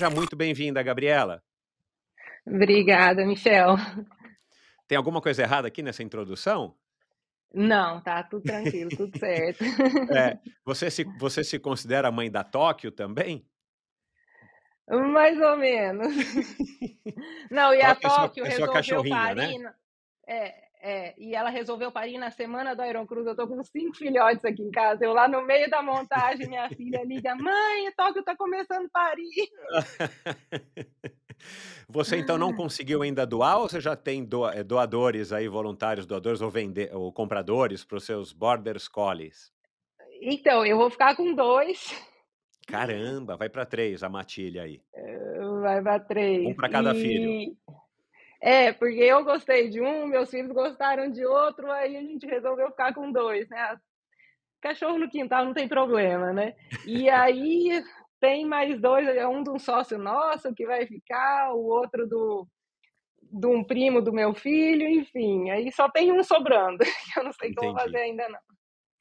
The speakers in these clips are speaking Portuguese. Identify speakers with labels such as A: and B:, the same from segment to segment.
A: Seja muito bem-vinda, Gabriela.
B: Obrigada, Michel.
A: Tem alguma coisa errada aqui nessa introdução?
B: Não, tá tudo tranquilo, tudo certo.
A: É, você se considera a mãe da Tóquio também?
B: Mais ou menos. Não, e a
A: Tóquio
B: Tóquio
A: é sua
B: resolveu
A: cachorrinha, né?
B: parir e ela resolveu parir na semana do Iron Cruz. Eu tô com 5 filhotes aqui em casa. Eu lá no meio da montagem, minha filha liga: "Mãe, a Tóquio tá começando a parir".
A: Você então não conseguiu ainda doar ou você já tem doadores aí, voluntários, doadores ou ou compradores para os seus Border Collies?
B: Então, eu vou ficar com 2,
A: Caramba, vai para 3 a matilha aí.
B: vai pra
A: Um
B: 3.
A: para cada filho.
B: Porque eu gostei de um, meus filhos gostaram de outro, aí a gente resolveu ficar com 2, né. Cachorro no quintal não tem problema, né. E aí tem mais 2, um de um sócio nosso que vai ficar, o outro de um primo do meu filho, enfim, aí só tem um sobrando, que eu não sei o que eu vou fazer
A: Entendi.
B: ainda não.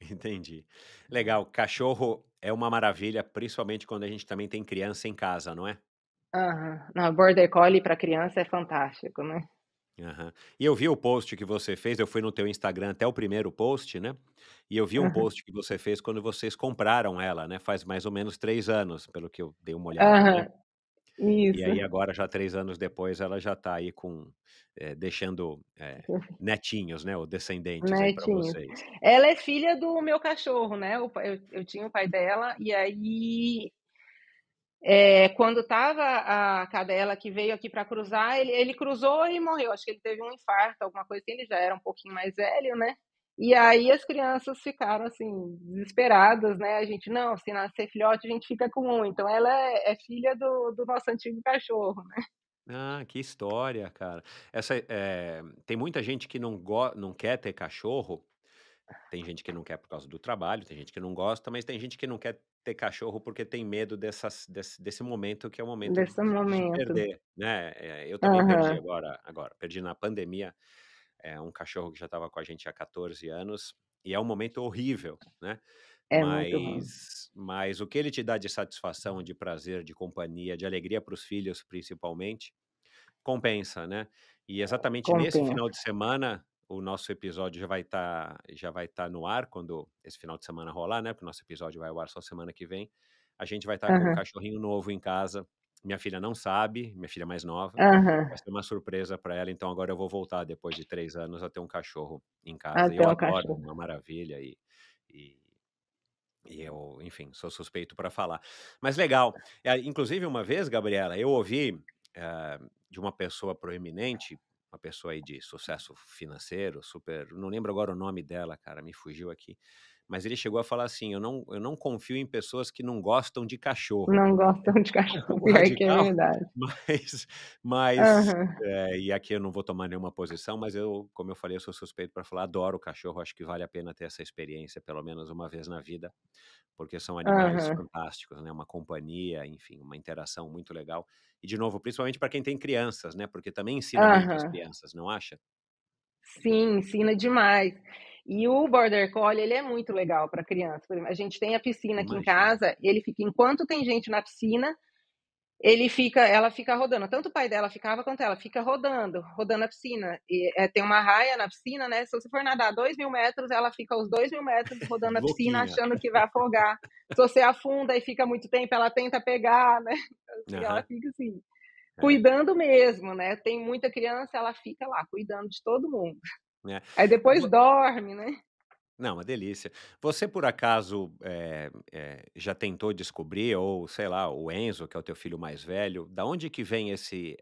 A: Entendi. Legal, cachorro é uma maravilha, principalmente quando a gente também tem criança em casa, não é?
B: Aham. Não, border collie para criança é fantástico, né.
A: Aham. E eu vi o post que você fez, eu fui no teu Instagram até o primeiro post, né, e eu vi um
B: Aham.
A: post que você fez quando vocês compraram ela, né, faz mais ou menos 3 anos, pelo que eu dei uma olhada, né.
B: Aham.
A: E
B: Isso.
A: aí agora já 3 anos depois ela já tá aí com, deixando, netinhos, né, ou descendentes aí para
B: Netinhos.
A: vocês.
B: Ela é filha do meu cachorro, né, o pai eu tinha o pai dela, e aí quando estava a cadela que veio aqui para cruzar, ele cruzou e morreu. Acho que ele teve um infarto, alguma coisa assim, ele já era um pouquinho mais velho, né. E aí as crianças ficaram, assim, desesperadas, né, a gente: "Não, se nascer filhote a gente fica com um". Então ela é filha do nosso antigo cachorro, né.
A: Ah, que história, cara. Tem muita gente que não quer ter cachorro. Tem gente que não quer por causa do trabalho, tem gente que não gosta, mas tem gente que não quer ter cachorro porque tem medo desse momento que é o momento
B: Desse
A: de
B: momento.
A: perder, né. Eu também perdi
B: Aham.
A: agora, perdi na pandemia, um cachorro que já estava com a gente há 14 anos, e é um momento horrível, né.
B: É muito ruim.
A: Mas o que ele te dá de satisfação, de prazer, de companhia, de alegria para os filhos principalmente, compensa, né. E exatamente nesse
B: Compensa.
A: final de semana, o nosso episódio já vai estar no ar quando esse final de semana rolar, né, porque o nosso episódio vai ao ar só semana que vem. A gente vai estar com um
B: Aham.
A: cachorrinho novo em casa. Minha filha não sabe, minha filha mais nova.
B: Aham.
A: Vai ser uma surpresa para ela, então agora eu vou voltar depois de 3 anos a ter um cachorro em casa. E eu
B: Até um
A: adoro, é
B: cachorro.
A: uma maravilha e e eu, enfim, sou suspeito para falar. Mas legal. Inclusive uma vez, Gabriela, eu ouvi, de uma pessoa proeminente, uma pessoa aí de sucesso financeiro, super, não lembro agora o nome dela, cara, me fugiu aqui, mas ele chegou a falar assim: "Eu não confio em pessoas que não gostam de cachorro".
B: Não gostam de
A: É um
B: cachorro,
A: pouco
B: pior que é
A: radical,
B: verdade.
A: mas mas,
B: Aham.
A: e aqui eu não vou tomar nenhuma posição, mas eu, como eu falei, eu sou suspeito para falar, adoro o cachorro, acho que vale a pena ter essa experiência pelo menos uma vez na vida, porque são animais
B: Aham.
A: fantásticos, né, uma companhia, enfim, uma interação muito legal. E de novo, principalmente para quem tem crianças, né, porque também ensina muito as
B: Aham.
A: crianças, não acha?
B: Sim, ensina demais. E o border collie, ele é muito legal para criança. Por exemplo, a gente tem a piscina aqui em
A: Imagino.
B: casa, ele fica enquanto tem gente na piscina, ela fica rodando. Tanto o pai dela ficava quanto ela fica rodando, rodando a piscina. Tem uma raia na piscina, né? Se você for nadar 2.000 metros, ela fica os 2.000 metros rodando a piscina,
A: Louquinha.
B: achando que vai afogar. Se você afunda e fica muito tempo, ela tenta pegar, né? Assim, ela
A: Aham.
B: fica assim,
A: É.
B: cuidando mesmo, né? Tem muita criança, ela fica lá cuidando de todo mundo.
A: É.
B: Aí depois dorme, né?
A: Não, uma delícia. Você por acaso, já tentou descobrir ou, sei lá, o Enzo, que é o teu filho mais velho, da onde que vem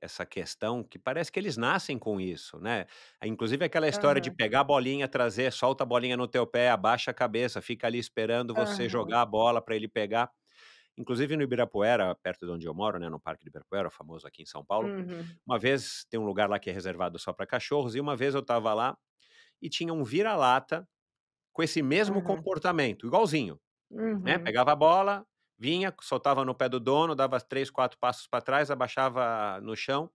A: essa questão que parece que eles nascem com isso, né. Inclusive aquela história de
B: Aham,
A: pegar a bolinha, trazer, solta a bolinha no teu pé, abaixa a cabeça, fica ali esperando você
B: aham,
A: jogar a bola para ele pegar. Inclusive no Ibirapuera, perto de onde eu moro, né, no Parque do Ibirapuera, famoso aqui em São Paulo,
B: uhum,
A: uma vez tem um lugar lá que é reservado só para cachorros, e uma vez eu estava lá e tinha um vira-lata com esse mesmo
B: aham,
A: comportamento, igualzinho, né,
B: uhum.
A: pegava a bola, vinha, soltava no pé do dono, dava 3, 4 passos para trás, abaixava no chão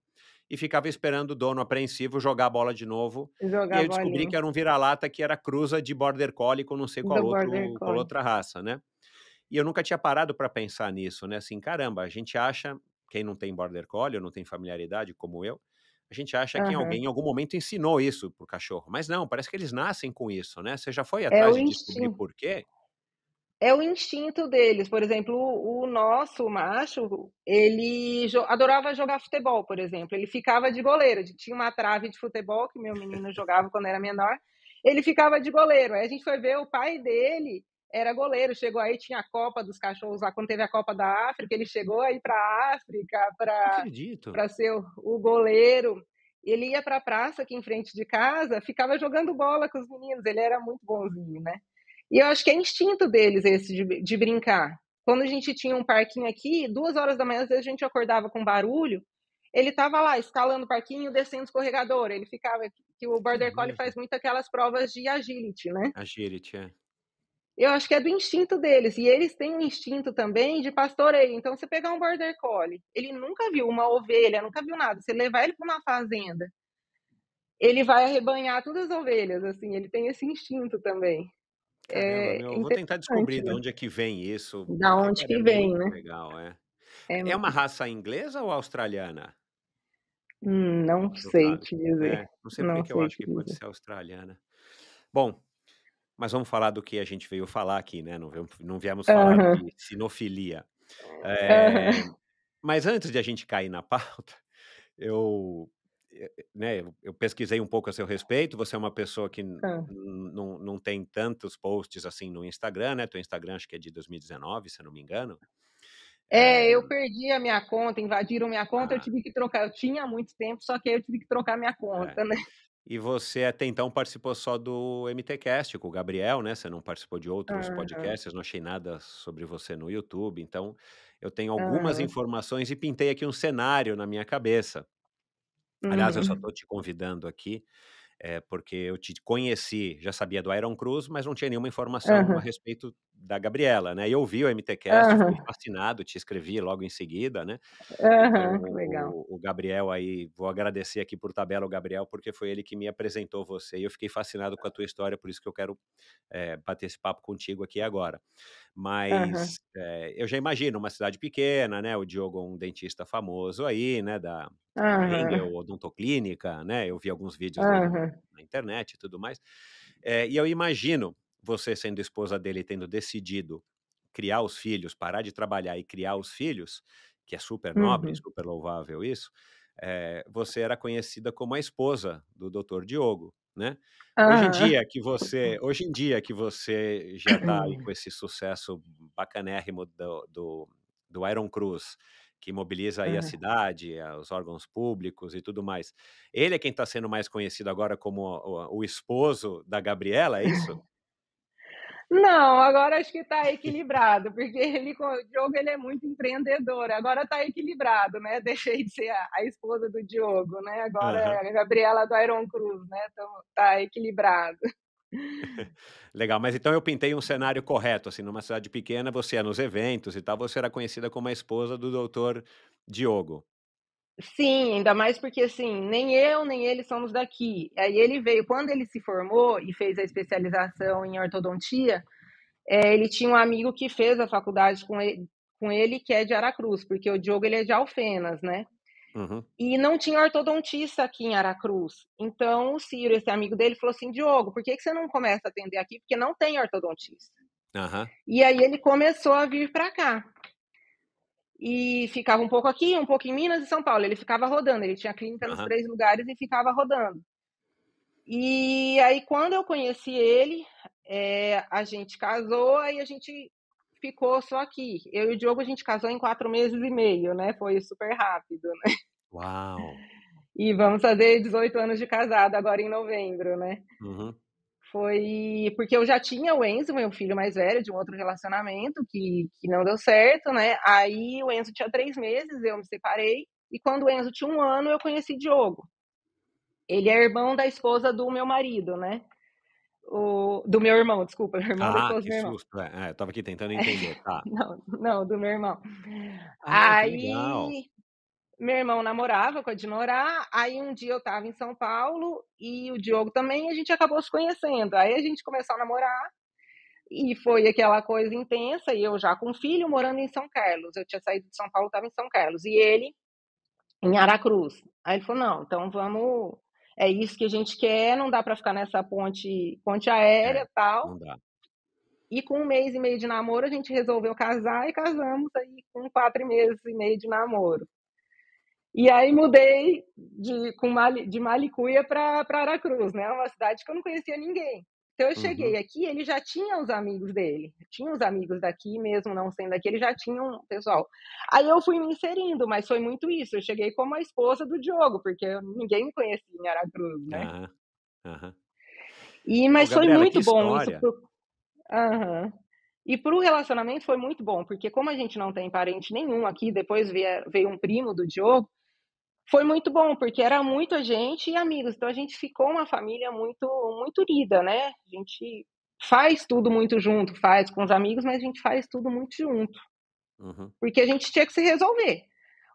A: e ficava esperando o dono apreensivo jogar a bola de novo, e
B: Jogar
A: aí eu descobri
B: bolinha
A: que era um vira-lata que era cruza de border collie com não sei
B: do border
A: qual
B: collie.
A: outra raça, né. E eu nunca tinha parado para pensar nisso, né, assim, caramba, a gente acha quem não tem Border Collie ou não tem familiaridade como eu, a gente acha que
B: Aham.
A: alguém em algum momento ensinou isso pro cachorro, mas não, parece que eles nascem com isso, né. Você já foi
B: É
A: atrás
B: o
A: de descobrir
B: instinto.
A: por quê?
B: É o instinto deles, por exemplo, o nosso macho, ele adorava jogar futebol, por exemplo, ele ficava de goleiro, tinha uma trave de futebol que meu menino jogava quando era menor, ele ficava de goleiro, aí a gente foi ver o pai dele era goleiro, chegou aí, tinha a Copa dos Cachorros lá, quando teve a Copa da África, ele chegou aí para a África
A: Não
B: para
A: acredito.
B: pra ser o goleiro, ele ia para a praça aqui em frente de casa, ficava jogando bola com os meninos, ele era muito bonzinho, né. E eu acho que é instinto deles esse de brincar. Quando a gente tinha um parquinho aqui, 2 horas da manhã, às vezes a gente acordava com barulho, ele estava lá escalando o parquinho, descendo o escorregador, ele ficava que o
A: Que
B: border collie
A: mesmo.
B: faz muito aquelas provas de agility, né.
A: Agility, é.
B: Eu acho que é do instinto deles, e eles têm um instinto também de pastoreio, então você pegar um border collie, ele nunca viu uma ovelha, nunca viu nada, você levar ele para uma fazenda, ele vai arrebanhar todas as ovelhas, assim, ele tem esse instinto também.
A: Caramba,
B: É
A: meu, eu vou tentar
B: interessante,
A: descobrir de
B: né.
A: onde é que vem isso,
B: Da
A: porque,
B: onde
A: cara, é
B: que vem,
A: muito
B: né.
A: legal, é.
B: É,
A: É uma raça inglesa ou australiana?
B: não
A: Não
B: sei
A: sabe?
B: te dizer,
A: É, não sei por que
B: não
A: que eu
B: sei
A: acho
B: te
A: que pode
B: dizer.
A: ser australiana. Bom, mas vamos falar do que a gente veio falar aqui, né, não viemos falar
B: Aham,
A: de sinofilia.
B: aham,
A: Eh, mas antes de a gente cair na pauta, eu, né, eu pesquisei um pouco a seu respeito, você é uma pessoa que
B: hã.
A: não tem tantos posts, assim, no Instagram, né, teu Instagram acho que é de 2019, se eu não me engano.
B: É,
A: Eh
B: eu perdi a minha conta, invadiram minha conta, eu
A: ah,
B: tive que trocar. Eu tinha há muito tempo, só que aí eu tive que trocar minha
A: é.
B: conta, né.
A: E você até então participou só do MTcast com o Gabriel, né, você não participou de outros
B: Aham,
A: podcasts, não achei nada sobre você no YouTube, então eu tenho algumas
B: aham,
A: informações e pintei aqui um cenário na minha cabeça. Aliás, eu só
B: uhum,
A: estou te convidando aqui, porque eu te conheci, já sabia do Iron Cruz, mas não tinha nenhuma informação a
B: aham,
A: respeito da Gabriela, né, e eu ouvi o MTcast, fiquei
B: aham,
A: fascinado, te escrevi logo em seguida, né. Então
B: aham, legal.
A: o Gabriel aí, vou agradecer aqui por tabela o Gabriel, porque foi ele que me apresentou você e eu fiquei fascinado com a tua história, por isso que eu quero, bater esse papo contigo aqui agora.
B: Aham,
A: Mas, eu já imagino uma cidade pequena, né, o Diogo é um dentista famoso aí, né, da Engel
B: aham,
A: Odontoclínica, né, eu vi alguns vídeos dele
B: aham,
A: na internet e tudo mais. E eu imagino você sendo esposa dele, tendo decidido criar os filhos, parar de trabalhar e criar os filhos, que é super nobre,
B: uhum,
A: super louvável isso, você era conhecida como a esposa do doutor Diogo, né.
B: aham.
A: Hoje em dia que você já está aí com esse sucesso bacanérrimo do Iron Cruz, que mobiliza aí a
B: Aham.
A: cidade, os órgãos públicos e tudo mais, ele é quem está sendo mais conhecido agora como o esposo da Gabriela, é isso?
B: Não, agora acho que está equilibrado, porque ele com o Diogo ele é muito empreendedor, agora está equilibrado, né, deixei de ser a esposa do Diogo, né, agora
A: Aham.
B: é a Gabriela do Iron Cruz, né, então tá equilibrado.
A: Legal, mas então eu pintei um cenário correto, assim, numa cidade pequena, você ia nos eventos e tal, você era conhecida como a esposa do doutor Diogo.
B: Sim, ainda mais porque, assim, nem eu nem ele somos daqui, aí ele veio quando ele se formou e fez a especialização em ortodontia, ele tinha um amigo que fez a faculdade com ele que é de Aracruz, porque o Diogo ele é de Alfenas, né.
A: Uhum.
B: E não tinha ortodontista aqui em Aracruz. Então o Ciro, esse amigo dele, falou assim: "Diogo, por que que você não começa a atender aqui? Porque não tem ortodontista".
A: Aham,
B: E aí ele começou a vir para cá. E ficava um pouco aqui, um pouco em Minas e São Paulo. Ele ficava rodando, ele tinha clínica nos
A: aham.
B: 3 lugares e ficava rodando. E aí quando eu conheci ele, a gente casou, aí a gente ficou só aqui. Eu e o Diogo, a gente casou em 4 meses e meio, né, foi super rápido, né.
A: Uau!
B: E vamos fazer 18 anos de casado agora em novembro, né.
A: Uhum.
B: Foi porque eu já tinha o Enzo, meu filho mais velho, de um outro relacionamento que não deu certo, né. Aí o Enzo tinha 3 meses, eu me separei, e quando o Enzo tinha 1 ano, eu conheci Diogo. Ele é irmão da esposa do meu marido, né. Do meu irmão, desculpa, irmão da
A: Ah,
B: esposa do
A: que
B: meu irmão.
A: susto. Eu estava aqui tentando entender, tá.
B: Não, não, do meu irmão.
A: Ah, que legal.
B: Aí meu irmão namorava com a Dinorá, aí um dia eu estava em São Paulo e o Diogo também, e a gente acabou se conhecendo. Aí a gente começou a namorar, E foi aquela coisa intensa, e eu já com filho morando em São Carlos. Eu tinha saído de São Paulo, estava em São Carlos, e ele em Aracruz. Aí ele falou: não, então vamos. É isso que a gente quer, não dá para ficar nessa ponte
A: É,
B: aérea tal.
A: não dá.
B: E com 1 mês e meio de namoro, a gente resolveu casar e casamos aí com 4 meses e meio de namoro. E aí mudei de Malicuia para Aracruz, né? Uma cidade que eu não conhecia ninguém. Então eu cheguei
A: Uhum.
B: aqui, ele já tinha os amigos dele, tinha os amigos daqui, mesmo não sendo daqui, ele já tinha um pessoal. Aí eu fui me inserindo, mas foi muito isso. Eu cheguei como a esposa do Diogo, porque ninguém me conhecia em Aracruz, né?
A: Aham, aham. Ô,
B: Mas foi
A: Gabriela, que
B: muito bom isso
A: história.
B: pro. Aham. E para o relacionamento foi muito bom, porque como a gente não tem parente nenhum aqui, depois veio um primo do Diogo, foi muito bom, porque era muita gente e amigos. Então a gente ficou uma família muito, muito unida, né? A gente faz tudo muito junto, faz com os amigos, mas a gente faz tudo muito junto,
A: Uhum.
B: porque a gente tinha que se resolver.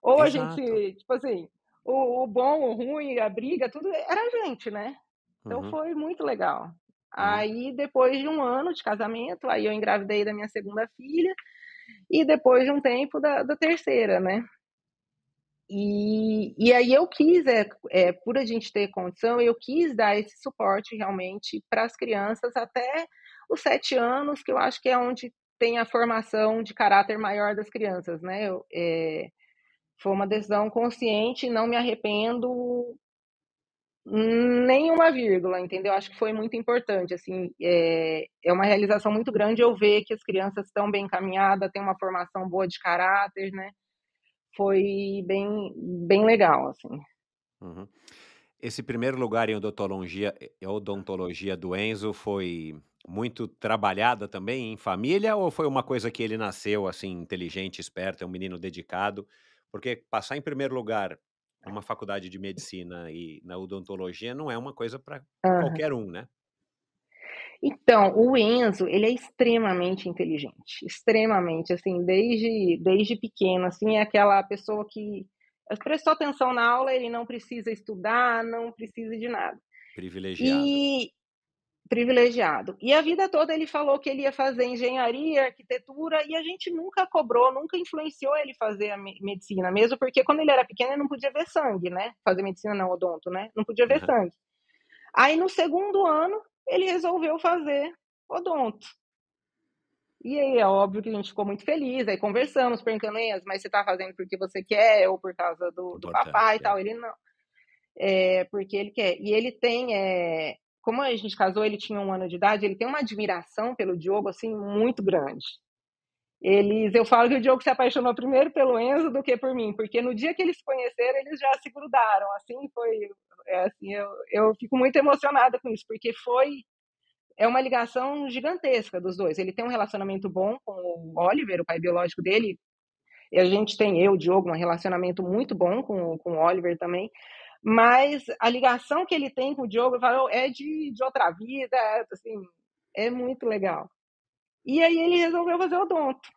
B: Ou a gente
A: Exato.
B: se, tipo assim, o bom, o ruim, a briga, tudo era a gente, né? Então
A: Uhum,
B: foi muito legal.
A: uhum.
B: Aí, depois de 1 ano de casamento, aí eu engravidei da minha segunda filha, e depois de um tempo da terceira, né? E aí eu quis, por a gente ter condição, eu quis dar esse suporte realmente para as crianças até os 7 anos, que eu acho que é onde tem a formação de caráter maior das crianças, né? Foi uma decisão consciente, não me arrependo nenhuma vírgula, entendeu? Acho que foi muito importante, assim, é uma realização muito grande eu ver que as crianças estão bem encaminhadas, têm uma formação boa de caráter, né? Foi bem, bem legal, assim.
A: Uhum. Esse primeiro lugar em odontologia do Enzo foi muito trabalhada também em família ou foi uma coisa que ele nasceu assim inteligente, esperto, é um menino dedicado? Porque passar em primeiro lugar numa faculdade de medicina e na odontologia não é uma coisa para
B: Aham.
A: qualquer um, né?
B: Então, o Enzo, ele é extremamente inteligente, extremamente, assim, desde pequeno, assim, é aquela pessoa que prestou atenção na aula, ele não precisa estudar, não precisa de nada.
A: Privilegiado.
B: E privilegiado. E a vida toda ele falou que ele ia fazer engenharia, arquitetura, e a gente nunca cobrou, nunca influenciou ele fazer a medicina, mesmo porque quando ele era pequeno ele não podia ver sangue, né? Fazer medicina não, odonto, né? Não podia ver
A: Aham.
B: sangue. Aí no segundo ano ele resolveu fazer odonto. E aí é óbvio que a gente ficou muito feliz, aí conversamos, perguntando, mas você tá fazendo porque você quer ou por causa do papai e
A: Importante, é.
B: tal? Ele não, porque ele quer. E ele tem, como a gente casou, ele tinha 1 ano de idade, ele tem uma admiração pelo Diogo, assim, muito grande. Eu falo que o Diogo se apaixonou primeiro pelo Enzo do que por mim, porque no dia que eles se conheceram, eles já se grudaram, assim, assim, eu fico muito emocionada com isso, porque é uma ligação gigantesca dos dois. Ele tem um relacionamento bom com o Oliver, o pai biológico dele, e a gente tem, o Diogo, um relacionamento muito bom com o Oliver também, mas a ligação que ele tem com o Diogo é de outra vida, assim, é muito legal. E aí ele resolveu fazer odonto.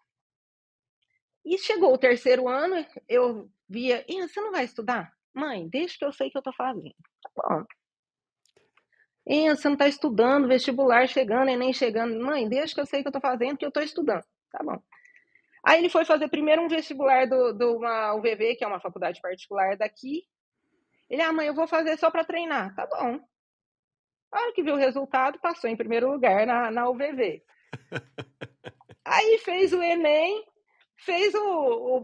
B: E chegou o terceiro ano, eu via, você não vai estudar? Mãe, deixa que eu sei que eu tô fazendo. Tá bom. Você não tá estudando, vestibular chegando, Enem chegando. Mãe, deixa que eu sei que eu tô fazendo, que eu tô estudando. Tá bom. Aí ele foi fazer primeiro um vestibular do uma UVV, que é uma faculdade particular daqui. Ele, mãe, eu vou fazer só para treinar. Tá bom. A hora que viu o resultado, passou em primeiro lugar na UVV. Aí fez o Enem,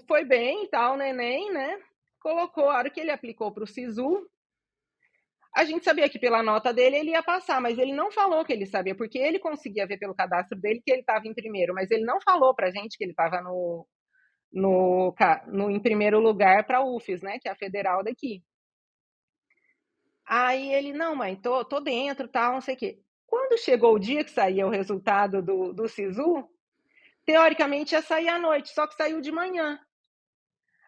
B: foi bem e tal no Enem, né? Colocou, a hora que ele aplicou para o SISU, a gente sabia que pela nota dele ele ia passar, mas ele não falou que ele sabia, porque ele conseguia ver pelo cadastro dele que ele estava em primeiro, mas ele não falou pra gente que ele estava em primeiro lugar para a UFES, né? Que é a federal daqui. Aí ele, não, mãe, tô dentro, tal, não sei o quê. Quando chegou o dia que saía o resultado do SISU, teoricamente ia sair à noite, só que saiu de manhã.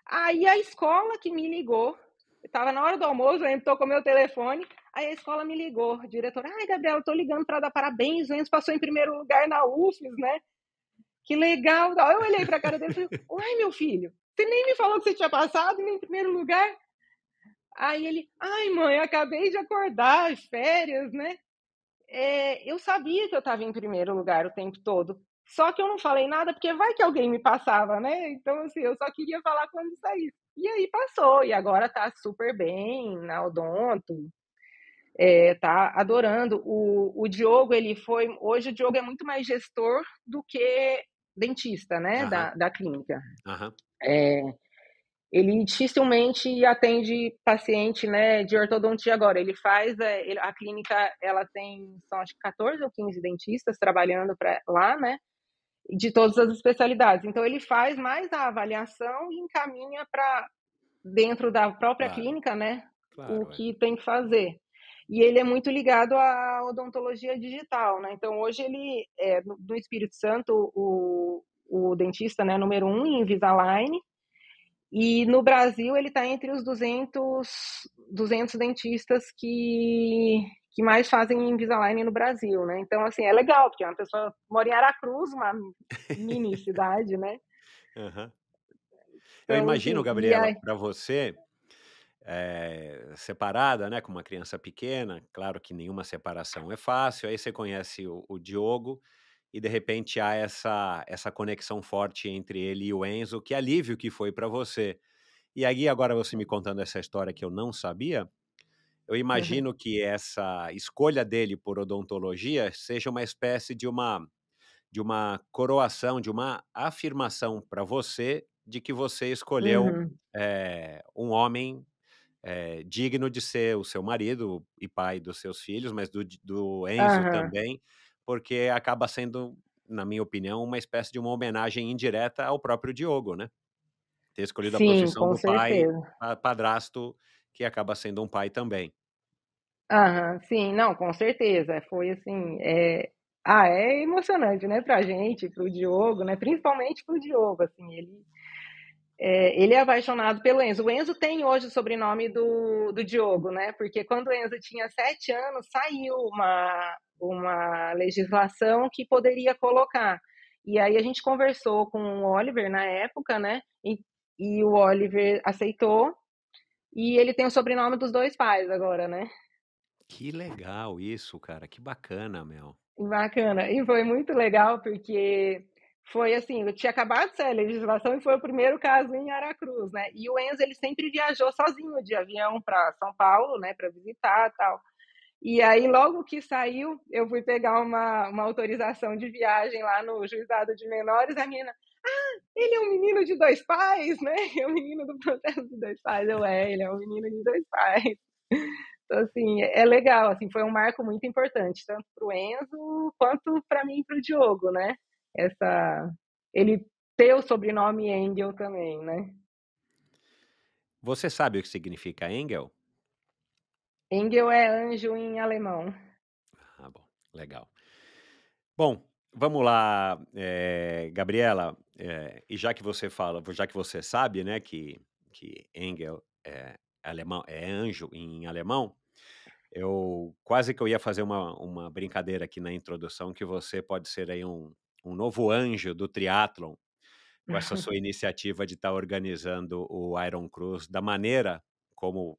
B: Aí a escola que me ligou, estava na hora do almoço, eu tô com o meu telefone, aí a escola me ligou, diretora, Gabriela, eu tô ligando para dar parabéns, o Enzo passou em primeiro lugar na UFES, né? Que legal. Eu olhei para a cara dele e falei, uai, meu filho, você nem me falou que você tinha passado em primeiro lugar? Aí ele, mãe, eu acabei de acordar, férias, né? eu sabia que eu estava em primeiro lugar o tempo todo, só que eu não falei nada, porque vai que alguém me passava, né, então, assim, eu só queria falar quando saísse. E aí passou, e agora tá super bem na odonto, tá adorando. O Diogo, ele foi hoje o Diogo é muito mais gestor do que dentista, né,
A: Aham,
B: da clínica.
A: aham.
B: Eh, ele dificilmente atende paciente, né, de ortodontia agora, ele faz, a clínica ela tem, são acho que 14 ou 15 dentistas trabalhando pra lá, né, de todas as especialidades. Então ele faz mais a avaliação e encaminha para dentro da própria
A: Claro,
B: clínica, né, o
A: claro, é.
B: que tem que fazer. E ele é muito ligado à odontologia digital, né, então hoje ele, no Espírito Santo, o dentista, né, número 1 em Invisalign, e no Brasil ele está entre os 200 dentistas que mais fazem Invisalign no Brasil, né, então, assim, é legal, porque é uma pessoa mora em Aracruz, uma mini cidade, né,
A: Aham. Eu
B: então,
A: imagino,
B: assim, e
A: Gabriela,
B: aí
A: para você, separada, né, com uma criança pequena, claro que nenhuma separação é fácil, aí você conhece o Diogo e de repente há essa conexão forte entre ele e o Enzo, que alívio que foi para você. E aí agora você me contando essa história que eu não sabia, eu
B: uhum,
A: imagino que essa escolha dele por odontologia seja uma espécie de uma coroação, de uma afirmação para você de que você escolheu,
B: uhum,
A: um homem digno de ser o seu marido e pai dos seus filhos, mas do Enzo
B: aham,
A: também, porque acaba sendo, na minha opinião, uma espécie de uma homenagem indireta ao próprio Diogo, né. Ter escolhido a
B: sim,
A: profissão
B: com
A: do pai,
B: certeza.
A: padrasto, que acaba sendo um pai também.
B: Aham, sim, não, com certeza, foi assim, é emocionante, né, pra gente, para o Diogo, né, principalmente para o Diogo, assim, ele é apaixonado pelo Enzo. O Enzo tem hoje o sobrenome do Diogo, né, porque quando o Enzo tinha 7 anos, saiu uma legislação que poderia colocar. E aí a gente conversou com o Oliver na época, né, e o Oliver aceitou, e ele tem o sobrenome dos 2 pais agora, né.
A: Que legal isso, cara, que bacana, meu.
B: Bacana. E foi muito legal, porque foi assim, eu tinha acabado de sair a legislação e foi o primeiro caso em Aracruz, né. E o Enzo, ele sempre viajou sozinho de avião para São Paulo, né, para visitar, tal. E aí, logo que saiu, eu fui pegar uma autorização de viagem lá no juizado de menores, a menina: "Ele é um menino de 2 pais, né, é um menino do processo de 2 pais". Eu: "É, ele é um menino de 2 pais". Então, assim, é legal, assim, foi um marco muito importante, tanto para o Enzo quanto para mim e para o Diogo, né. Essa ele ter o sobrenome Engel também, né.
A: Você sabe o que significa Engel?
B: Engel é anjo em alemão.
A: Ah, bom, legal. Bom, vamos lá, Gabriela, e já que você sabe, né, que Engel é alemão, é anjo em alemão, eu quase que eu ia fazer uma brincadeira aqui na introdução, que você pode ser aí um novo anjo do triatlon, com essa sua iniciativa de estar organizando o Iron Cruz da maneira como,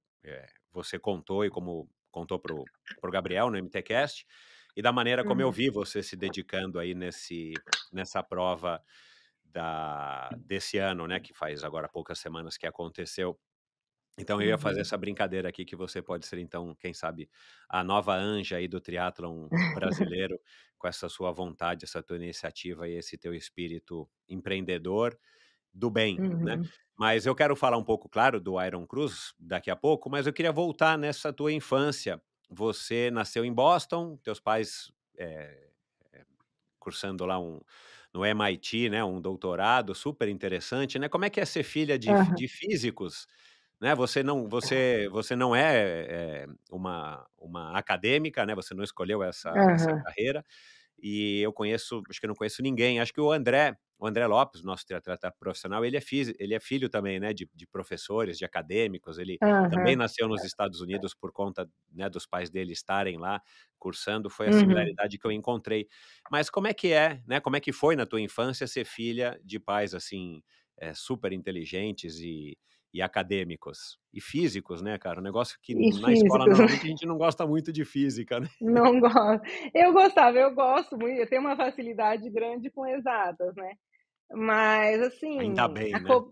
A: você contou e como contou para o Gabriel no MTcast, e da maneira como eu
B: Uhum,
A: vi você se dedicando aí nessa prova desse ano, né, que faz agora poucas semanas que aconteceu. Então eu ia fazer
B: uhum.
A: essa brincadeira aqui que você pode ser então, quem sabe, a nova anja aí do triatlon brasileiro, com essa sua vontade, essa tua iniciativa e esse teu espírito empreendedor do bem, né.
B: Uhum,
A: Mas eu quero falar um pouco, claro, do Iron Cruz daqui a pouco, mas eu queria voltar nessa tua infância. Você nasceu em Boston, teus pais, eh cursando lá no MIT, né, um doutorado super interessante, né. Como é que é ser filha de
B: aham,
A: físicos, né? Você não é, uma acadêmica, né, você não escolheu essa
B: aham,
A: carreira, e eu conheço, acho que eu não conheço ninguém, acho que o André Lopes, nosso triatleta profissional, ele é filho também, né, de professores, de acadêmicos, ele também
B: aham,
A: nasceu nos Estados Unidos por conta, né, dos pais dele estarem lá cursando, foi a
B: uhum.
A: similaridade que eu encontrei. Mas como é que é, né, como é que foi na tua infância ser filha de pais, assim, super inteligentes e acadêmicos. E físicos, né, cara? Um negócio que
B: E
A: na escola
B: físicos,
A: normalmente a gente não gosta muito de física, né?
B: não gosto. Eu gostava, eu gosto muito, eu tenho uma facilidade grande com exatas, né. Mas
A: Ainda
B: assim,
A: bem, né?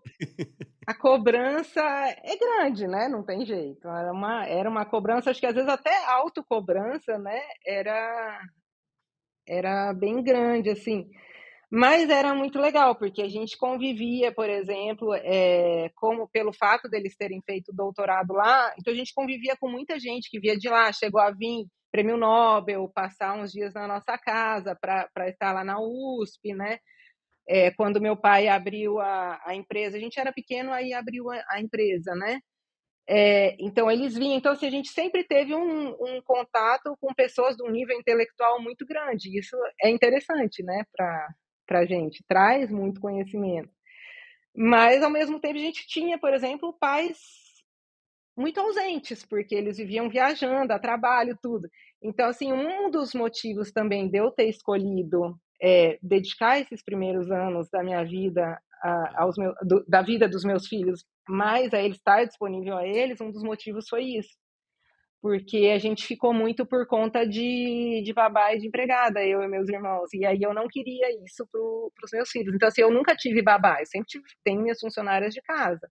B: a cobrança é grande, né, não tem jeito. Era uma cobrança, acho que às vezes até autocobrança, né, era bem grande, assim. Mas era muito legal, porque a gente convivia, por exemplo, como pelo fato deles terem feito doutorado lá, então a gente convivia com muita gente que via de lá, chegou a vir prêmio Nobel, passar uns dias na nossa casa para estar lá na USP, né. Quando meu pai abriu a empresa, a gente era pequeno, aí abriu a empresa, né. Então eles vinham, então assim, a gente sempre teve um contato com pessoas de um nível intelectual muito grande, isso é interessante, né, para gente, traz muito conhecimento. Mas ao mesmo tempo a gente tinha, por exemplo, pais muito ausentes, porque eles viviam viajando a trabalho, tudo. Então, assim, um dos motivos também de eu ter escolhido, dedicar esses primeiros anos da minha vida a aos meu do da vida dos meus filhos, mais a ele estar disponível a eles, um dos motivos foi isso. Porque a gente ficou muito por conta de babá e de empregada, eu e meus irmãos, e aí eu não queria isso para os meus filhos. Então, assim, eu nunca tive babá, eu sempre tenho minhas funcionárias de casa.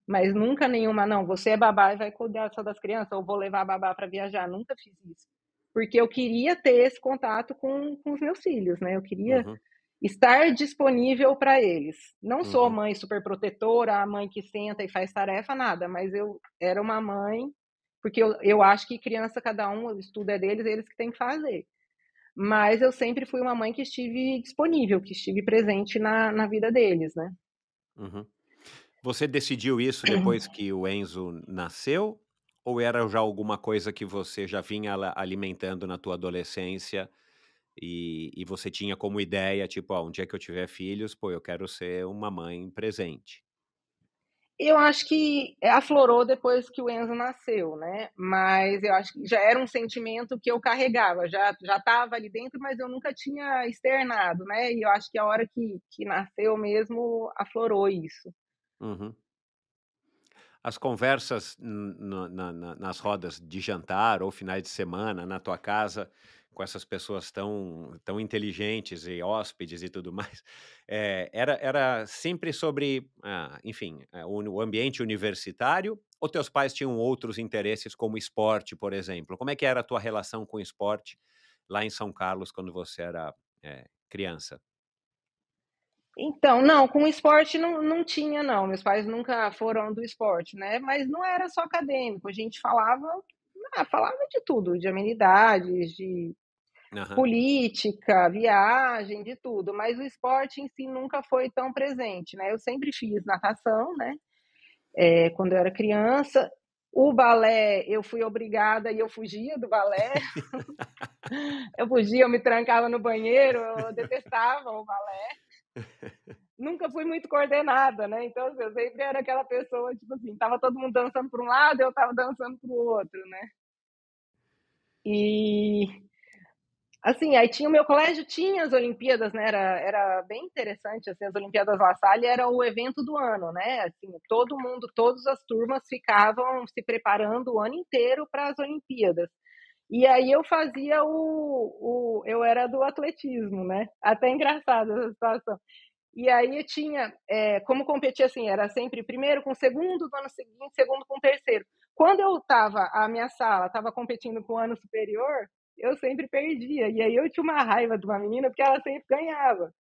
B: Mas nunca nenhuma: "Não, você é babá e vai cuidar só das crianças", ou "Vou levar a babá para viajar", nunca fiz isso. Porque eu queria ter esse contato com os meus filhos, né, eu queria
A: Uhum,
B: estar disponível para eles. Não sou a
A: uhum,
B: mãe superprotetora, a mãe que senta e faz tarefa, nada, mas eu era uma mãe porque eu acho que criança cada um, o estudo é deles, eles que têm que fazer. Mas eu sempre fui uma mãe que estive disponível, que estive presente na vida deles, né.
A: uhum. Você decidiu isso depois que o Enzo nasceu? Ou era já alguma coisa que você já vinha alimentando na tua adolescência e você tinha como ideia, tipo, um dia que eu tiver filhos, pô, eu quero ser uma mãe presente.
B: Eu acho que aflorou depois que o Enzo nasceu, né, mas eu acho que já era um sentimento que eu carregava, já estava ali dentro, mas eu nunca tinha externado, né, e eu acho que a hora que nasceu mesmo aflorou isso.
A: Uhum. As conversas nas rodas de jantar ou finais de semana na tua casa, com essas pessoas tão inteligentes e hóspedes e tudo mais, era sempre sobre, enfim, o ambiente universitário ou teus pais tinham outros interesses como esporte, por exemplo? Como é que era a tua relação com o esporte lá em São Carlos quando você era, criança?
B: Então, não, com esporte não tinha não, meus pais nunca foram do esporte, né, mas não era só acadêmico, a gente falava de tudo, de amenidades, de
A: Aham.
B: política, viagem, de tudo, mas o esporte em si nunca foi tão presente, né. Eu sempre fiz natação, né, quando eu era criança. O balé, eu fui obrigada e eu fugia do balé, eu fugia, eu me trancava no banheiro, eu detestava o balé. Nunca fui muito coordenada, né, então assim, eu sempre era aquela pessoa, tipo assim, estava todo mundo dançando para um lado, eu estava dançando para o outro, né. E assim, aí tinha o meu colégio tinha as Olimpíadas, né, era bem interessante, assim, as Olimpíadas La Salle era o evento do ano, né, assim, todo mundo, todas as turmas ficavam se preparando o ano inteiro para as Olimpíadas. E aí eu fazia eu era do atletismo, né, até engraçado essa situação. E aí eu tinha, como competia, assim, era sempre primeiro com segundo, do ano seguinte, segundo com terceiro. Quando a minha sala estava competindo com o ano superior, eu sempre perdia, e aí eu tinha uma raiva de uma menina, porque ela sempre ganhava.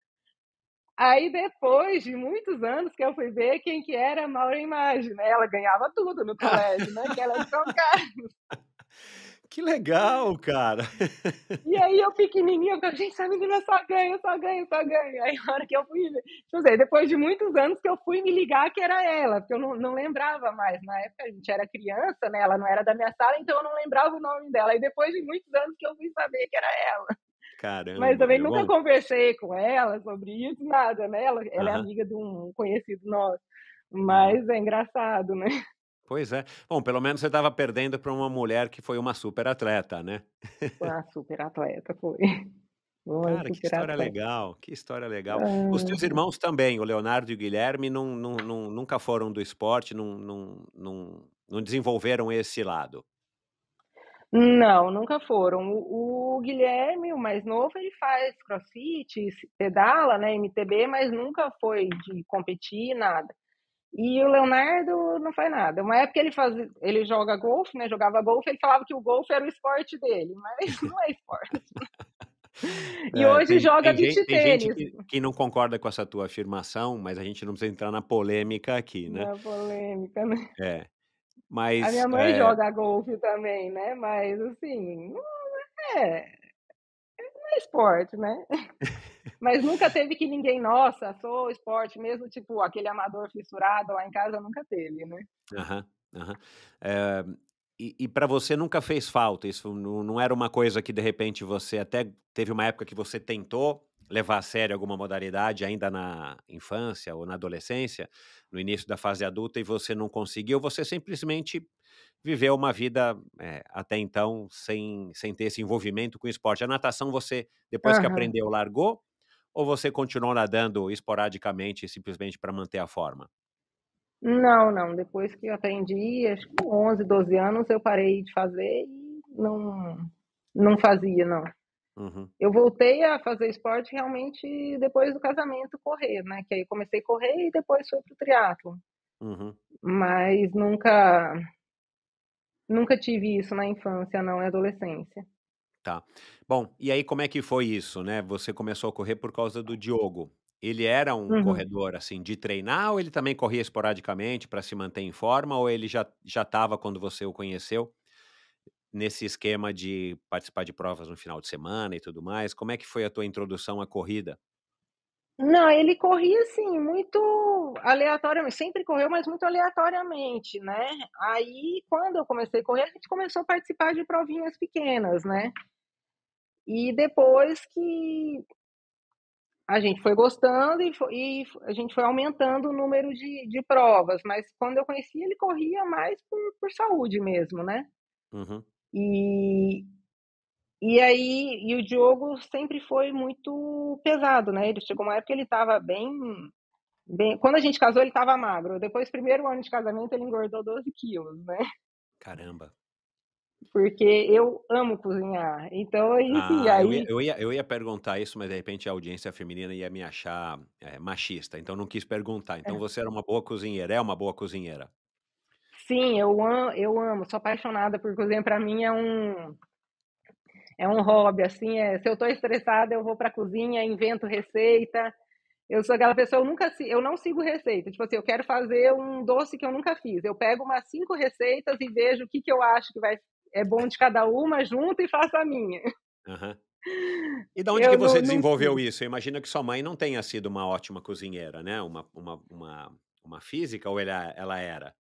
B: Aí depois de muitos anos que eu fui ver quem que era a Maura Imagem, né, ela ganhava tudo no colégio, né, que ela é de São Carlos.
A: Que legal, cara.
B: E aí eu pequenininha, eu falei: "Gente, essa menina só ganha, só ganha, só ganha". Aí a hora que eu fui ver, tipo assim, depois de muitos anos que eu fui me ligar que era ela, porque eu não lembrava mais. Na época a gente era criança, né, ela não era da minha sala, então eu não lembrava o nome dela. Aí depois de muitos anos que eu fui saber que era ela. Mas
A: Caramba,
B: também
A: meu.
B: nunca
A: Bom,
B: conversei com ela sobre isso, nada, né, ela é
A: aham.
B: amiga de um conhecido nosso,
A: Uhum.
B: mas é engraçado, né.
A: Pois é. Bom, pelo menos você estava perdendo para uma mulher que foi uma super atleta, né.
B: Foi uma super atleta, foi.
A: Cara,
B: Muito
A: que história
B: gratão.
A: legal, que história legal. Os teus
B: Hã.
A: irmãos também, o Leonardo e o Guilherme nunca foram do esporte, não desenvolveram esse lado?
B: Não, nunca foram. O Guilherme, o mais novo, ele faz crossfit, pedala, né, MTB, mas nunca foi de competir, nada. E o Leonardo não faz nada. Uma época ele joga golfe, né, jogava golfe, ele falava que o golfe era o esporte dele, mas não é esporte. E
A: É,
B: hoje
A: tem
B: joga
A: tem gen
B: beach
A: tem gente
B: tênis,
A: que não concorda com essa tua afirmação, mas a gente não precisa entrar na polêmica aqui, né.
B: na polêmica, né.
A: É,
B: A
A: mas,
B: minha mãe joga golfe também, né, mas assim, não é, não é esporte, né. Mas nunca teve que ninguém: "Nossa, sou esporte", mesmo tipo aquele amador fissurado lá em casa nunca teve, né.
A: aham, aham. Eh, e pra você nunca fez falta, isso não era uma coisa que de repente você até teve uma época que você tentou levar a sério alguma modalidade ainda na infância ou na adolescência, no início da fase adulta e você não conseguiu, você simplesmente viveu uma vida, até então sem ter esse envolvimento com o esporte. A natação você, depois que
B: Aham.
A: aprendeu, largou ou você continuou nadando esporadicamente simplesmente para manter a forma?
B: Não, não, depois que eu aprendi, acho que com 11, 12 anos eu parei de fazer e não fazia não.
A: Uhum,
B: Eu voltei a fazer esporte realmente depois do casamento, correr, né, que aí comecei a correr e depois foi para o triatlon,
A: uhum.
B: mas nunca tive isso na infância não, e adolescência.
A: Tá. Bom, e aí como é que foi isso, né, você começou a correr por causa do Diogo. Ele era um
B: Uhum.
A: corredor, assim, de treinar ou ele também corria esporadicamente para se manter em forma ou ele já estava quando você o conheceu, nesse esquema de participar de provas no final de semana e tudo mais? Como é que foi a tua introdução à corrida?
B: Não, ele corria, assim, muito aleatoriamente, sempre correu, mas muito aleatoriamente, né. Aí, quando eu comecei a correr, a gente começou a participar de provinhas pequenas, né. E depois que a gente foi gostando a gente foi aumentando o número de provas, mas quando eu conheci ele corria mais por saúde mesmo, né.
A: Uhum,
B: E e o Diogo sempre foi muito pesado, né, ele chegou uma época que ele estava bem, quando a gente casou ele estava magro, depois primeiro ano de casamento ele engordou 12 quilos, né,
A: caramba.
B: porque eu amo cozinhar, então enfim,
A: Ah,
B: aí
A: eu ia perguntar isso, mas de repente a audiência feminina ia me achar, machista, então não quis perguntar. Então você era uma boa cozinheira, é uma boa cozinheira?
B: sim, eu amo, sou apaixonada por cozinha, pra mim é um hobby, assim, se eu tô estressada eu vou pra cozinha, invento receita, eu sou aquela pessoa, eu não sigo receita, tipo assim, eu quero fazer um doce que eu nunca fiz, eu pego umas 5 receitas e vejo o que que eu acho que é bom de cada uma, junto e faço a minha.
A: Aham. E da onde que
B: Eu
A: você
B: não
A: desenvolveu
B: sigo.
A: isso? Eu imagino que sua mãe não tenha sido uma ótima cozinheira, né, uma física ou ela era?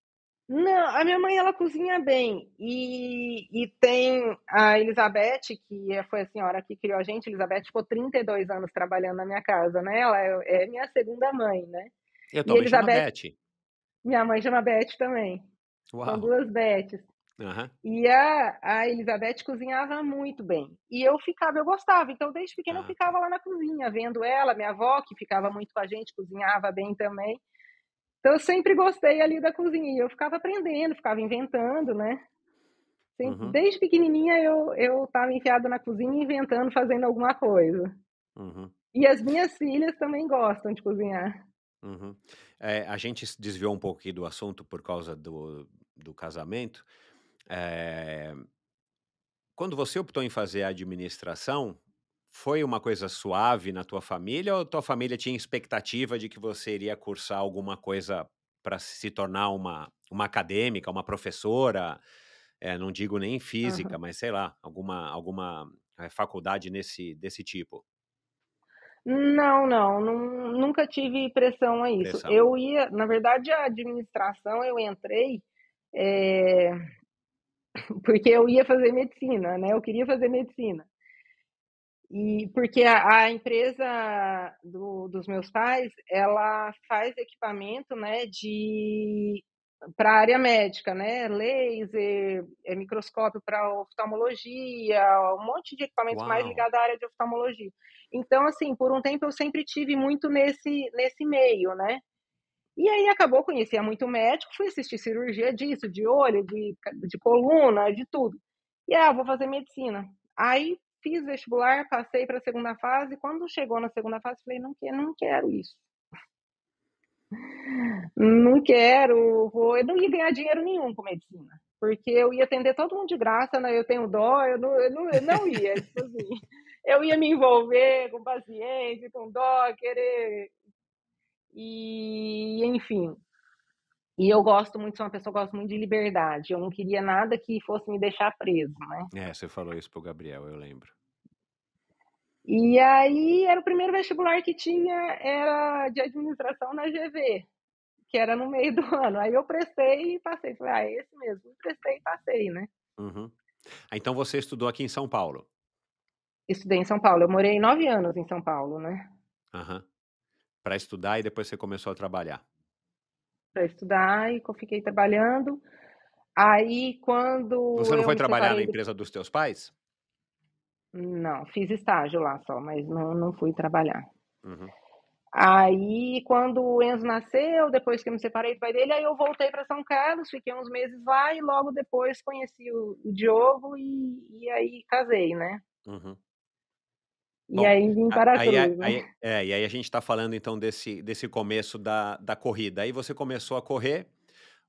B: Não, a minha mãe ela cozinha bem, e tem a Elizabeth, que foi a senhora que criou a gente, Elizabeth ficou 32 anos trabalhando na minha casa, né, ela é minha segunda mãe, né.
A: Eu
B: E a
A: também chama
B: Elizabeth
A: Betty.
B: minha mãe chama Beth também, são
A: Uau!
B: 2 Beths.
A: Aham.
B: E a Elizabeth cozinhava muito bem, e eu gostava, então desde pequena eu
A: Ah, tá.
B: ficava lá na cozinha vendo ela, minha avó que ficava muito com a gente, cozinhava bem também. Então eu sempre gostei ali da cozinha, e eu ficava aprendendo, ficava inventando, né.
A: Uhum,
B: Desde pequenininha eu estava enfiada na cozinha inventando, fazendo alguma coisa.
A: uhum,
B: E as minhas filhas também gostam de cozinhar.
A: uhum. A gente se desviou um pouco aqui do assunto por causa do casamento. Eh, Quando você optou em fazer a administração, foi uma coisa suave na tua família ou tua família tinha expectativa de que você iria cursar alguma coisa para se tornar uma acadêmica, uma professora? Não digo nem física,
B: Aham.
A: mas sei lá, alguma, faculdade desse tipo,
B: Não, não, nunca tive pressão a isso.
A: pressão.
B: Na verdade a administração eu entrei, eh, porque eu ia fazer medicina, né, eu queria fazer medicina. E porque a empresa dos meus pais, ela faz equipamento, né, para a área médica, né, laser, microscópio para oftalmologia, um monte de equipamentos mais
A: Uau!
B: ligados à área de oftalmologia. Então, assim, por um tempo eu sempre tive muito nesse meio, né. E aí acabou, conhecia muito médico, fui assistir cirurgia disso, de olho, de coluna, de tudo. E, vou fazer medicina. Aí fiz vestibular, passei para a segunda fase, quando chegou na segunda fase, falei: "Não quero isso, não quero, eu não ia ganhar dinheiro nenhum com medicina, porque eu ia atender todo mundo de graça, né, eu tenho dó, eu não ia, tipo assim, eu ia me envolver com paciente, com dó, querer enfim. E eu gosto muito, sou uma pessoa que gosto muito de liberdade, eu não queria nada que fosse me deixar preso, né.
A: É, você falou isso pro Gabriel, eu lembro.
B: E aí era o primeiro vestibular que tinha, era de administração na GV, que era no meio do ano, aí eu prestei e passei, falei: "Ah, é esse mesmo", prestei e passei, né.
A: Uhum. Então você estudou aqui em São Paulo?
B: Estudei em São Paulo, eu morei 9 anos em São Paulo, né,
A: Aham. Pra estudar e depois você começou a trabalhar?
B: pra estudar e fiquei trabalhando. Aí
A: Você
B: quando
A: não
B: eu
A: foi
B: me
A: trabalhar na
B: separei
A: empresa dos teus pais?
B: não, fiz estágio lá só, mas não fui trabalhar.
A: Uhum.
B: Aí, quando o Enzo nasceu, depois que eu me separei do pai dele, aí eu voltei para São Carlos, fiquei uns meses lá e logo depois conheci o Diogo e aí casei, né.
A: Uhum.
B: E
A: Bom,
B: aí vim
A: a
B: para
A: aí a
B: Cruz, né.
A: aí e aí a gente tá falando então desse começo da corrida. Aí você começou a correr,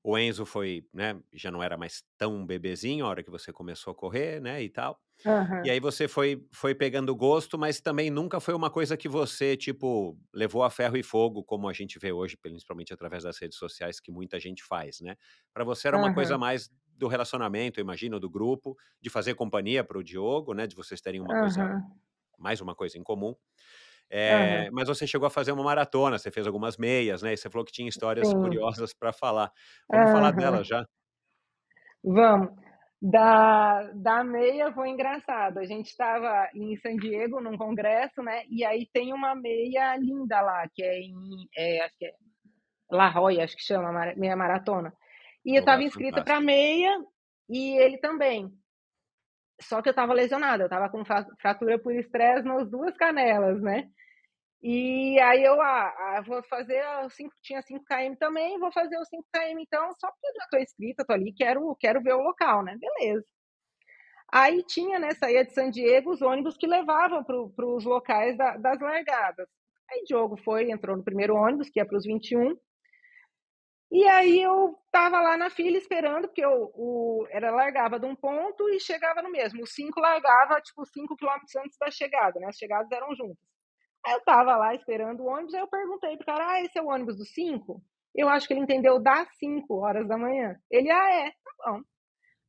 A: o Enzo foi, né, já não era mais tão bebezinho a hora que você começou a correr, né, e tal. E
B: Aham,
A: aí você foi pegando gosto, mas também nunca foi uma coisa que você, tipo, levou a ferro e fogo, como a gente vê hoje, principalmente através das redes sociais, que muita gente faz, né. Pra você era uma coisa
B: aham,
A: mais do relacionamento, eu imagino, do grupo, de fazer companhia para o Diogo, né, de vocês terem uma coisa
B: aham,
A: mais uma coisa em comum.
B: aham.
A: Mas você chegou a fazer uma maratona, você fez algumas meias, né, e você falou que tinha histórias
B: Sim,
A: curiosas para falar. Vamos falar
B: aham.
A: dela já?
B: Vamos. Da meia foi engraçado, a gente estava em San Diego num congresso, né, e aí tem uma meia linda lá, que é acho que é La Jolla, acho que chama, meia maratona. E eu estava
A: Lugar
B: inscrita para
A: fantástico.
B: meia, e ele também. Só que eu estava lesionada, eu estava com fratura por estresse nas 2 canelas, né. E aí eu: vou fazer os 5, tinha 5 km também, vou fazer os 5 km então, só porque eu já estou inscrita, estou ali, quero ver o local, né, beleza. Aí tinha, né, saía de San Diego os ônibus que levavam para os locais das largadas. Aí Diogo entrou no primeiro ônibus, que ia para os 21, e aí eu estava lá na fila esperando, porque largava de um ponto e chegava no mesmo. O 5 largava, tipo, 5 quilômetros antes da chegada, né, as chegadas eram juntas. Aí eu estava lá esperando o ônibus, aí eu perguntei pro cara: "Ah, esse é o ônibus do 5?" Eu acho que ele entendeu das 5 horas da manhã. Ele: "Ah, é, tá bom".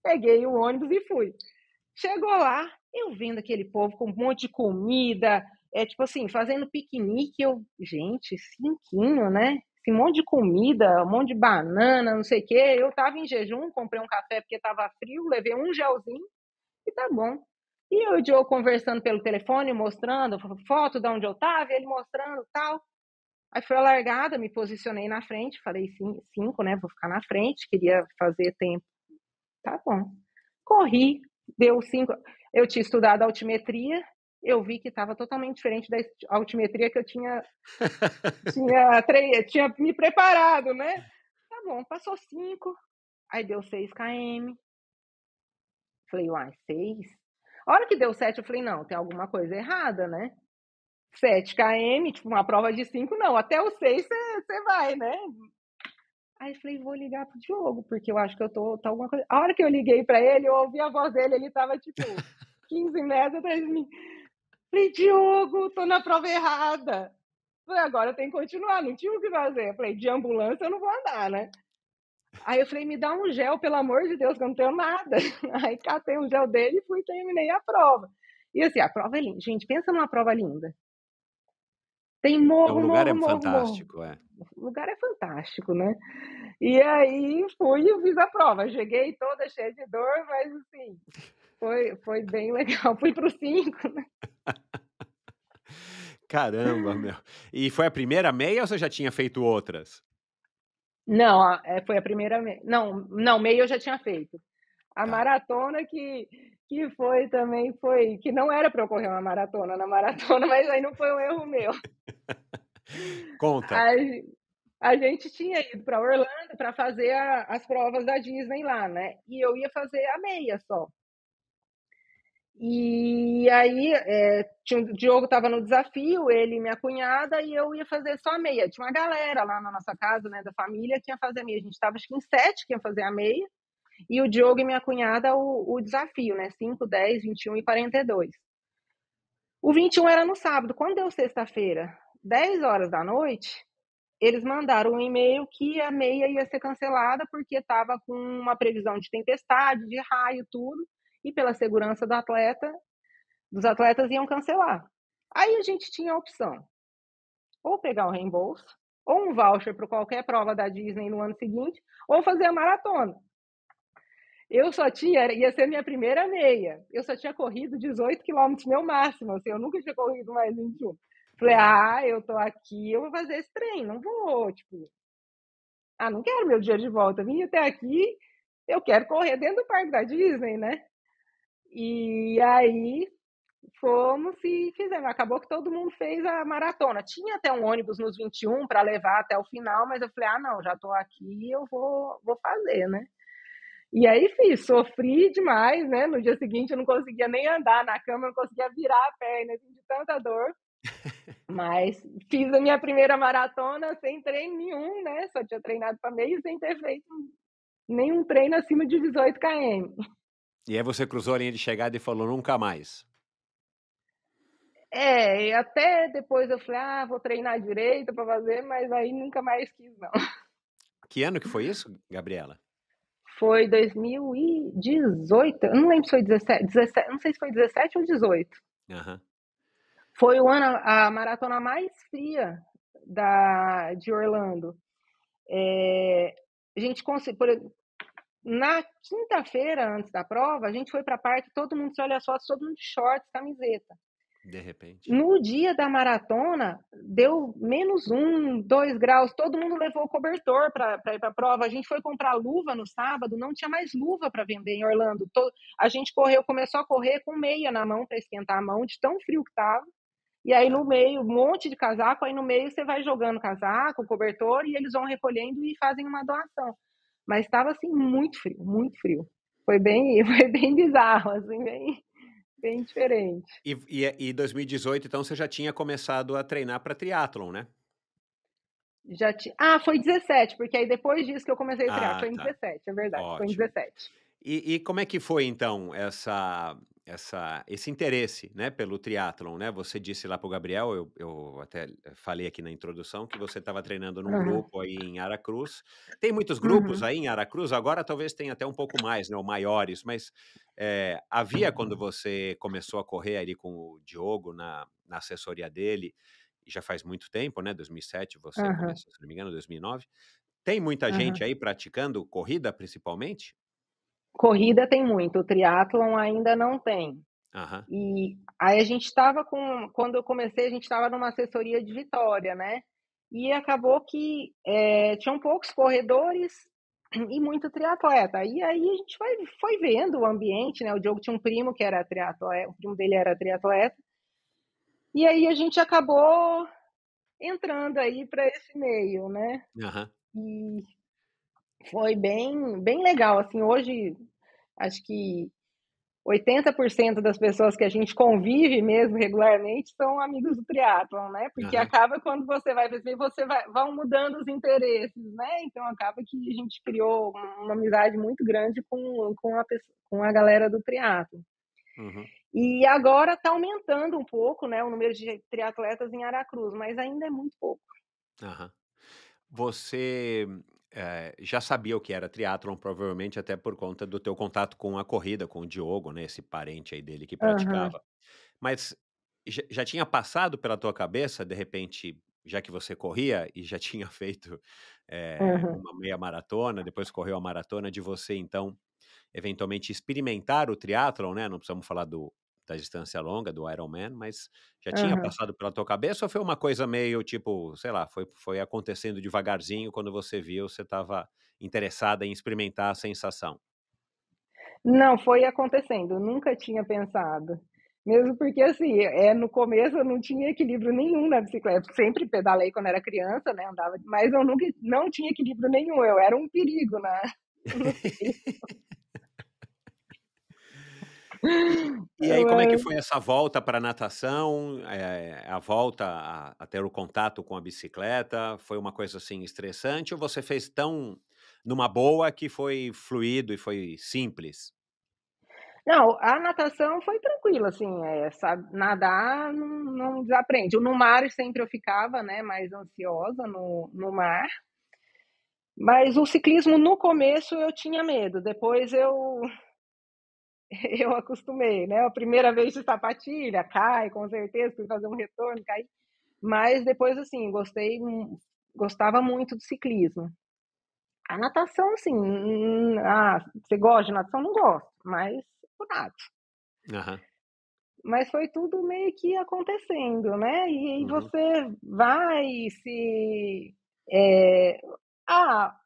B: Peguei o ônibus e fui. Chegou lá, eu vendo aquele povo com um monte de comida, tipo assim, fazendo piquenique, gente, cinquinho, né? Esse monte de comida, um monte de banana, não sei o quê. Eu estava em jejum, comprei um café porque estava frio, levei um gelzinho e tá bom. E eu e o Diogo conversando pelo telefone, mostrando foto de onde eu estava, ele mostrando tal. Aí foi a largada, me posicionei na frente, falei 5, né? Vou ficar na frente, queria fazer tempo. Tá bom. Corri, deu 5. Eu tinha estudado altimetria, eu vi que estava totalmente diferente da altimetria que eu tinha me preparado, né. Tá bom, passou 5, aí deu 6 km, falei: "Uai, 6?" A hora que deu 7 eu falei: "Não, tem alguma coisa errada, né. 7 km, tipo, uma prova de 5 não, até o 6 você vai, né". Aí falei: "Vou ligar pro Diogo, porque eu acho que eu tá alguma coisa". A hora que eu liguei pra ele, eu ouvi a voz dele, ele estava tipo 15 metros atrás de mim. Falei: "Diogo, tô na prova errada". Falei: "Agora eu tenho que continuar, não tinha o que fazer". Falei: "De ambulância eu não vou andar, né". Aí eu falei: "Me dá um gel, pelo amor de Deus, que eu não tenho nada". Aí catei o gel dele e fui e terminei a prova. E assim, a prova é linda. Gente, pensa numa prova linda. Tem
A: O
B: morro,
A: lugar
B: morro,
A: é
B: morro, morro.
A: fantástico, é.
B: O lugar é fantástico, né. E aí fui e fiz a prova. Cheguei toda cheia de dor, mas assim, foi bem legal. Fui para os 5, né.
A: Caramba, meu. E foi a primeira meia ou você já tinha feito outras?
B: Não, foi a primeira não, meia eu já tinha feito. A
A: Tá.
B: maratona que foi também foi que não era para eu correr uma maratona na maratona, mas aí não foi um erro meu.
A: Conta.
B: A a gente tinha ido para Orlando para fazer as provas da Disney lá, né, e eu ia fazer a meia só. E aí, tinha o Diogo estava no desafio, ele e minha cunhada, e eu ia fazer só a meia. Tinha uma galera lá na nossa casa, né, da família, que ia fazer a meia. A gente estava acho que em 7 que ia fazer a meia, e o Diogo e minha cunhada o desafio, né, 5, 10, 21 e 42. O 21 era no sábado. Quando deu sexta-feira, 10 horas da noite, eles mandaram um e-mail que a meia ia ser cancelada porque estava com uma previsão de tempestade, de raio, tudo, e pela segurança dos atletas iam cancelar. Aí a gente tinha a opção, ou pegar o reembolso, ou um voucher para qualquer prova da Disney no ano seguinte, ou fazer a maratona. Eu só tinha, ia ser minha primeira meia. Eu só tinha corrido 18 quilômetros, meu máximo, assim, eu nunca tinha corrido mais 21. Falei,
A: Uau.
B: eu tô aqui, eu vou fazer esse trem, não vou, tipo, não quero meu dia de volta, vim até aqui, eu quero correr dentro do parque da Disney, né? E aí fomos e fizemos. Acabou que todo mundo fez a maratona. Tinha até um ônibus nos 21 para levar até o final, mas eu falei, não, já tô aqui, eu vou fazer, né? E aí fiz, sofri demais, né? No dia seguinte eu não conseguia nem andar na cama, eu não conseguia virar a perna assim, de tanta dor. Mas fiz a minha primeira maratona sem treino nenhum, né? Só tinha treinado para meio sem ter feito nenhum treino acima de 18 km.
A: E aí você cruzou a linha de chegada e falou: "Nunca mais".
B: E até depois eu falei: vou treinar direito para fazer, mas aí nunca mais quis não.
A: Que ano que foi isso, Gabriela?
B: Foi 2018, eu não lembro se foi 17, não sei se foi 17 ou 18.
A: Aham.
B: Foi o ano a maratona mais fria de Orlando. A gente conseguiu, na quinta-feira antes da prova, a gente foi para a parque, todo mundo se olha as fotos, todo mundo de shorts, camiseta.
A: De repente.
B: No dia da maratona, deu -1, -2 graus, todo mundo levou cobertor para ir para a prova. A gente foi comprar luva no sábado, não tinha mais luva para vender em Orlando. A gente começou a correr com meia na mão para esquentar a mão, de tão frio que estava. E aí
A: Tá.
B: no meio, um monte de casaco, aí no meio você vai jogando casaco, cobertor, e eles vão recolhendo e fazem uma doação. Mas estava assim muito frio, muito frio. Foi bem, foi bem bizarro, assim, bem diferente.
A: E 2018, então, você já tinha começado a treinar para triatlon, né?
B: Foi 17, porque aí depois disso que eu comecei a triar,
A: Ah,
B: foi em
A: tá.
B: 17, é verdade, foi em
A: Ótimo.
B: 17.
A: E como é que foi então esse interesse, né, pelo triatlon, né? Você disse lá para o Gabriel, eu até falei aqui na introdução que você estava treinando num
B: Aham,
A: grupo aí em Aracruz. Tem muitos grupos
B: uhum.
A: aí em Aracruz? Agora talvez tenha até um pouco mais, né, ou maiores, mas, havia quando você começou a correr ali com o Diogo na assessoria dele, e já faz muito tempo, né, 2007 você
B: Aham,
A: começou, se não me engano, 2009. Tem muita gente
B: aham.
A: aí praticando corrida, principalmente?
B: Corrida tem muito, o triatlon ainda não tem.
A: Aham.
B: E aí a gente estava quando eu comecei, a gente estava numa assessoria de Vitória, né? E acabou que tinham poucos corredores e muito triatleta. E aí a gente foi vendo o ambiente, né? O Diogo tinha um primo que era triatleta, o primo dele era triatleta. E aí a gente acabou entrando aí para esse meio, né?
A: Aham.
B: E foi bem legal. Assim, hoje acho que 80% das pessoas que a gente convive mesmo regularmente são amigos do triatlon, né? Porque
A: Aham.
B: acaba quando você vai fazer, vão mudando os interesses, né? Então acaba que a gente criou uma amizade muito grande com a galera do triatlon.
A: Uhum.
B: E agora está aumentando um pouco, né, o número de triatletas em Aracruz, mas ainda é muito pouco.
A: Aham. Você, já sabia o que era triatlon, provavelmente até por conta do teu contato com a corrida, com o Diogo, né, esse parente aí dele que
B: Aham,
A: praticava. Mas já tinha passado pela tua cabeça, de repente, já que você corria e já tinha feito,
B: aham,
A: uma meia maratona, depois correu a maratona, de você então eventualmente experimentar o triatlon, né, não precisamos falar da distância longa, do Ironman, mas já tinha
B: aham.
A: passado pela tua cabeça ou foi uma coisa meio tipo, sei lá, foi acontecendo devagarzinho, quando você viu, você estava interessada em experimentar a sensação?
B: Não, foi acontecendo, eu nunca tinha pensado. Mesmo porque, assim, no começo eu não tinha equilíbrio nenhum na bicicleta, sempre pedalei quando era criança, né, andava, mas eu nunca não tinha equilíbrio nenhum, eu era um perigo na no ciclismo.
A: E aí como é que foi essa volta para a natação, a volta a ter o contato com a bicicleta, foi uma coisa, assim, estressante ou você fez tão numa boa que foi fluido e foi simples?
B: Não, a natação foi tranquila, assim, sabe, nadar não desaprende. No mar sempre eu ficava, né, mais ansiosa no mar, mas o ciclismo no começo eu tinha medo, depois eu eu acostumei, né, a primeira vez de sapatilha, cai, com certeza, fui fazer um retorno, caí, mas depois, assim, gostava muito do ciclismo. A natação, assim, você gosta de natação? Não gosto, mas eu nado.
A: Aham.
B: Mas foi tudo meio que acontecendo, né, e aí
A: Uhum,
B: você vai se eh, a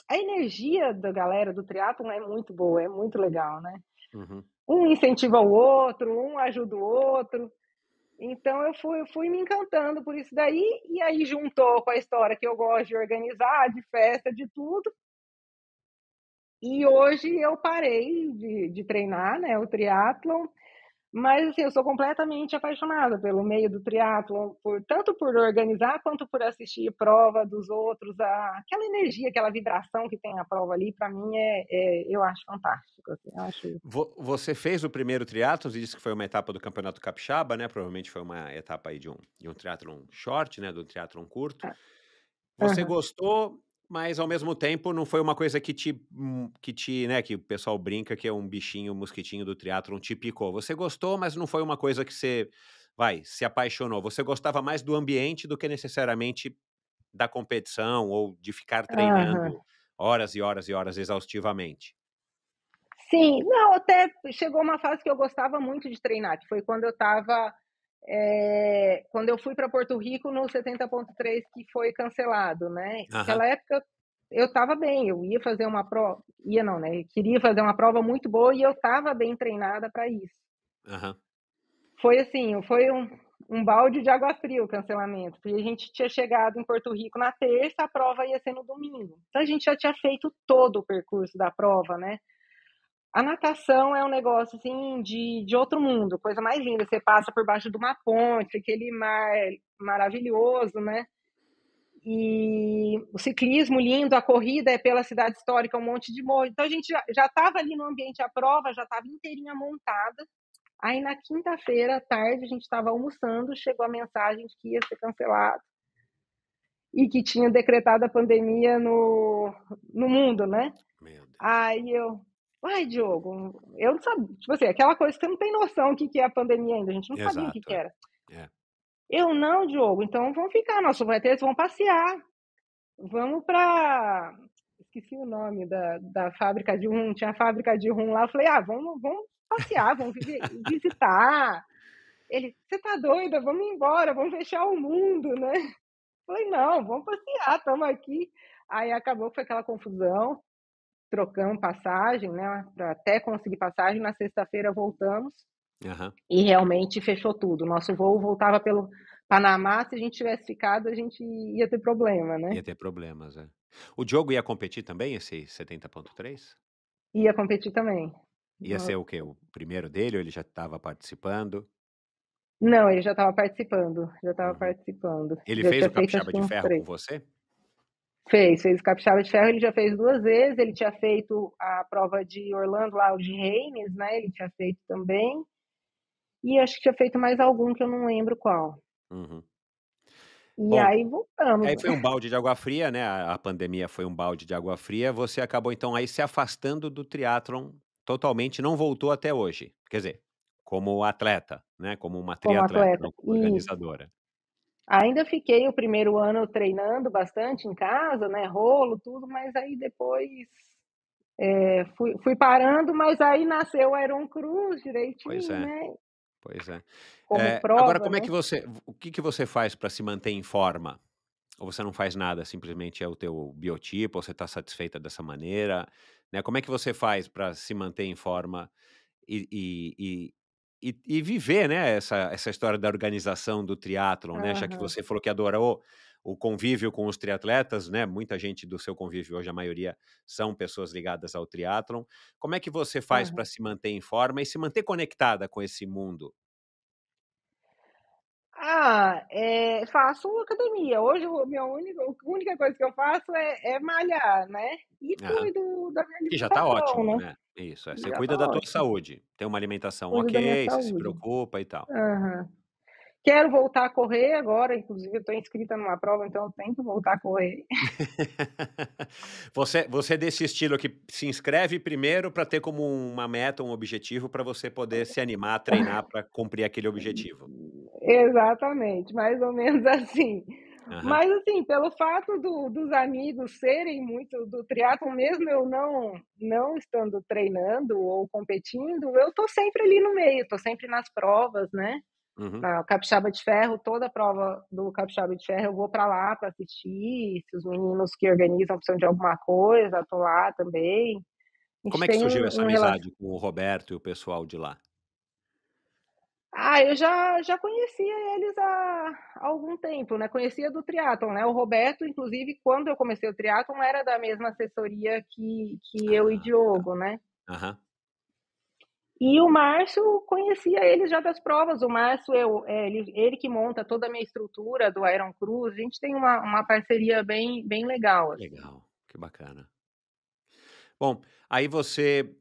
B: a energia da galera do triatlon é muito boa, é muito legal, né.
A: uhum.
B: Um incentiva o outro, um ajuda o outro, então eu fui me encantando por isso daí, e aí juntou com a história que eu gosto de organizar, de festa, de tudo, e hoje eu parei de treinar, né, o triatlon. Mas, assim, eu sou completamente apaixonada pelo meio do triatlon, tanto por organizar quanto por assistir prova dos outros, aquela energia, aquela vibração que tem a prova ali, para mim eu acho fantástico, assim, eu acho.
A: Você fez o primeiro triatlon, você disse que foi uma etapa do Campeonato Capixaba, né, provavelmente foi uma etapa aí de um triatlon short, né, de um triatlon curto.
B: Ah,
A: Você
B: aham.
A: gostou, mas ao mesmo tempo não foi uma coisa né, que o pessoal brinca que é um bichinho, um mosquitinho do triatlon te picou. Você gostou, mas não foi uma coisa que você, se apaixonou. Você gostava mais do ambiente do que necessariamente da competição ou de ficar
B: Aham.
A: treinando horas e horas e horas exaustivamente.
B: Sim, não, até chegou uma fase que eu gostava muito de treinar, que foi quando eu estava, quando eu fui para Porto Rico no 70.3 que foi cancelado, né.
A: Aham,
B: Aquela época eu estava bem, eu ia fazer uma prova, ia não, né, queria fazer uma prova muito boa e eu estava bem treinada para isso.
A: aham.
B: Foi assim, foi um balde de água fria o cancelamento, porque a gente tinha chegado em Porto Rico na terça, a prova ia ser no domingo. Então a gente já tinha feito todo o percurso da prova, né. A natação é um negócio, assim, de outro mundo, coisa mais linda, você passa por baixo de uma ponte, aquele mar maravilhoso, né. E o ciclismo lindo, a corrida é pela cidade histórica, um monte de morro, então a gente já estava ali no ambiente, a prova já estava inteirinha montada. Aí na quinta-feira à tarde a gente estava almoçando, chegou a mensagem de que ia ser cancelado e que tinha decretado a pandemia no mundo, né.
A: Meu Deus.
B: Aí eu: "Uai, Diogo", eu não sabia, tipo assim, aquela coisa que você não tem noção o que que é a pandemia ainda, a gente não sabia o que
A: Exato,
B: que
A: é.
B: era.
A: É.
B: Eu: "Não, Diogo, então vamos ficar, nós só vai ter vamos passear, vamos pra", esqueci o nome da fábrica de rum, tinha a fábrica de rum lá, eu falei: "Ah, vamos passear, vamos visitar". Ele: "Você tá doida? Vamos embora, vamos fechar o mundo, né". Falei: "Não, vamos passear, estamos aqui". Aí acabou que foi aquela confusão, trocamos passagem, né, pra até conseguir passagem, na sexta-feira voltamos
A: Aham.
B: e realmente fechou tudo. Nosso voo voltava pelo Panamá, se a gente tivesse ficado, a gente ia ter problema, né.
A: Ia ter problemas, é. O Diogo ia competir também, esse 70.3?
B: Ia competir também.
A: Ia ser o quê? O primeiro dele ou ele já estava participando?
B: Não, ele já estava participando, já estava
A: Uhum.
B: participando.
A: Ele
B: Já
A: fez
B: tinha
A: o
B: feito acho
A: capixaba
B: que
A: de
B: uns
A: ferro com
B: 3.
A: você?
B: Fez o capixaba de ferro, ele já fez 2 vezes, ele tinha feito a prova de Orlando lá, o de Reims, né, ele tinha feito também, e acho que tinha feito mais algum que eu não lembro qual.
A: Uhum.
B: E
A: Bom,
B: aí voltamos.
A: aí foi um balde de água fria, né, a pandemia foi um balde de água fria, você acabou então aí se afastando do triatlon totalmente, não voltou até hoje? Quer dizer, como atleta, né, como uma
B: Como
A: triatleta,
B: atleta,
A: não como
B: isso.
A: organizadora.
B: Ainda fiquei o primeiro ano treinando bastante em casa, né, rolo, tudo, mas aí depois, fui parando, mas aí nasceu o Iron Cruz
A: Pois
B: direitinho,
A: é,
B: né,
A: pois é.
B: como
A: Agora
B: prova,
A: como é
B: né.
A: que você o que que você faz para se manter em forma? Ou você não faz nada, simplesmente é o teu biotipo, ou você está satisfeita dessa maneira, né? Como é que você faz para se manter em forma e e viver, né, essa história da organização do triatlon, né, já que
B: Aham,
A: você falou que adorou o convívio com os triatletas, né, muita gente do seu convívio hoje, a maioria são pessoas ligadas ao triatlon. Como é que você faz para
B: aham.
A: se manter em forma e se manter conectada com esse mundo?
B: Faço academia. Hoje o minha única coisa que eu faço é malhar, né, e
A: Aham.
B: cuido da minha
A: Que já está
B: alimentação,
A: ótimo,
B: né,
A: né. Isso,
B: e
A: você
B: já tá
A: cuida da tua
B: ótimo.
A: saúde, tem uma alimentação
B: Cuido da minha
A: ok, você se
B: saúde.
A: preocupa e tal.
B: Aham. Quero voltar a correr agora, inclusive eu estou inscrita numa prova, então eu tenho que voltar a correr.
A: Você é desse estilo que se inscreve primeiro para ter como uma meta, um objetivo para você poder se animar a treinar para cumprir aquele objetivo.
B: Exatamente, mais ou menos assim.
A: Aham,
B: Mas, assim, pelo fato dos amigos serem muito do triatlon, mesmo eu não estando treinando ou competindo, eu tô sempre ali no meio, tô sempre nas provas, né.
A: uhum.
B: Na Capixaba de Ferro, toda a prova do Capixaba de Ferro eu vou para lá para assistir, se os meninos que organizam precisam de alguma coisa, tô lá também. A
A: Como
B: gente
A: é que
B: tem
A: surgiu essa
B: um rela
A: amizade com o Roberto e o pessoal de lá?
B: eu já conhecia eles há algum tempo, né, conhecia do triatlon, né, o Roberto inclusive quando eu comecei o triatlon era da mesma assessoria que eu e
A: Ah, legal.
B: Diogo, né.
A: Aham,
B: E o Márcio conhecia ele já das provas, o Márcio ele que monta toda a minha estrutura do Iron Cruz, a gente tem uma parceria bem legal, assim.
A: legal, que bacana. Bom, aí você,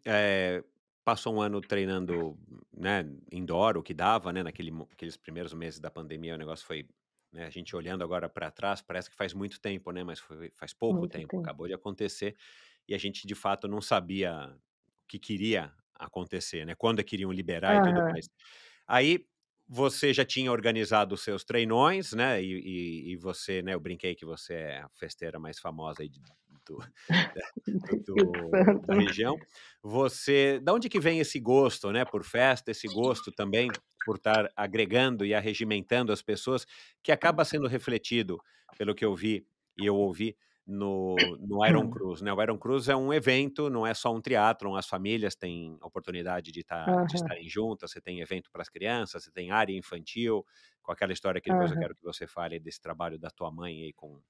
A: passou um ano treinando, né, indoor, o que dava, né, aqueles primeiros meses da pandemia, o negócio foi, né, a gente olhando agora para trás, parece que faz muito tempo, né, mas faz pouco
B: Muito
A: tempo,
B: tempo.
A: acabou de acontecer, e a gente de fato não sabia o que queria acontecer, né, quando é que iriam liberar e tudo
B: Aham,
A: mais. Aí, você já tinha organizado os seus treinões, né, e você, né, eu brinquei que você é a festeira mais famosa aí do
B: do Espírito Santo,
A: da
B: né.
A: região. Você da onde que vem esse gosto, né, por festa, esse gosto também por estar agregando e arregimentando as pessoas, que acaba sendo refletido, pelo que eu vi e eu ouvi, no Iron Cruz, né. O Iron Cruz é um evento, não é só um triatlon, as famílias têm a oportunidade de
B: Aham,
A: estarem juntas, você tem evento para as crianças, você tem área infantil, com aquela história que depois eu
B: aham,
A: quero que você fale desse trabalho da tua mãe aí com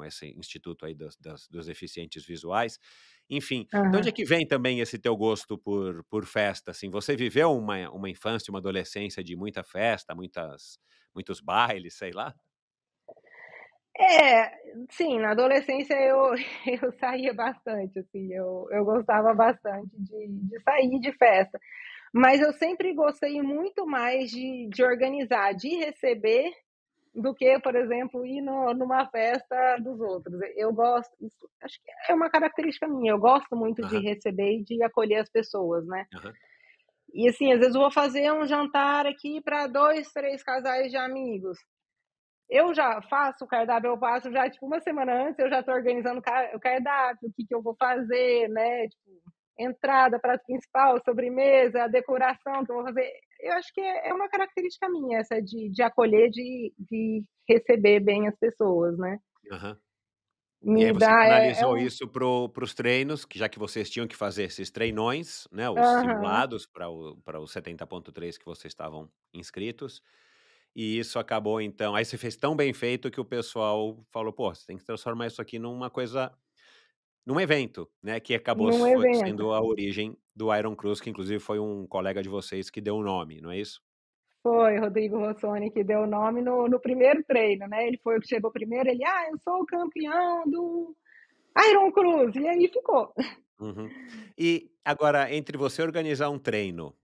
A: esse instituto aí dos deficientes visuais. Enfim, de onde
B: aham.
A: é que vem também esse teu gosto por festa, assim? Você viveu uma infância, uma adolescência de muita festa, muitos bailes, sei lá?
B: É, sim, na adolescência eu eu saía bastante, assim, eu gostava bastante de sair de festa, mas eu sempre gostei muito mais de organizar, de receber, do que, por exemplo, ir no numa festa dos outros. Eu gosto isso acho que é uma característica minha, eu gosto muito de
A: Aham,
B: receber e de acolher as pessoas, né.
A: aham,
B: E, assim, às vezes eu vou fazer um jantar aqui para 2, 3 casais de amigos. Eu já faço o cardápio, eu passo já, tipo, uma semana antes, eu já estou organizando o cardápio, o que que eu vou fazer, né, tipo, entrada, prato principal, sobremesa, a decoração que eu vou fazer. Eu acho que é uma característica minha essa de acolher, de receber bem as pessoas, né.
A: aham. E aí
B: Me
A: você
B: dá é
A: canalizou
B: um
A: isso para os treinos, que já que vocês tinham que fazer esses treinões, né, os
B: aham,
A: simulados para o 70.3 que vocês estavam inscritos, e isso acabou então aí você fez tão bem feito que o pessoal falou: "Pô, você tem que transformar isso aqui num evento", né, que acabou
B: num evento.
A: sendo a origem do Iron Cruz, que inclusive foi um colega de vocês que deu o nome, não é isso?
B: Foi, Rodrigo Rossoni que deu o nome no primeiro treino, né, ele foi o que chegou primeiro, ele: "Ah, eu sou o campeão do Iron Cruz", e aí ficou.
A: Uhum. E agora entre você organizar um treino,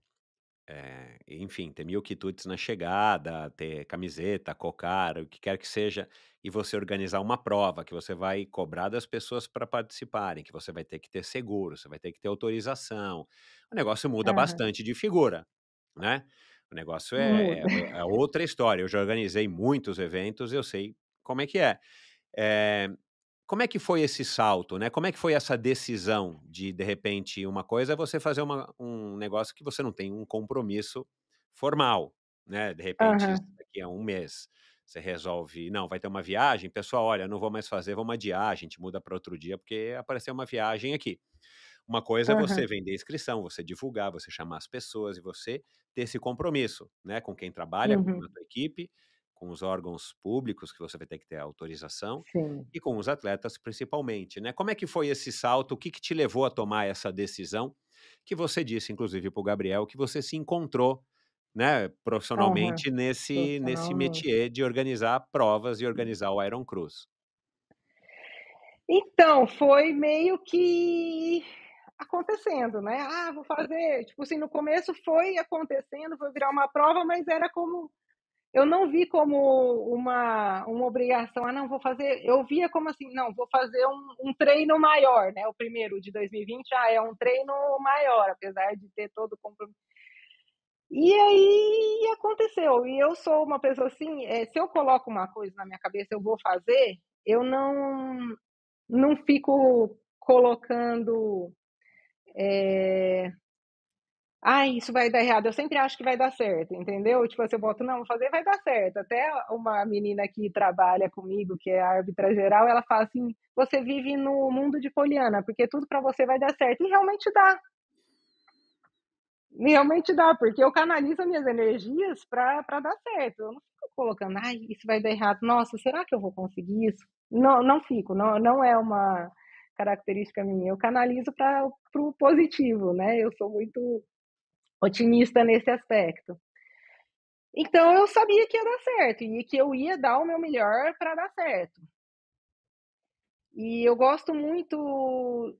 A: enfim, ter 1000 quitutes na chegada, ter camiseta, cocar, o que quer que seja, e você organizar uma prova que você vai cobrar das pessoas para participarem, que você vai ter que ter seguro, você vai ter que ter autorização. O negócio muda
B: Aham,
A: bastante de figura, né. O negócio
B: muda.
A: é outra história. Eu já organizei muitos eventos, eu sei como é que é. Eh Como é que foi esse salto, né, como é que foi essa decisão de repente, uma coisa é você fazer um negócio que você não tem um compromisso formal, né, de repente
B: Aham,
A: daqui a um mês. Você resolve, não, vai ter uma viagem, pessoal, olha, não vou mais fazer, vamos adiar, a gente muda para outro dia, porque apareceu uma viagem aqui. Uma coisa é você
B: Aham.
A: vender inscrição, você divulgar, você chamar as pessoas e você ter esse compromisso, né, com quem trabalha
B: Uhum.
A: na tua equipe, com os órgãos públicos que você vai ter que ter autorização
B: Sim.
A: e com os atletas principalmente, né. Como é que foi esse salto? O que que te levou a tomar essa decisão? Que você disse inclusive para o Gabriel que você se encontrou, né,
B: Aham.
A: profissionalmente nesse
B: Profissionalmente.
A: métier de organizar provas e organizar o Iron Cruz.
B: Então, foi meio que acontecendo, né. "Ah, vou fazer", tipo assim, no começo foi acontecendo, foi virar uma prova, mas era como eu não vi como uma obrigação, "Ah, não, vou fazer", eu via como assim: "Não, vou fazer um treino maior", né, o primeiro de 2020, é um treino maior, apesar de ter todo o compromisso. E aí aconteceu, e eu sou uma pessoa assim, se eu coloco uma coisa na minha cabeça, eu vou fazer, eu não fico colocando, eh, "Ai, isso vai dar errado", eu sempre acho que vai dar certo, entendeu? Tipo assim, eu boto: "Não, vou fazer, vai dar certo". Até uma menina que trabalha comigo, que é a árbitra geral, ela fala assim: "Você vive no mundo de Poliana, porque tudo pra você vai dar certo", e realmente dá. Realmente dá, porque eu canalizo as minhas energias para dar certo, eu não fico colocando: "Ai, isso vai dar errado, nossa, será que eu vou conseguir isso?". Não fico, não é uma característica minha, eu canalizo para o positivo, né, eu sou muito otimista nesse aspecto. Então eu sabia que ia dar certo e que eu ia dar o meu melhor para dar certo. E eu gosto muito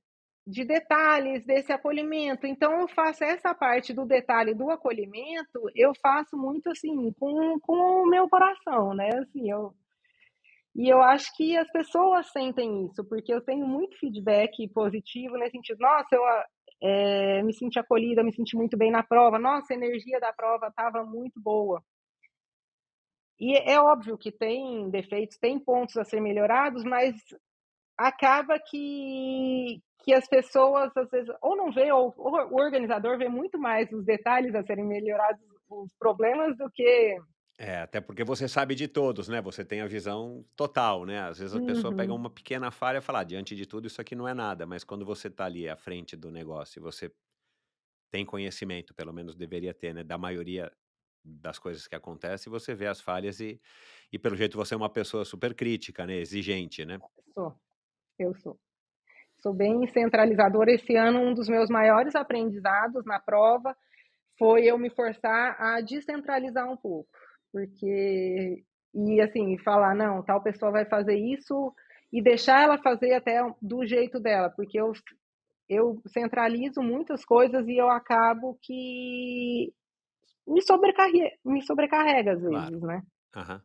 B: de detalhes, desse acolhimento, então eu faço essa parte do detalhe do acolhimento, eu faço muito, assim, com o meu coração, né, assim, eu acho que as pessoas sentem isso, porque eu tenho muito feedback positivo nesse sentido: "Nossa, me senti acolhida, me senti muito bem na prova, nossa, a energia da prova estava muito boa". E é óbvio que tem defeitos, tem pontos a ser melhorados, mas acaba que as pessoas, às vezes, ou não vê, ou o organizador vê muito mais os detalhes a serem melhorados, os problemas, do que
A: É, até porque você sabe de todos, né, você tem a visão total, né, às vezes a pessoa pega
B: uhum,
A: uma pequena falha e fala: "Ah, diante de tudo isso aqui não é nada", mas quando você tá ali à frente do negócio e você tem conhecimento, pelo menos deveria ter, né, da maioria das coisas que acontecem, você vê as falhas e pelo jeito você é uma pessoa super crítica, né, exigente, né?
B: sou, eu sou. Sou bem centralizadora. Esse ano, um dos meus maiores aprendizados na prova foi eu me forçar a descentralizar um pouco, porque e assim, falar: "Não, tal pessoa vai fazer isso", e deixar ela fazer até do jeito dela, porque eu centralizo muitas coisas e eu acabo que me sobrecarrega às
A: Claro.
B: vezes, né.
A: Aham.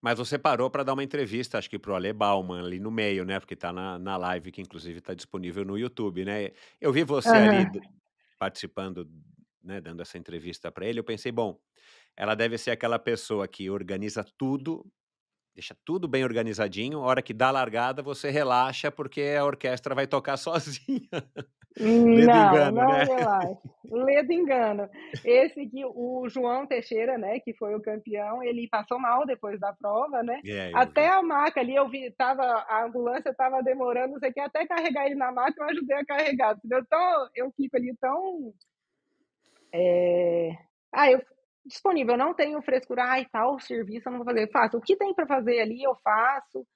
A: Mas você parou para dar uma entrevista, acho que para o Ale Bauman, ali no meio, né, porque tá na live que inclusive tá disponível no YouTube, né. Eu vi você ali
B: Aham,
A: participando, né, dando essa entrevista para ele, eu pensei: "Bom, ela deve ser aquela pessoa que organiza tudo, deixa tudo bem organizadinho, a hora que dá a largada você relaxa, porque a orquestra vai tocar sozinha". Lendo
B: não,
A: engano,
B: não
A: né.
B: relaxa, ledo engano. Esse que o João Teixeira, né, que foi o campeão, ele passou mal depois da prova, né,
A: É, eu
B: até
A: vi.
B: a maca ali eu vi, a ambulância estava demorando, não sei o quê, até carregar ele na maca eu ajudei a carregar, entendeu. Então eu fico ali tão, eu disponível, eu não tenho frescura: "Ai, tal serviço eu não vou fazer", eu faço. O que tem para fazer ali eu faço,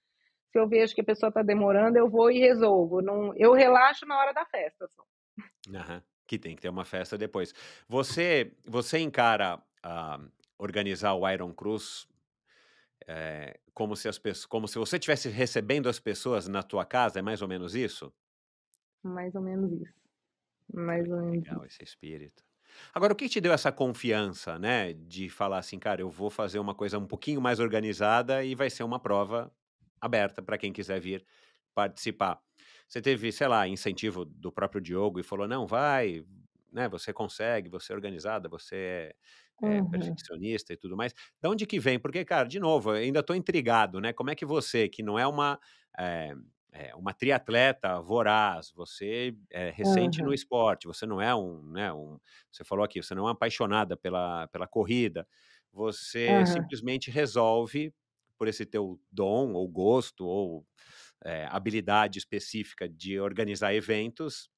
B: se eu vejo que a pessoa está demorando eu vou e resolvo, não, eu relaxo na hora da festa só.
A: Aham. Que tem que ter uma festa depois. Você encara, organizar o Iron Cruz, como se você estivesse recebendo as pessoas na tua casa, é mais ou menos isso?
B: Mais ou menos isso, mais
A: Olha
B: ou
A: que
B: menos
A: legal
B: isso.
A: esse espírito. Agora o que te deu essa confiança, né, de falar assim: "Cara, eu vou fazer uma coisa um pouquinho mais organizada e vai ser uma prova aberta para quem quiser vir participar". Você teve, sei lá, incentivo do próprio Diogo e falou: "Não, vai, né, você consegue, você é organizada, você é
B: Uhum,
A: perfeccionista e tudo mais". Da onde que vem? Porque, cara, de novo, eu ainda estou intrigado, né, como é que você, que não é eh uma triatleta voraz, você é recente no
B: aham.
A: esporte, você não é um, né, você falou aqui, você não é uma apaixonada pela corrida. você
B: Aham,
A: simplesmente resolve, por esse teu dom ou gosto ou, habilidade específica de organizar eventos,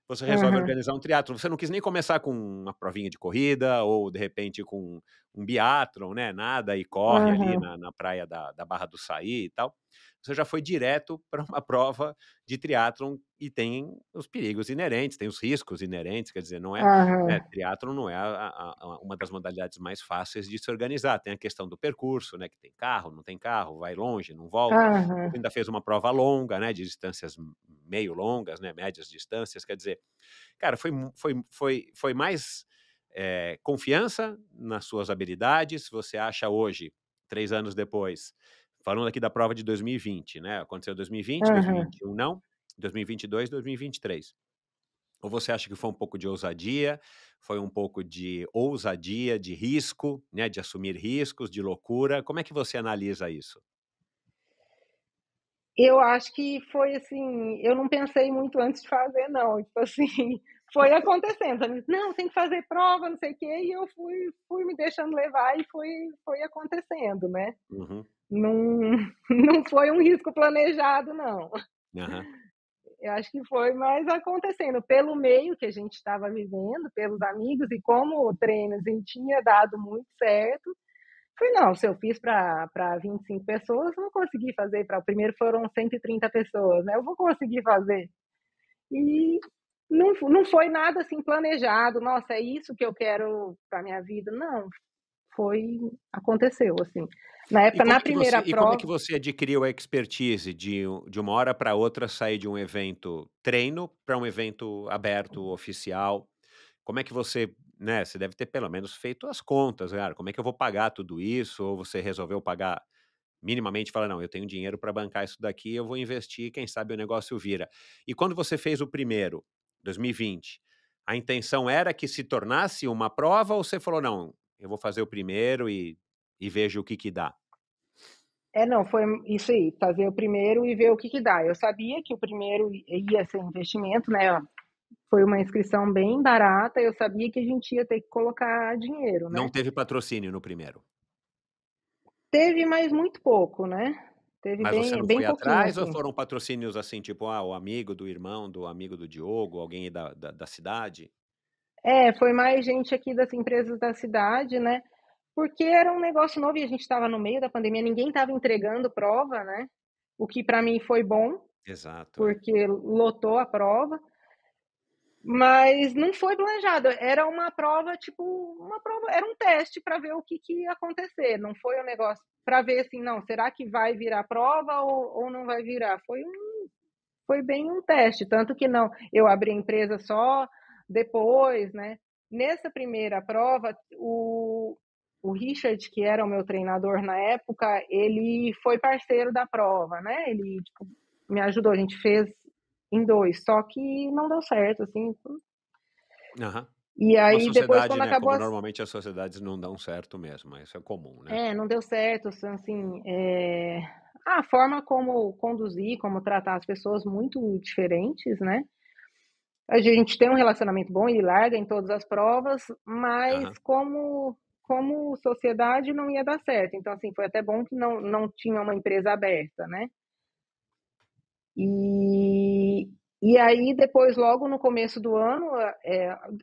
A: você resolve
B: aham,
A: organizar um triatlon. Você não quis nem começar com uma provinha de corrida ou, de repente, com um biatlon, né, nada e corre ali
B: aham,
A: na praia da Barra do Saí e tal. Você já foi direto para uma prova de triatlon e tem os perigos inerentes, tem os riscos inerentes, quer dizer, não é,
B: aham,
A: né, triatlon não é uma das modalidades mais fáceis de se organizar. Tem a questão do percurso, né, que tem carro, não tem carro, vai longe, não volta.
B: aham.
A: Você ainda fez uma prova longa, né, de distâncias meio longas, né, médias distâncias, quer dizer, cara, foi mais, confiança nas suas habilidades. Você acha hoje, 3 anos depois, falando aqui da prova de 2020, né, aconteceu 2020,
B: Aham.
A: 2021 não, 2022, 2023. Ou você acha que foi um pouco de ousadia, foi um pouco de ousadia, de risco, né, de assumir riscos, de loucura? Como é que você analisa isso?
B: Eu acho que foi assim, eu não pensei muito antes de fazer não, tipo assim, foi acontecendo, sabe, "Não, tem que fazer prova, não sei o quê", e eu fui me deixando levar e foi acontecendo, né.
A: Uhum.
B: Não não foi um risco planejado não.
A: Aham.
B: Eu acho que foi mais acontecendo, pelo meio que a gente estava vivendo, pelos amigos e como o treino, assim, tinha dado muito certo. Falei: "Não, se eu fiz para 25 pessoas, eu vou conseguir fazer para", o primeiro foram 130 pessoas, né, eu vou conseguir fazer. E não foi nada, assim, planejado, "Nossa, é isso que eu quero para minha vida", não, foi aconteceu, assim. Na
A: E
B: época,
A: como
B: na
A: é que você
B: primeira
A: e como é que
B: prova
A: você adquiriu a expertise de uma hora para outra sair de um evento treino para um evento aberto, oficial? Como é que você, né, você deve ter pelo menos feito as contas, cara, como é que eu vou pagar tudo isso? Ou você resolveu pagar minimamente, fala: "Não, eu tenho dinheiro para bancar isso daqui, eu vou investir, quem sabe o negócio vira". E quando você fez o primeiro, 2020, a intenção era que se tornasse uma prova ou você falou: "Não, eu vou fazer o primeiro e vejo o que que dá"?
B: não, foi isso aí, fazer o primeiro e ver o que que dá. Eu sabia que o primeiro ia ser investimento, né, foi uma inscrição bem barata, eu sabia que a gente ia ter que colocar dinheiro,
A: Não
B: né.
A: teve patrocínio no primeiro.
B: Teve, mas muito pouco, né. Teve
A: Mas você
B: bem
A: não
B: bem
A: foi
B: pouquinho,
A: atrás ou
B: assim.
A: foram patrocínios, assim, tipo, o amigo do irmão, do amigo do Diogo, alguém da cidade?
B: É, foi mais gente aqui das empresas da cidade, né, porque era um negócio novo e a gente estava no meio da pandemia, ninguém estava entregando prova, né, o que para mim foi bom,
A: Exato, é.
B: porque lotou a prova, mas não foi planejado, era uma prova, tipo, uma prova era um teste para ver o que que ia acontecer, não foi um negócio para ver, assim: "Não, será que vai virar prova ou não vai virar?". Foi bem um teste, tanto que não eu abri a empresa só depois, né. Nessa primeira prova, o Richard, que era o meu treinador na época, ele foi parceiro da prova, né, ele, tipo, me ajudou, a gente fez em 2 só que não deu certo, assim,
A: Aham.
B: e
A: Uma
B: aí depois
A: sociedade,
B: quando
A: né,
B: acabou
A: como
B: as
A: normalmente as sociedades não dão certo mesmo, mas isso é comum, né.
B: não deu certo, assim, a forma como conduzir, como tratar as pessoas muito diferentes, né. A gente tem um relacionamento bom, ele larga em todas as provas, mas
A: Aham.
B: como sociedade não ia dar certo. Então, assim, foi até bom que não tinha uma empresa aberta, né. E e aí depois logo no começo do ano,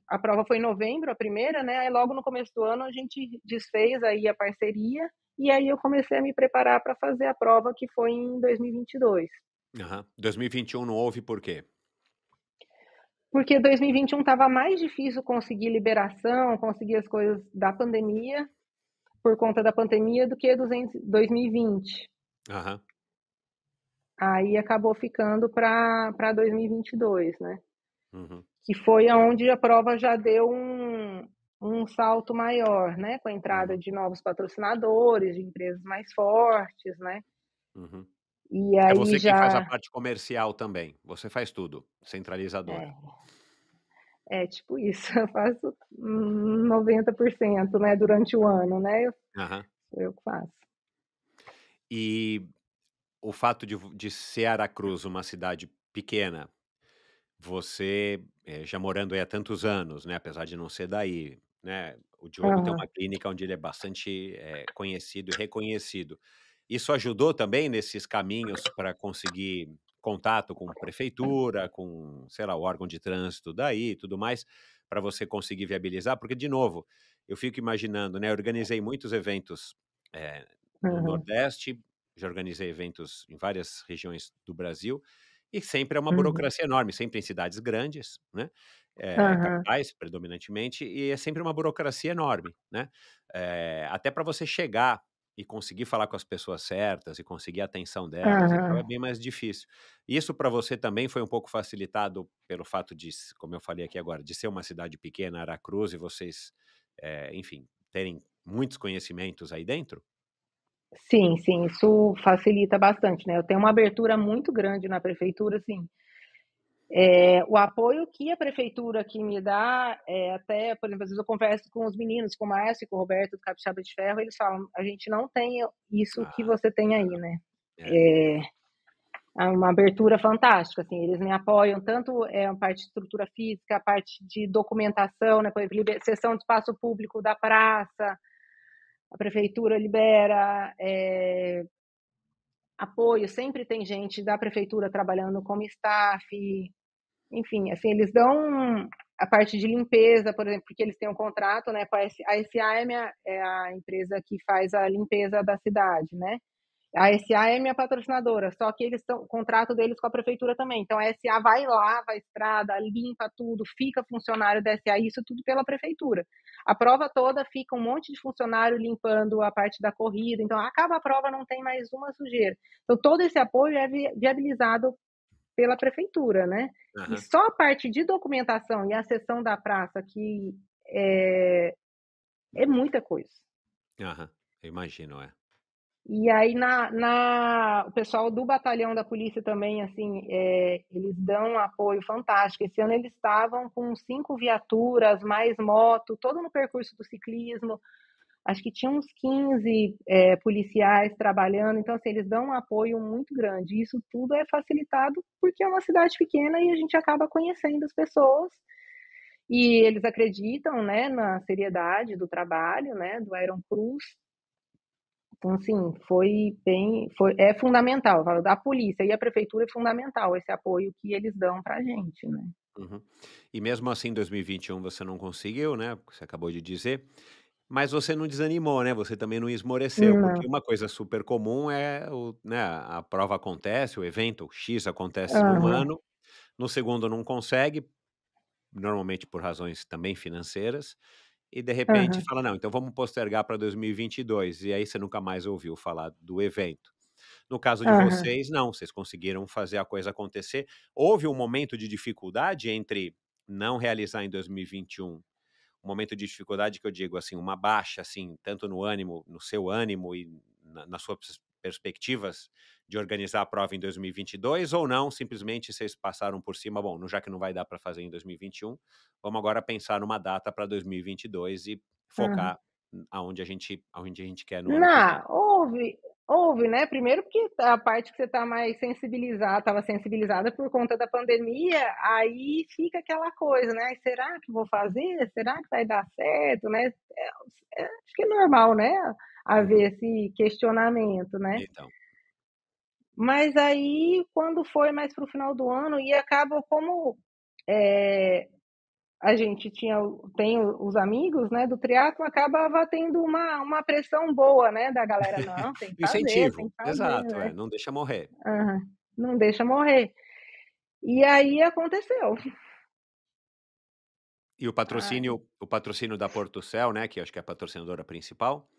B: a prova foi em novembro, a primeira, né, aí logo no começo do ano a gente desfez aí a parceria, e aí eu comecei a me preparar para fazer a prova que foi em 2022.
A: Aham. 2021 não houve por quê?
B: Porque 2021 estava mais difícil conseguir liberação, conseguir as coisas da pandemia, por conta da pandemia, do que 2020.
A: Aham.
B: Aí acabou ficando para 2022, né.
A: Uhum.
B: Que foi aonde a prova já deu um salto maior, né, com a entrada
A: Uhum.
B: de novos patrocinadores, de empresas mais fortes, né.
A: Uhum.
B: E
A: É
B: aí
A: você quem faz a
B: já
A: parte comercial também, você faz tudo, centralizadora.
B: é, é tipo isso, eu faço 90%, né, durante o ano, né,
A: Aham.
B: sou eu que faço.
A: E o fato de ser Aracruz uma cidade pequena, você, já morando aí há tantos anos, né, apesar de não ser daí, né, o Diogo tem uma
B: Aham,
A: clínica onde ele é bastante, conhecido e reconhecido. Isso ajudou também nesses caminhos para conseguir contato com prefeitura, com, sei lá, o órgão de trânsito daí e tudo mais, para você conseguir viabilizar? Porque, de novo, eu fico imaginando, né, eu organizei muitos eventos, no
B: aham,
A: Nordeste, já organizei eventos em várias regiões do Brasil, e sempre é uma
B: uhum,
A: burocracia enorme, sempre em cidades grandes, né,
B: aham,
A: capitais predominantemente, e é sempre uma burocracia enorme, né. Até para você chegar e conseguir falar com as pessoas certas e conseguir a atenção delas e tal, é
B: aham.
A: bem mais difícil. Isso para você também foi um pouco facilitado pelo fato de como eu falei aqui agora, de ser uma cidade pequena, Aracruz, e vocês, enfim, terem muitos conhecimentos aí dentro?
B: Sim, sim, isso facilita bastante, né. Eu tenho uma abertura muito grande na prefeitura, assim, o apoio que a prefeitura aqui me dá, até, por exemplo, às vezes eu converso com os meninos, com o Márcio e com o Roberto do Capixaba de Ferro, eles falam: "A gente não tem isso que
A: Ah,
B: você tem aí, né".
A: é.
B: Eh, é uma abertura fantástica, assim, eles me apoiam tanto, a parte de estrutura física, a parte de documentação, né, por exemplo, cessão de espaço público da praça, a prefeitura libera, apoio, sempre tem gente da prefeitura trabalhando como staff, enfim, assim, eles dão a parte de limpeza, por exemplo, porque eles têm um contrato, né, com a SA é a empresa que faz a limpeza da cidade, né. A SA é minha patrocinadora, só que eles estão o contrato deles com a prefeitura também, então a SA vai lá, vai estrada, limpa tudo, fica funcionário da SA, isso tudo pela prefeitura. A prova toda fica um monte de funcionário limpando a parte da corrida, então acaba a prova, não tem mais uma sujeira. Então todo esse apoio é viabilizado pela prefeitura, né. E
A: Aham,
B: só a parte de documentação e a seção da praça que é é muita coisa.
A: aham. Eu imagino, é.
B: E aí o pessoal do batalhão da polícia também, assim, eles dão um apoio fantástico. Esse ano eles estavam com 5 viaturas, mais moto, todo no percurso do ciclismo. Acho que tinha uns 15, policiais trabalhando, então, assim, eles dão um apoio muito grande. Isso tudo é facilitado porque é uma cidade pequena e a gente acaba conhecendo as pessoas, e eles acreditam, né, na seriedade do trabalho, né, do Aerocruz. Então, assim, é fundamental, eu falo, da polícia e a prefeitura é fundamental esse apoio que eles dão pra gente, né.
A: Uhum. E mesmo assim, em 2021 você não conseguiu, né, você acabou de dizer, mas você não desanimou, né, você também não esmoreceu, porque
B: Não.
A: uma coisa super comum é né, a prova acontece, o evento X acontece num
B: Aham,
A: ano, no segundo não consegue, normalmente por razões também financeiras, e de repente
B: aham,
A: fala: "Não, então vamos postergar para 2022", e aí você nunca mais ouviu falar do evento. No caso de
B: aham,
A: vocês, não, vocês conseguiram fazer a coisa acontecer. Houve um momento de dificuldade entre não realizar em 2021, um momento de dificuldade que eu digo, assim, uma baixa, assim, tanto no ânimo, no seu ânimo e nas suas perspectivas de organizar a prova em 2022 ou não, simplesmente vocês passaram por cima, bom, já que não vai dar para fazer em 2021, vamos agora pensar numa data para 2022 e
B: aham.
A: focar aonde a gente quer no ano que vem.
B: Não, houve, né, primeiro porque a parte que você tá mais sensibilizada estava sensibilizada por conta da pandemia, aí fica aquela coisa, né: "Ai, será que vou fazer? Será que vai dar certo?", né. Acho que é normal, né,
A: Uhum.
B: haver esse questionamento, né.
A: Então.
B: Mas aí, quando foi mais para o final do ano e acaba como, eh, a gente tem os amigos, né, do triatlo, acabava tendo uma pressão boa, né, da galera: "Não,
A: O
B: tem
A: incentivo,
B: que fazer,
A: exato,
B: né".
A: não deixa morrer.
B: Aham. Não deixa morrer. E aí aconteceu.
A: E
B: Ai.
A: o patrocínio da Portocel, né, que eu acho que é a patrocinadora principal,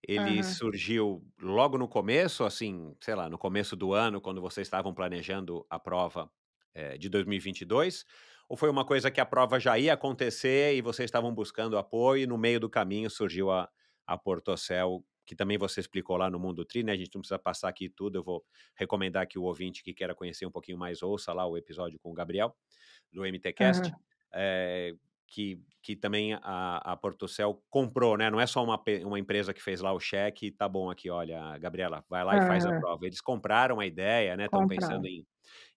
A: ele
B: Aham,
A: surgiu logo no começo, assim, sei lá, no começo do ano, quando vocês estavam planejando a prova, de 2022, ou foi uma coisa que a prova já ia acontecer e vocês estavam buscando apoio e no meio do caminho surgiu a Portocel, que também você explicou lá no Mundo Tri, né, a gente não precisa passar aqui tudo, eu vou recomendar que o ouvinte que queira conhecer um pouquinho mais ouça lá o episódio com o Gabriel, do MTcast,
B: aham.
A: eh, que também a Portocel comprou, né? Não é só uma empresa que fez lá o cheque e tá bom aqui, olha, Gabriela, vai lá e faz a
B: Aham.
A: prova. Eles compraram a ideia, né? Estão pensando
B: Comprar.
A: em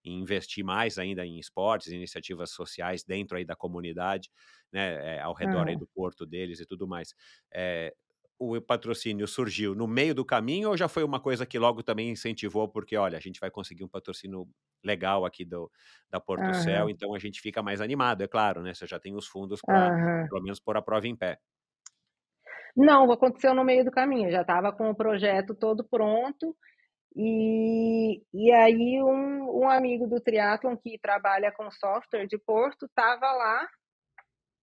A: investir mais ainda em esportes, iniciativas sociais dentro aí da comunidade, né? Ao redor aí
B: Aham.
A: do porto deles e tudo mais. O patrocínio surgiu no meio do caminho ou já foi uma coisa que logo também incentivou, porque olha, a gente vai conseguir um patrocínio legal aqui da Portocel,
B: Aham.
A: então a gente fica mais animado, é claro, né? Você já tem os fundos para
B: Aham.
A: pelo menos pôr a prova em pé.
B: Não, aconteceu no meio do caminho, já estava com o projeto todo pronto, e aí um amigo do triatlon que trabalha com software de Porto estava lá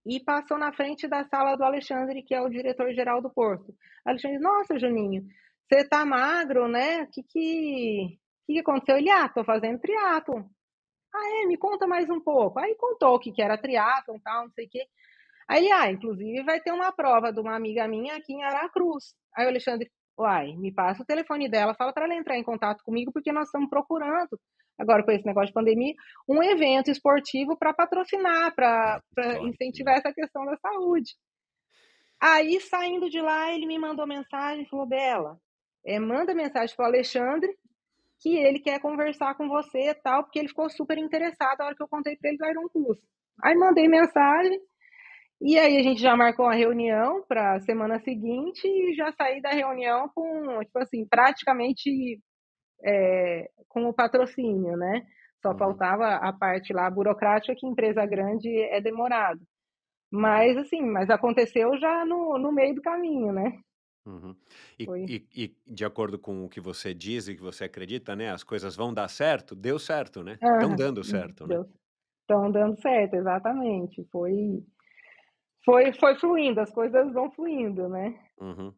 B: e passou na frente da sala do Alexandre, que é o diretor-geral do Porto. Alexandre: "Nossa, Juninho, você tá magro, né? Que aconteceu?" Ele: "Ah, tô fazendo triatlon." "Ah, é? Me conta mais um pouco." Aí contou o que era triatlon, tal, não sei o quê. Aí ele: "Ah, inclusive vai ter uma prova de uma amiga minha aqui em Aracruz." Aí o Alexandre: "Uai, me passa o telefone dela, fala para ela entrar em contato comigo, porque nós estamos procurando, agora com esse negócio de pandemia, um evento esportivo para patrocinar, para
A: Olha que sorte, né?
B: incentivar essa questão da saúde." Aí, saindo de lá, ele me mandou mensagem e falou: "Bela, manda mensagem para o Alexandre que ele quer conversar com você e tal", porque ele ficou super interessado na hora que eu contei para ele do Iron Plus. Aí mandei mensagem, e aí a gente já marcou uma reunião para a semana seguinte e já saí da reunião com, tipo assim, praticamente, com o patrocínio, né. Só
A: Uhum,
B: faltava a parte lá burocrática, que empresa grande é demorado.
A: uhum,
B: Mas assim, mas aconteceu já no meio do caminho, né.
A: uhum. E,
B: Foi.
A: e, e de acordo com o que você diz e que você acredita, né? As coisas vão dar certo, deu certo, né? Estão
B: Aham.
A: dando certo, né?
B: Deu Estão dando certo, exatamente. Foi fluindo, as coisas vão fluindo, né.
A: Uhum.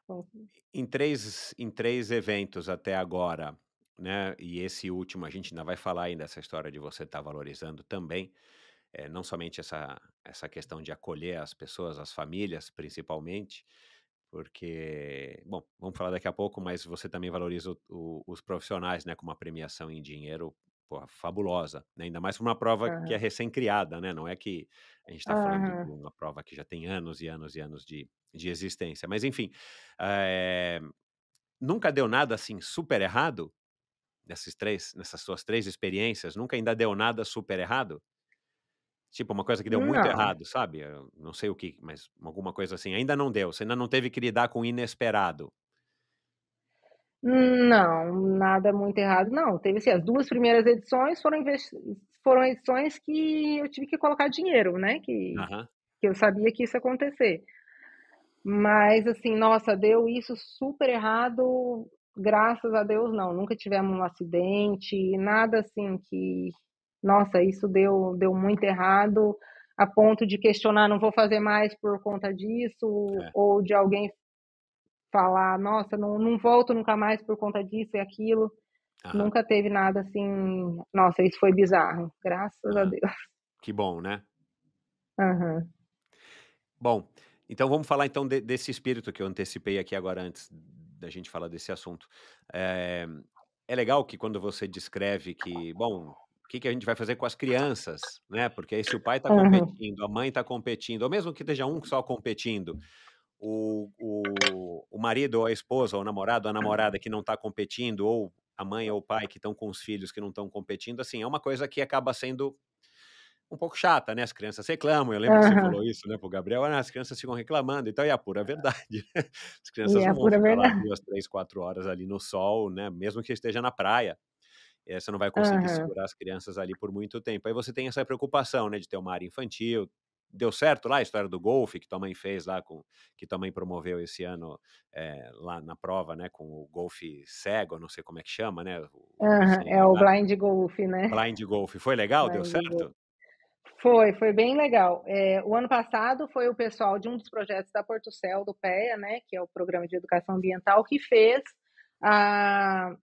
B: Então,
A: Em três eventos até agora, né, e esse último a gente ainda vai falar ainda dessa história de você estar valorizando também, não somente essa questão de acolher as pessoas, as famílias principalmente, porque, bom, vamos falar daqui a pouco, mas você também valoriza os profissionais, né, com uma premiação em dinheiro, porra, fabulosa, né, ainda mais para uma prova que é
B: aham.
A: recém-criada, né, não é que a gente está falando de
B: Aham.
A: uma prova que já tem anos e anos e anos de existência. Mas enfim, eh, nunca deu nada assim super errado nessas suas 3 experiências? Nunca ainda deu nada super errado? Tipo, uma coisa que deu muito
B: Não.
A: errado, sabe? Eu não sei o que, mas alguma coisa assim. Ainda não deu, você ainda não teve que lidar com o inesperado.
B: Não, nada muito errado não. Teve assim, as 2 primeiras edições foram edições que eu tive que colocar dinheiro, né,
A: Aham,
B: que eu sabia que isso ia acontecer. Mas assim, nossa, deu isso super errado, graças a Deus não, nunca tivemos um acidente, nada assim que, nossa, isso deu muito errado, a ponto de questionar: "Não vou fazer mais por conta disso",
A: é,
B: ou de alguém falar: "Nossa, não volto nunca mais por conta disso e aquilo."
A: aham,
B: Nunca teve nada assim, nossa, isso foi bizarro, graças a
A: aham.
B: Deus.
A: Que bom, né?
B: Aham.
A: Bom, então vamos falar então desse espírito que eu antecipei aqui agora antes da gente falar desse assunto. Eh, é legal que quando você descreve que, bom, o que que a gente vai fazer com as crianças, né? Porque aí se o pai está
B: Aham.
A: competindo, a mãe está competindo, ou mesmo que esteja um só competindo, o marido ou a esposa, ou o namorado ou a namorada que não está competindo, ou a mãe ou o pai que estão com os filhos que não estão competindo, assim, é uma coisa que acaba sendo um pouco chata, né, as crianças reclamam, eu lembro que você
B: Aham.
A: falou isso, né, para o Gabriel: "Ah, as crianças ficam reclamando", então, e a pura verdade, as
B: E
A: crianças
B: é
A: não
B: a
A: vão
B: pura
A: ficar lá
B: verdade.
A: 2, 3, 4 horas ali no sol, né, mesmo que esteja na praia, você não vai conseguir
B: Aham.
A: segurar as crianças ali por muito tempo. Aí você tem essa preocupação, né, de ter uma área infantil. Deu certo lá a história do golfe que tua mãe fez lá que tua mãe promoveu esse ano, lá na prova, né, com o golfe cego, eu não sei como é que chama, né, o
B: Aham.
A: sem
B: É o
A: olhar,
B: blind golf, né.
A: blind golf. Foi legal? Deu
B: Blind golf.
A: certo?
B: Foi bem legal. O ano passado foi o pessoal de um dos projetos da Portocel, do PEA, né, que é o Programa de Educação Ambiental, que fez a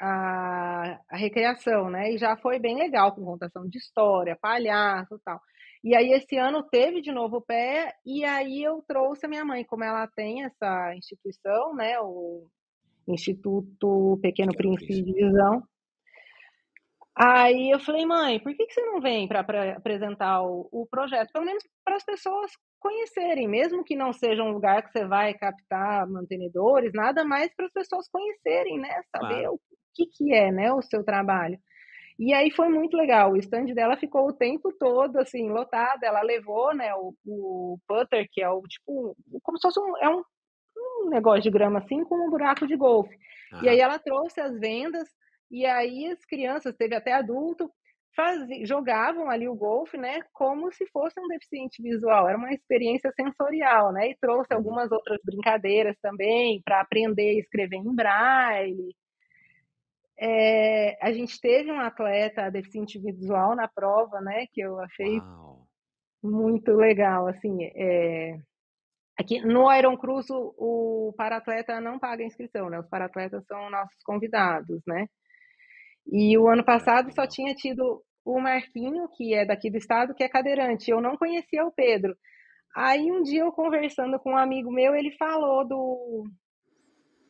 B: a recreação, né, e já foi bem legal, com contação de história, palhaço, e tal. E aí esse ano teve de novo o PEA, e aí eu trouxe a minha mãe, como ela tem essa instituição, né, o Instituto Pequeno
A: Pequeno
B: Príncipe de
A: Príncipe.
B: Visão. Aí eu falei: "Mãe, por que que você não vem para apresentar o projeto?" Pelo menos para as pessoas conhecerem, mesmo que não seja um lugar que você vai captar mantenedores, nada mais para as pessoas conhecerem, né, saber
A: Claro.
B: o que é, né, o seu trabalho. E aí foi muito legal, o stand dela ficou o tempo todo, assim, lotado, ela levou, né, o putter, que é o tipo, como se fosse um negócio de grama, assim, com um buraco de golfe. E aí
A: Aham.
B: ela trouxe as vendas, e aí as crianças, teve até adulto, jogavam ali o golfe, né, como se fosse um deficiente visual, era uma experiência sensorial, né, e trouxe
A: Uhum.
B: algumas outras brincadeiras também, para aprender a escrever em braille. A gente teve um atleta deficiente visual na prova, né, que eu achei
A: Uau!
B: muito legal, assim, aqui no Iron Cruz o para-atleta não paga inscrição, né, os para-atletas são nossos convidados, né. E o ano
A: Cara, que
B: passado só
A: legal.
B: tinha tido o Marquinho, que é daqui do estado, que é cadeirante, eu não conhecia o Pedro. Aí um dia eu conversando com um amigo meu, ele falou do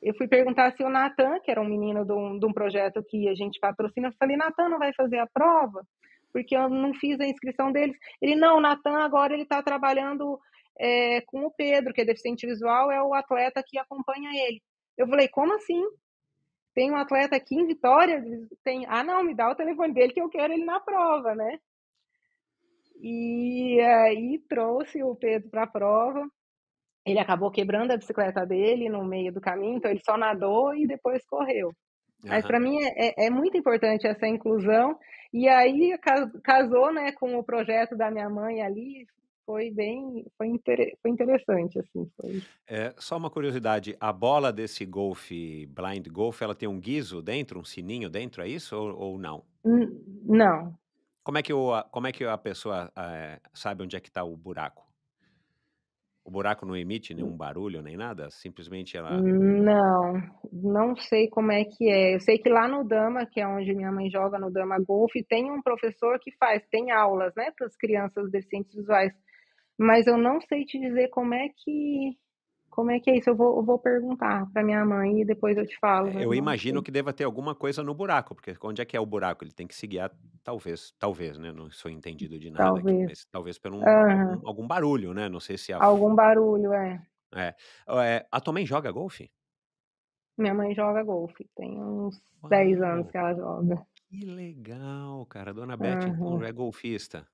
B: eu fui perguntar se o Natan, que era um menino de um projeto que a gente patrocina, eu falei: "Natan não vai fazer a prova? Porque eu não fiz a inscrição deles". Ele: "Não, o Natan agora ele está trabalhando, com o Pedro, que é deficiente visual, é o atleta que acompanha ele". Eu falei: "Como assim? Tem um atleta aqui em Vitória?" Tem. "Ah não, me dá o telefone dele que eu quero ele na prova, né". E aí trouxe o Pedro para a prova, ele acabou quebrando a bicicleta dele no meio do caminho, então ele só nadou e depois correu. Mas
A: Aham.
B: para mim é muito importante essa inclusão, e aí casou, né, com o projeto da minha mãe ali, foi interessante, assim, foi.
A: Só uma curiosidade, a bola desse golfe, blind golf, ela tem um guizo dentro, um sininho dentro, é isso ou não?
B: Não,
A: Como é que a pessoa, sabe onde é que está o buraco? O buraco não emite nenhum barulho nem nada? Simplesmente ela
B: não, não sei como é que é. Eu sei que lá no Dama, que é onde minha mãe joga, no Dama Golf, tem um professor que tem aulas, né, para as crianças deficientes visuais, mas eu não sei te dizer como é que é isso. Eu vou perguntar para minha mãe e depois eu te falo, eu
A: eu
B: não
A: imagino
B: sei.
A: que deva ter alguma coisa no buraco, porque onde é que é o buraco? Ele tem que se guiar, talvez, né, não sou entendido de nada aqui,
B: Talvez.
A: mas talvez por
B: Aham.
A: algum barulho, né, não sei se
B: Algum barulho, é.
A: é. A tua mãe joga golfe?
B: Minha mãe joga golfe, tem uns 10 anos
A: Uau,
B: que ela joga.
A: que legal, cara. A dona Beth então
B: Aham.
A: é golfista.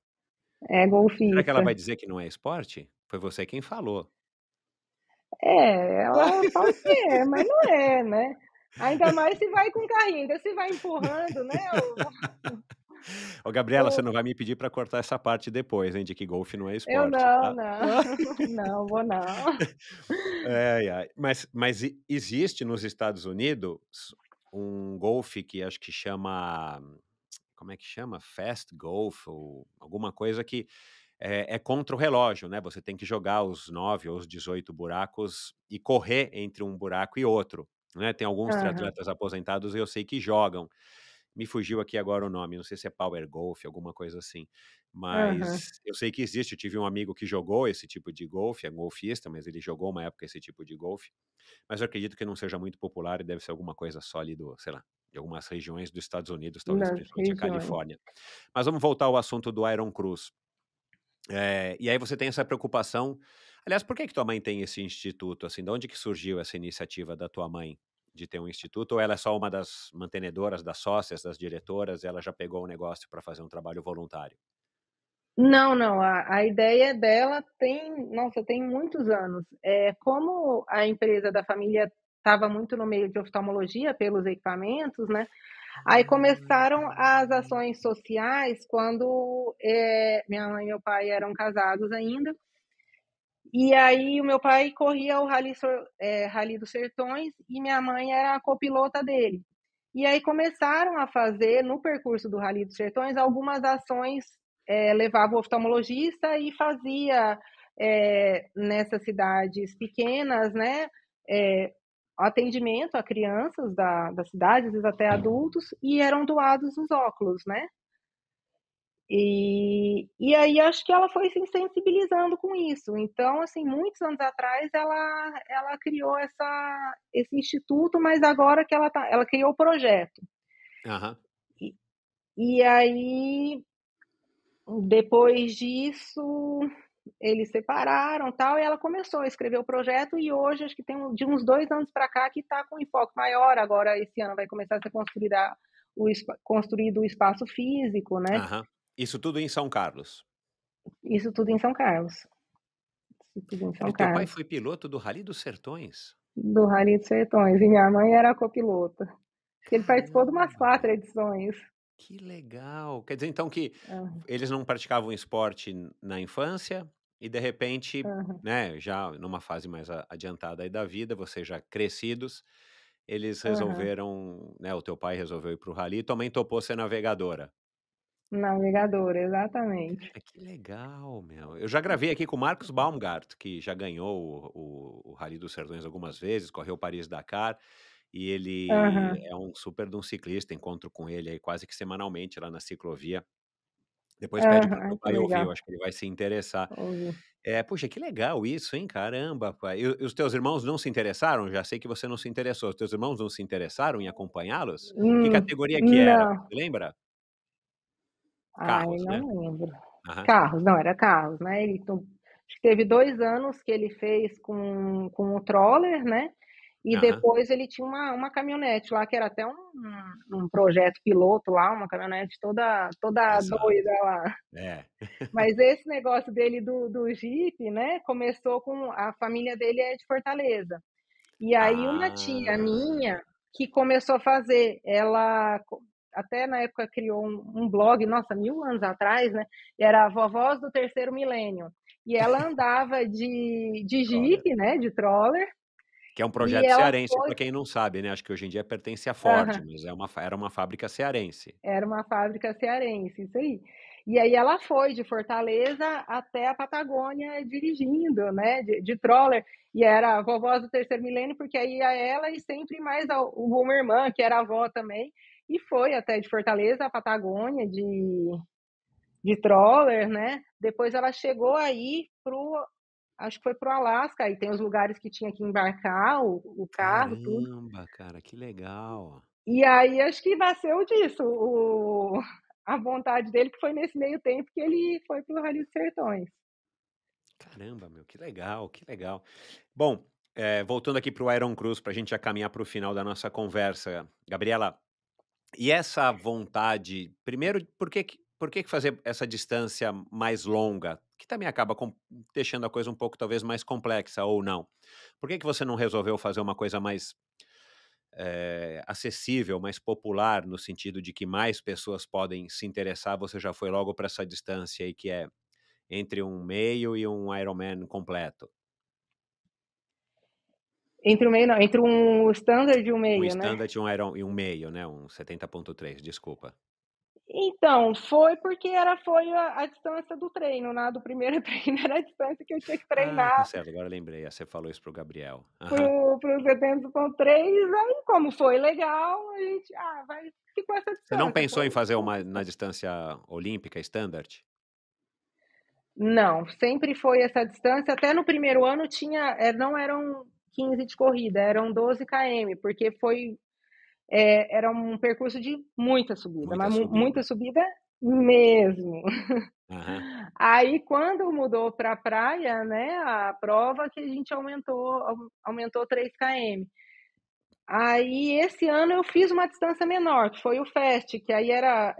B: É
A: Será que ela
B: golfista.
A: vai dizer que não é esporte? Foi você quem falou.
B: Ela fala que é, mas não é, né. Ainda mais se vai com carrinho, ainda se vai empurrando, né,
A: Ô, Gabriela, você
B: o
A: não vai me pedir para cortar essa parte depois, hein, de que golfe não é
B: eu
A: esporte,
B: não,
A: tá?
B: não. Não, vou não.
A: Ai, ai. Mas existe nos Estados Unidos um golfe que acho que chama como é que chama? Fast golf ou alguma coisa que é contra o relógio, né, você tem que jogar os 9 ou os 18 buracos e correr entre um buraco e outro, né. Tem alguns
B: Aham,
A: triatletas aposentados e eu sei que jogam. Me fugiu aqui agora o nome, não sei se é power golf, alguma coisa assim,
B: aham.
A: mas eu sei que existe. Eu tive um amigo que jogou esse tipo de golfe, é golfista, mas ele jogou uma época esse tipo de golfe, mas eu acredito que não seja muito popular e deve ser alguma coisa só ali do, sei lá, de algumas regiões dos Estados Unidos, talvez
B: Nas
A: principalmente a
B: regiões.
A: Califórnia. Mas vamos voltar ao assunto do Iron Cruz. E aí você tem essa preocupação. Aliás, por que que tua mãe tem esse instituto, assim, de onde que surgiu essa iniciativa da tua mãe de ter um instituto, ou ela é só uma das mantenedoras, das sócias, das diretoras, e ela já pegou o negócio para fazer um trabalho voluntário?
B: Não, não, a ideia dela tem, nossa, tem muitos anos. Como a empresa da família estava muito no meio de oftalmologia pelos equipamentos, né, aí começaram as ações sociais quando, minha mãe e meu pai eram casados ainda, e aí o meu pai corria o Rally dos Sertões e minha mãe era a copilota dele. E aí começaram a fazer, no percurso do Rally dos Sertões, algumas ações, levava o oftalmologista e fazia, nessas cidades pequenas, né, eh, atendimento a crianças da cidade, às vezes até adultos, e eram doados os óculos, né. E aí acho que ela foi se sensibilizando com isso. Então, assim, muitos anos atrás ela criou esse instituto, mas agora que ela criou o projeto.
A: Aham.
B: E aí, depois disso, eles separaram, tal, e ela começou a escrever o projeto e hoje acho que tem de uns 2 anos para cá que está com enfoque maior, agora esse ano vai começar a ser construído o espaço físico, né,
A: Aham. Isso tudo em São Carlos.
B: isso tudo em São Carlos, isso tudo em
A: Cara,
B: São
A: e teu pai
B: Carlos,
A: foi piloto do Rally dos Sertões?
B: do Rally dos Sertões, e minha mãe era copilota. Ele participou de umas
A: Caramba,
B: 4
A: meu,
B: edições.
A: que legal. Quer dizer então que
B: Aham,
A: eles não praticavam esporte na infância e de repente,
B: aham,
A: né, já numa fase mais adiantada aí da vida, vocês já crescidos, eles
B: aham.
A: resolveram, né, o teu pai resolveu ir para o rally e também topou ser navegadora.
B: Navegadora, exatamente.
A: Cara, que legal, meu. Eu já gravei aqui com o Marcos Baumgart, que já ganhou o Rally dos Sertões algumas vezes, correu Paris-Dakar, e ele
B: Aham,
A: é um super de um ciclista, encontro com ele aí quase que semanalmente lá na ciclovia. Depois pede para o teu
B: aham, que
A: pai ouvir,
B: legal.
A: eu acho que ele vai se interessar.
B: Ouvi.
A: Puxa, que legal isso, hein, caramba, pai. E os teus irmãos não se interessaram? Já sei que você não se interessou, os teus irmãos não se interessaram em acompanhá-los? Que categoria que era?
B: Não.
A: Você lembra?
B: Ai,
A: Carros, né?
B: não lembro.
A: Aham,
B: Carros, não, era carros, né, acho que teve 2 anos que ele fez com o Troller, né, e
A: aham.
B: depois ele tinha uma caminhonete lá que era até um projeto piloto lá, uma caminhonete toda
A: Exato.
B: doida lá.
A: É.
B: Mas esse negócio dele do Jeep, né, começou com a família dele é de Fortaleza. E aí uma tia
A: Ah,
B: minha que começou a fazer, ela até na época criou um blog, nossa, 1000 anos atrás, né, era Vovós do Terceiro Milênio. E ela andava de
A: Troller.
B: Jeep, né, de Troller,
A: Que é um
B: e
A: projeto
B: ela
A: cearense,
B: foi
A: para quem não sabe, né, acho que hoje em dia pertence à Ford,
B: aham.
A: mas era uma fábrica cearense.
B: Era uma fábrica cearense, isso aí. E aí ela foi de Fortaleza até a Patagônia dirigindo, né, de Troller, e era a vovó do terceiro milênio, porque aí ia ela e sempre mais uma irmã, que era avó também, e foi até de Fortaleza à Patagônia de Troller, né. Depois ela chegou aí pro acho que foi pro Alasca, aí tem os lugares que tinha que embarcar o carro, tudo.
A: Caramba, cara, que legal.
B: E aí acho que nasceu disso, a vontade dele, que foi nesse meio tempo que ele foi para o Rally dos Sertões.
A: Caramba, meu, que legal, que legal. Bom, voltando aqui para o Iron Cruz, para a gente já caminhar para o final da nossa conversa. Gabriela, e essa vontade, primeiro, por que que fazer essa distância mais longa, que também acaba deixando a coisa um pouco talvez mais complexa ou não? Por que que você não resolveu fazer uma coisa mais acessível, mais popular, no sentido de que mais pessoas podem se interessar? Você já foi logo para essa distância aí que é entre um meio e um Ironman completo?
B: Entre o meio não, entre um standard e o
A: Um
B: meio, né.
A: standard e um meio, né, um 70,3, desculpa.
B: Então, foi porque foi a distância do treino, né, do primeiro treino era a distância que eu tinha que
A: Ah, tá
B: treinar
A: certo, agora lembrei. Você falou isso para o Gabriel.
B: para
A: Aham.
B: o 70,3, aí como foi legal, a gente: "Ah, vai", ficou essa
A: Você não
B: distância,
A: pensou em
B: foi
A: fazer
B: essa
A: uma na
B: distância.
A: distância olímpica standard?
B: Não, sempre foi essa distância, até no primeiro ano tinha não eram 15 de corrida, eram 12 km, porque era um percurso de muita subida,
A: Muita
B: mas muita
A: subida.
B: subida mesmo.
A: Aham.
B: Aí quando mudou pra praia, né, a prova que a gente aumentou 3 km. Aí esse ano eu fiz uma distância menor, que foi o Fast, que aí era,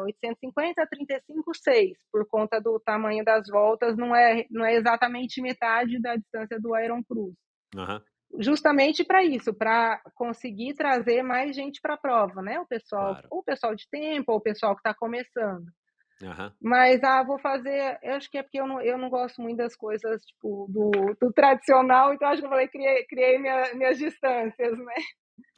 B: 850 a 35,6, por conta do tamanho das voltas, não é exatamente metade da distância do Iron Cruz.
A: Aham.
B: Justamente para isso, para conseguir trazer mais gente para a prova, né,
A: Claro.
B: ou o pessoal de tempo, ou o pessoal que está começando.
A: Aham.
B: Mas, vou fazer, eu acho que é porque eu não gosto muito das coisas, tipo, do tradicional, então acho que eu falei criei minhas distâncias, né.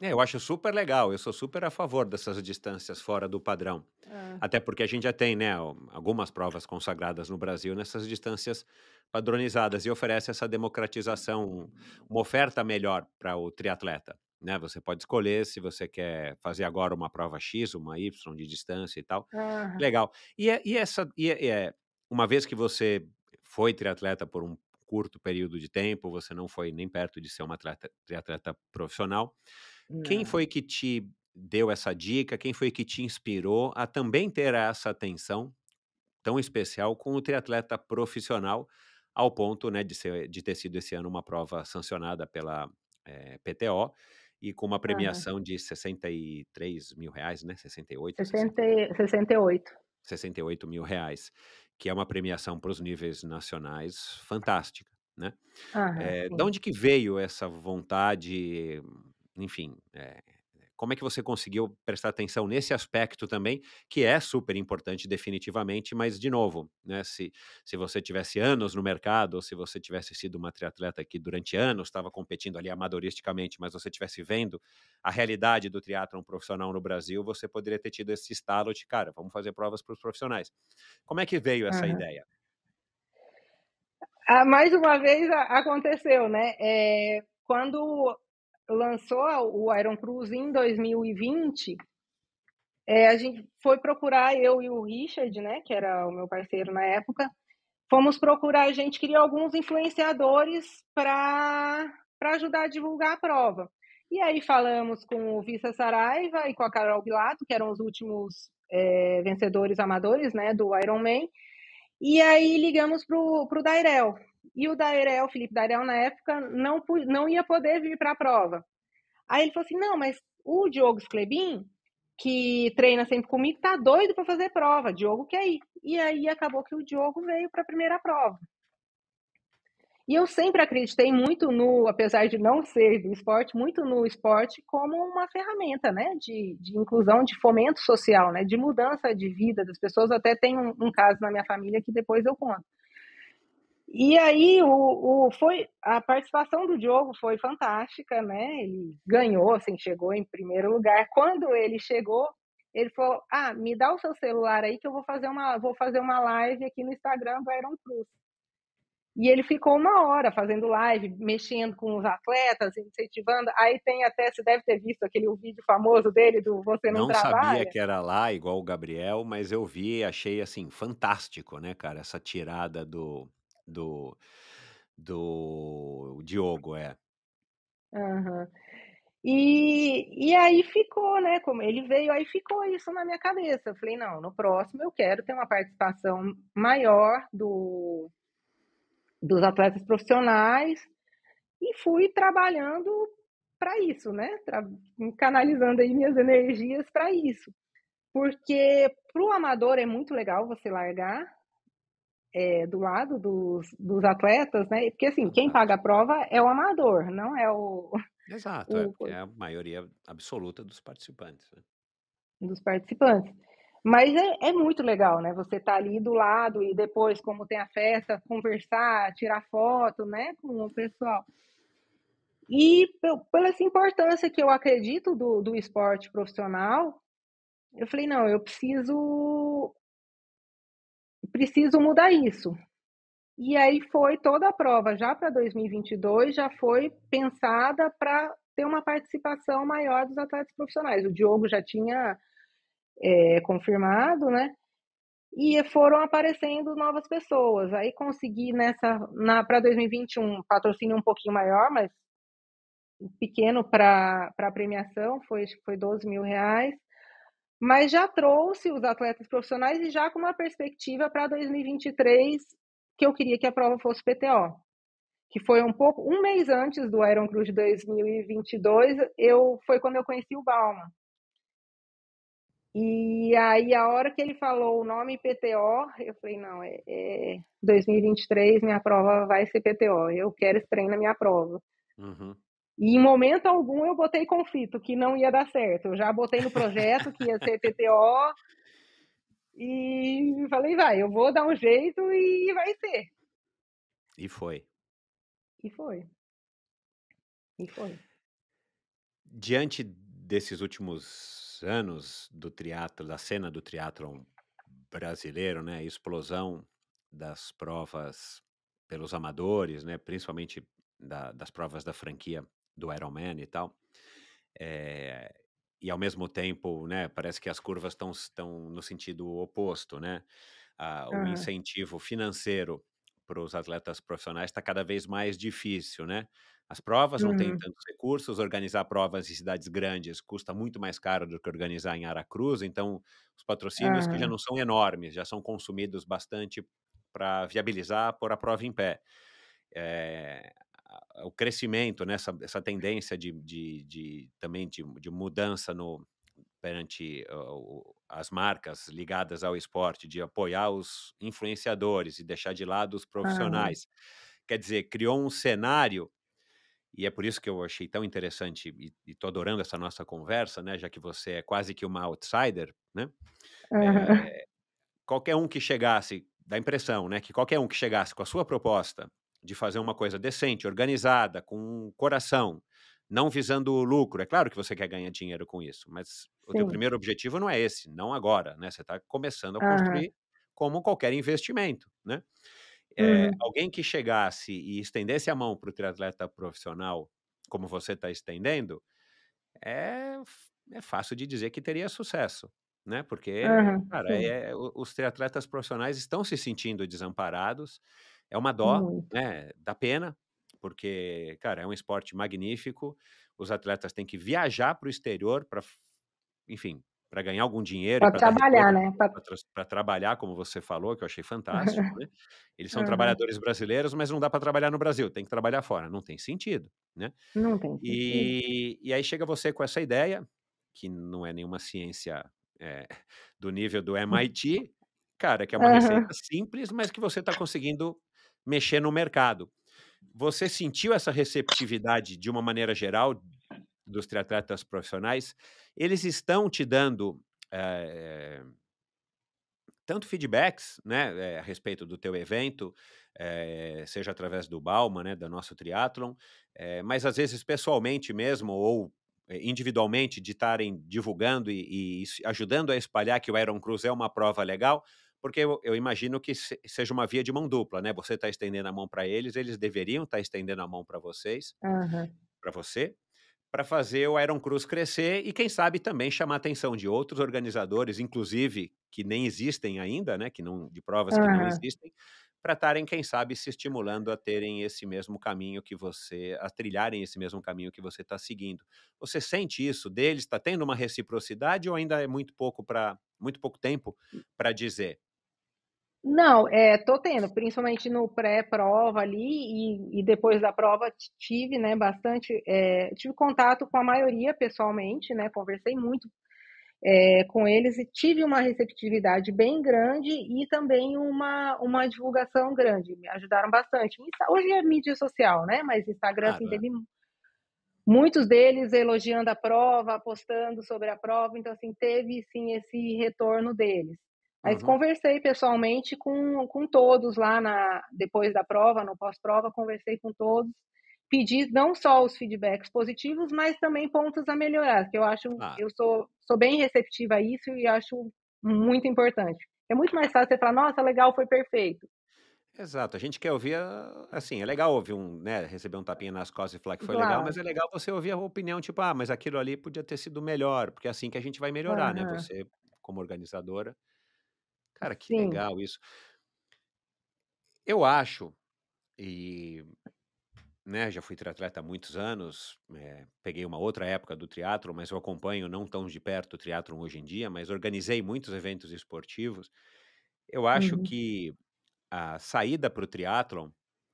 A: Eu acho super legal, eu sou super a favor dessas distâncias fora do padrão.
B: Hã.
A: Até porque a gente já tem, né, algumas provas consagradas no Brasil nessas distâncias padronizadas e oferece essa democratização, uma oferta melhor para o triatleta, né? Você pode escolher se você quer fazer agora uma prova X, uma Y de distância e tal.
B: Aham.
A: Legal. Uma vez que você foi triatleta por um curto período de tempo, você não foi nem perto de ser uma triatleta profissional, quem
B: Não.
A: foi que te deu essa dica? Quem foi que te inspirou a também ter essa atenção tão especial com o triatleta profissional, ao ponto, né, de ter sido esse ano uma prova sancionada pela, PTO e com uma
B: Aham.
A: premiação de R$ 63.000, né, 68,
B: 60
A: 68,
B: 68.
A: R$ 68.000, que é uma premiação para os níveis nacionais fantástica, né.
B: Aham,
A: Da
B: sim.
A: onde que veio essa vontade, enfim, como é que você conseguiu prestar atenção nesse aspecto também, que é super importante definitivamente, mas de novo, né, se você tivesse anos no mercado, ou se você tivesse sido uma triatleta que durante anos estava competindo ali amadoristicamente, mas você tivesse vendo a realidade do triatlon profissional no Brasil, você poderia ter tido esse estalo de: "Cara, vamos fazer provas para os profissionais". Como é que veio essa
B: Aham.
A: ideia?
B: Ah, mais uma vez aconteceu, né, quando lançou o Iron Cruise em 2020, a gente foi procurar, eu e o Richard, né, que era o meu parceiro na época, fomos procurar, a gente queria alguns influenciadores para ajudar a divulgar a prova. E aí falamos com o Vissa Saraiva e com a Carol Bilato, que eram os últimos, vencedores amadores, né, do Ironman, e aí ligamos pro Dairel. E o Dairel, Felipe Dairel, na época, não ia poder vir para a prova. Aí ele falou assim: não, mas o Diogo Sclebin, que treina sempre comigo, tá doido para fazer prova. Diogo quer ir. E aí acabou que o Diogo veio para a primeira prova. E eu sempre acreditei muito no, apesar de não ser do esporte, muito no esporte como uma ferramenta, né, de inclusão, de fomento social, né, de mudança de vida das pessoas. Até tem um caso na minha família que depois eu conto. E aí foi a participação do Diogo foi fantástica, né? Ele ganhou, assim, chegou em primeiro lugar. Quando ele chegou, ele falou: "Ah, me dá o seu celular aí que eu vou fazer uma live aqui no Instagram do Iron Cruz". E ele ficou uma hora fazendo live, mexendo com os atletas, incentivando. Aí tem até, você deve ter visto aquele vídeo famoso dele do Você Não
A: Não sabia
B: Trabalha.
A: que era lá, igual o Gabriel, mas eu vi e achei, assim, fantástico, né, cara, essa tirada do do Diogo, é.
B: Aham. E aí ficou, né, como ele veio, aí ficou isso na minha cabeça. Eu falei: "Não, no próximo eu quero ter uma participação maior dos atletas profissionais", e fui trabalhando para isso, né, canalizando aí minhas energias para isso. Porque para o amador é muito legal você largar, do lado dos atletas, né, porque assim, quem paga a
A: Fantástico.
B: prova é o amador, não é o
A: Exato, é,
B: o
A: porque é a maioria absoluta dos participantes, né.
B: dos participantes. Mas é muito legal, né, você tá ali do lado e depois, como tem a festa, conversar, tirar foto, né, com o pessoal. E pela essa importância que eu acredito do esporte profissional, eu falei: "Não, eu preciso mudar isso". E aí foi toda a prova já para 2022, já foi pensada para ter uma participação maior dos atletas profissionais. O Diogo já tinha, confirmado, né, e foram aparecendo novas pessoas. Aí consegui para 2021 patrocínio um pouquinho maior, mas pequeno para a premiação, acho que foi R$ 12.000, mas já trouxe os atletas profissionais e já com uma perspectiva para 2023, que eu queria que a prova fosse PTO, que foi um mês antes do Iron Cruz de 2022, foi quando eu conheci o Bauman. E aí, a hora que ele falou o nome PTO, eu falei: não, 2023, minha prova vai ser PTO, eu quero esse trem na minha prova.
A: Uhum.
B: E em momento algum eu botei conflito, que não ia dar certo. Eu já botei no projeto que ia ser PTO e falei: vai, eu vou dar um jeito e vai ser.
A: E foi.
B: E foi, e foi.
A: Diante desses últimos anos do triatlo da cena do triatlon brasileiro, né, a explosão das provas pelos amadores, né, principalmente das provas da franquia do Ironman e tal, eh, e ao mesmo tempo, né, parece que as curvas estão no sentido oposto, né, o
B: Aham.
A: incentivo financeiro para os atletas profissionais está cada vez mais difícil, né, As provas não têm
B: Uhum.
A: tantos recursos, organizar provas em cidades grandes custa muito mais caro do que organizar em Aracruz, então os patrocínios que já
B: Aham.
A: não são enormes, já são consumidos bastante para viabilizar, pôr a prova em pé. Eh, o crescimento, né, essa tendência de também de mudança no perante as marcas ligadas ao esporte, de apoiar os influenciadores e deixar de lado os
B: Aham.
A: profissionais. Quer dizer, criou um cenário, e é por isso que eu achei tão interessante e tô adorando essa nossa conversa, né, já que você é quase que uma outsider, né,
B: Aham.
A: eh, qualquer um que chegasse dá a impressão, né, que qualquer um que chegasse com a sua proposta de fazer uma coisa decente, organizada, com coração, não visando o lucro, é claro que você quer ganhar dinheiro com isso, mas o teu
B: Sim.
A: primeiro objetivo não é esse, não agora, né, você está começando a
B: Aham.
A: construir como qualquer investimento, né.
B: Uhum.
A: Alguém que chegasse e estendesse a mão para o triatleta profissional, como você está estendendo, é fácil de dizer que teria sucesso, né, porque,
B: Aham.
A: cara,
B: Sim.
A: os triatletas profissionais estão se sentindo desamparados, é uma dó,
B: Muito.
A: né, dá pena, porque, cara, é um esporte magnífico, os atletas têm que viajar para o exterior para, enfim, para ganhar algum dinheiro e
B: Pra
A: para dar
B: trabalhar,
A: retorno
B: né,
A: para trabalhar, como você falou, que eu achei fantástico, né. Eles são
B: Aham.
A: trabalhadores brasileiros, mas não dá para trabalhar no Brasil, tem que trabalhar fora, não tem sentido, né.
B: Não tem sentido.
A: E aí chega você com essa ideia, que não é nenhuma ciência, do nível do MIT, cara, que é uma receita
B: Aham.
A: simples, mas que você está conseguindo mexer no mercado. Você sentiu essa receptividade de uma maneira geral dos triatletas profissionais? Eles estão te dando, eh tanto feedbacks, né, a respeito do teu evento, seja através do Bauman, né, do nosso triatlon, mas às vezes pessoalmente mesmo ou, individualmente de estarem divulgando e ajudando a espalhar que o Iron Cruz é uma prova legal, porque eu imagino que seja uma via de mão dupla, né, você está estendendo a mão para eles, eles deveriam estar estendendo a mão para vocês,
B: Aham.
A: para você, para fazer o Iron Cruz crescer e quem sabe também chamar a atenção de outros organizadores, inclusive que nem existem ainda, né, que não de provas que não
B: Aham.
A: existem, para estarem, quem sabe, se estimulando a terem esse mesmo caminho que você a trilharem esse mesmo caminho que você está seguindo. Você sente isso deles? Está tendo uma reciprocidade ou ainda é muito pouco tempo para dizer?
B: Não, tô tendo, principalmente no pré-prova ali e depois da prova tive, né, bastante, tive contato com a maioria pessoalmente, né, conversei muito, com eles e tive uma receptividade bem grande e também uma divulgação grande, me ajudaram bastante. Hoje é mídia social, né, mas Instagram, assim,
A: Claro, é.
B: teve muitos deles elogiando a prova, postando sobre a prova, então, assim, teve sim esse retorno deles. Mas
A: Uhum.
B: conversei pessoalmente com todos lá depois da prova, no pós-prova, conversei com todos, pedi não só os feedbacks positivos, mas também pontos a melhorar, que
A: Claro.
B: eu sou bem receptiva a isso e acho muito importante. É muito mais fácil você falar: "Nossa, legal, foi perfeito".
A: Exato, a gente quer ouvir assim, é legal ouvir né, receber um tapinha nas costas e falar que foi legal, mas
B: Claro.
A: é legal você ouvir a opinião, tipo: "Ah, mas aquilo ali podia ter sido melhor", porque é assim que a gente vai melhorar, né,
B: Aham.
A: você como organizadora. Cara, que
B: Sim.
A: legal isso. Eu acho, e, né, já fui triatleta há muitos anos, peguei uma outra época do triatlon, mas eu acompanho não tão de perto o triatlon hoje em dia, mas organizei muitos eventos esportivos. Eu acho
B: Uhum.
A: que a saída para o triatlon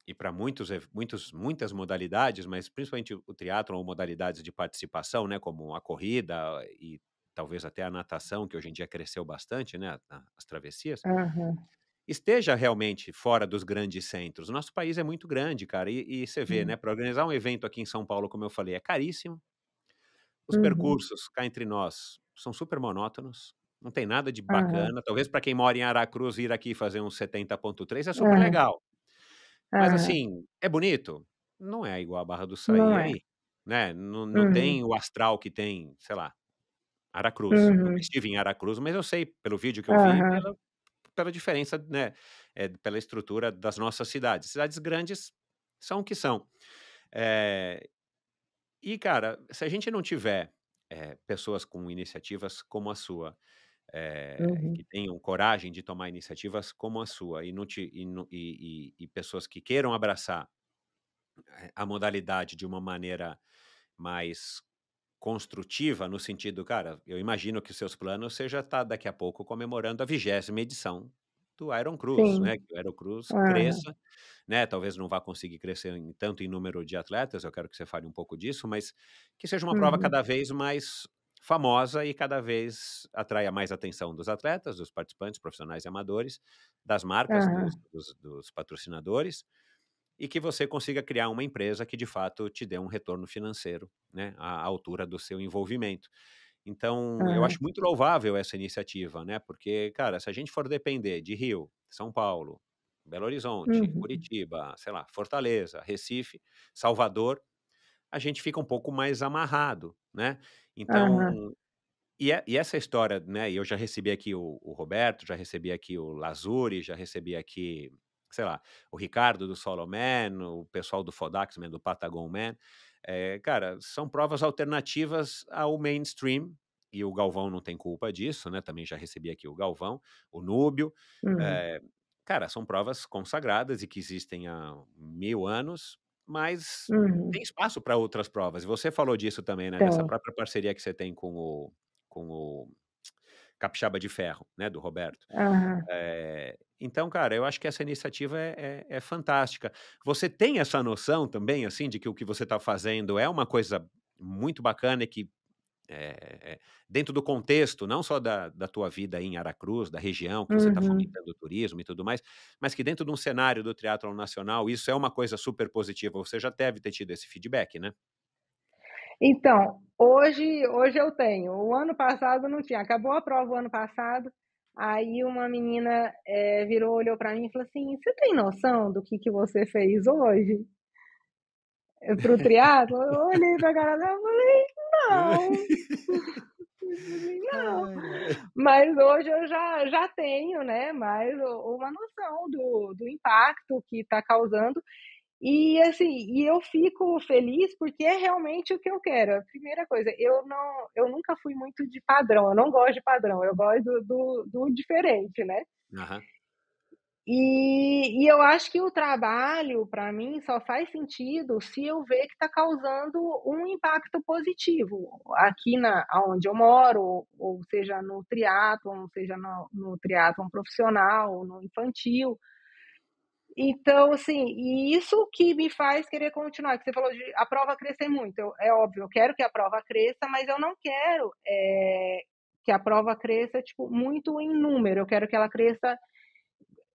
A: e para muitas modalidades, mas principalmente o triatlon ou modalidades de participação, né, como a corrida e talvez até a natação, que hoje em dia cresceu bastante, né, as travessias,
B: Aham.
A: esteja realmente fora dos grandes centros. O nosso país é muito grande, cara, e você vê, né,
B: Hum.
A: para organizar um evento aqui em São Paulo, como eu falei, é caríssimo. Os
B: Uhum.
A: percursos, cá entre nós, são super monótonos, não tem nada de
B: Aham.
A: bacana. Talvez para quem mora em Aracruz, vir aqui fazer um 70.3 é super
B: Aham.
A: legal. Mas
B: Aham.
A: assim, é bonito? Não é igual a Barra do Saí,
B: Não
A: e
B: é.
A: aí? Né, não
B: Uhum.
A: tem o astral que tem, sei lá, Aracruz. Nunca
B: Uhum.
A: estive em Aracruz, mas eu sei pelo vídeo que eu vi,
B: Aham.
A: pela diferença, né, pela estrutura das nossas cidades. Cidades grandes são o que são. Eh, e cara, se a gente não tiver, pessoas com iniciativas como a sua,
B: Uhum.
A: que tenham coragem de tomar iniciativas como a sua e não te e não e pessoas que queiram abraçar a modalidade de uma maneira mais construtiva, no sentido, cara, eu imagino que os seus planos seja estar daqui a pouco comemorando a 20ª edição do Iron Cruz, né,
B: Sim.
A: que o Iron Cruz
B: Aham.
A: cresça, né, talvez não vá conseguir crescer tanto em número de atletas, eu quero que você fale um pouco disso, mas que seja uma prova
B: Uhum.
A: cada vez mais famosa e cada vez atraia mais atenção dos atletas, dos participantes profissionais e amadores, das marcas, dos
B: Aham.
A: dos dos patrocinadores, e que você consiga criar uma empresa que de fato te dê um retorno financeiro, né, à altura do seu envolvimento. Então, eu acho
B: Aham.
A: muito louvável essa iniciativa, né, porque, cara, se a gente for depender de Rio, São Paulo, Belo Horizonte,
B: Uhum.
A: Curitiba, sei lá, Fortaleza, Recife, Salvador, a gente fica um pouco mais amarrado, né.
B: Aham.
A: Então, e essa história, né, e eu já recebi aqui o Roberto, já recebi aqui o Lazuri, já recebi aqui, sei lá, o Ricardo do Solo Man, o pessoal do Fodax Man, do Patagon Man. Cara, são provas alternativas ao mainstream, e o Galvão não tem culpa disso, né, também já recebi aqui o Galvão, o Núbio.
B: Uhum.
A: Eh, Cara, são provas consagradas e que existem há 1000 anos, mas tem
B: Uhum.
A: espaço para outras provas. E você falou disso também, né, dessa
B: Tem.
A: própria parceria que você tem com o Capixaba de Ferro, né, do Roberto.
B: Aham.
A: Então, cara, eu acho que essa iniciativa é fantástica. Você tem essa noção também, assim, de que o que você está fazendo é uma coisa muito bacana e que, dentro do contexto, não só da tua vida aí em Aracruz, da região, que você está
B: Uhum.
A: fomentando o turismo e tudo mais, mas que dentro de um cenário do triatlon nacional, isso é uma coisa super positiva. Você já deve ter tido esse feedback, né?
B: Então, hoje eu tenho. O ano passado não tinha. Acabou a prova o ano passado, aí uma menina, virou, olhou para mim e falou assim: "Você tem noção do que você fez hoje, para o triatlo?" Eu olhei pra cara dela e falei: "Não." Eu falei: "Não."
A: Ai, ai.
B: Mas hoje eu já tenho, né, mais uma noção do impacto que está causando. E assim, eu fico feliz porque é realmente o que eu quero. A primeira coisa, eu nunca fui muito de padrão, eu não gosto de padrão, eu gosto do diferente, né.
A: Aham.
B: E eu acho que o trabalho, para mim, só faz sentido se eu ver que está causando um impacto positivo aqui na aonde eu moro, ou seja no triatlon, seja no triatlon profissional, no infantil. Então, assim, e isso que me faz querer continuar, que você falou de a prova crescer muito, é óbvio, eu quero que a prova cresça, mas eu não quero, que a prova cresça, tipo, muito em número, eu quero que ela cresça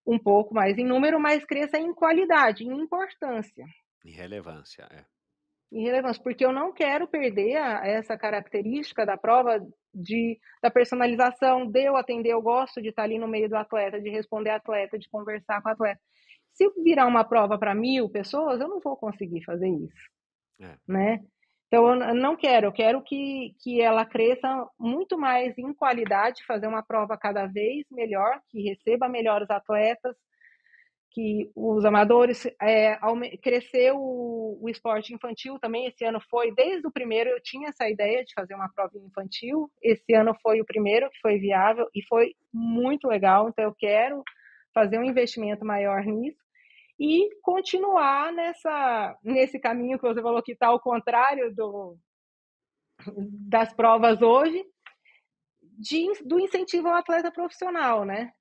B: um pouco mais em número, mas cresça em qualidade, em importância,
A: Irrelevância, é.
B: em relevância, porque eu não quero perder essa característica da prova da personalização, de eu atender, eu gosto de estar ali no meio do atleta, de responder atleta, de conversar com o atleta. Se virar uma prova para 1000 pessoas, eu não vou conseguir fazer isso,
A: É.
B: né? Então eu não quero, eu quero que ela cresça muito mais em qualidade, fazer uma prova cada vez melhor, que receba melhores atletas, que os amadores, crescer o esporte infantil também. Esse ano foi, desde o primeiro eu tinha essa ideia de fazer uma prova infantil, esse ano foi o primeiro que foi viável e foi muito legal, então eu quero fazer um investimento maior nisso e continuar nesse caminho que você falou que está ao contrário das provas hoje, do incentivo ao atleta profissional, né?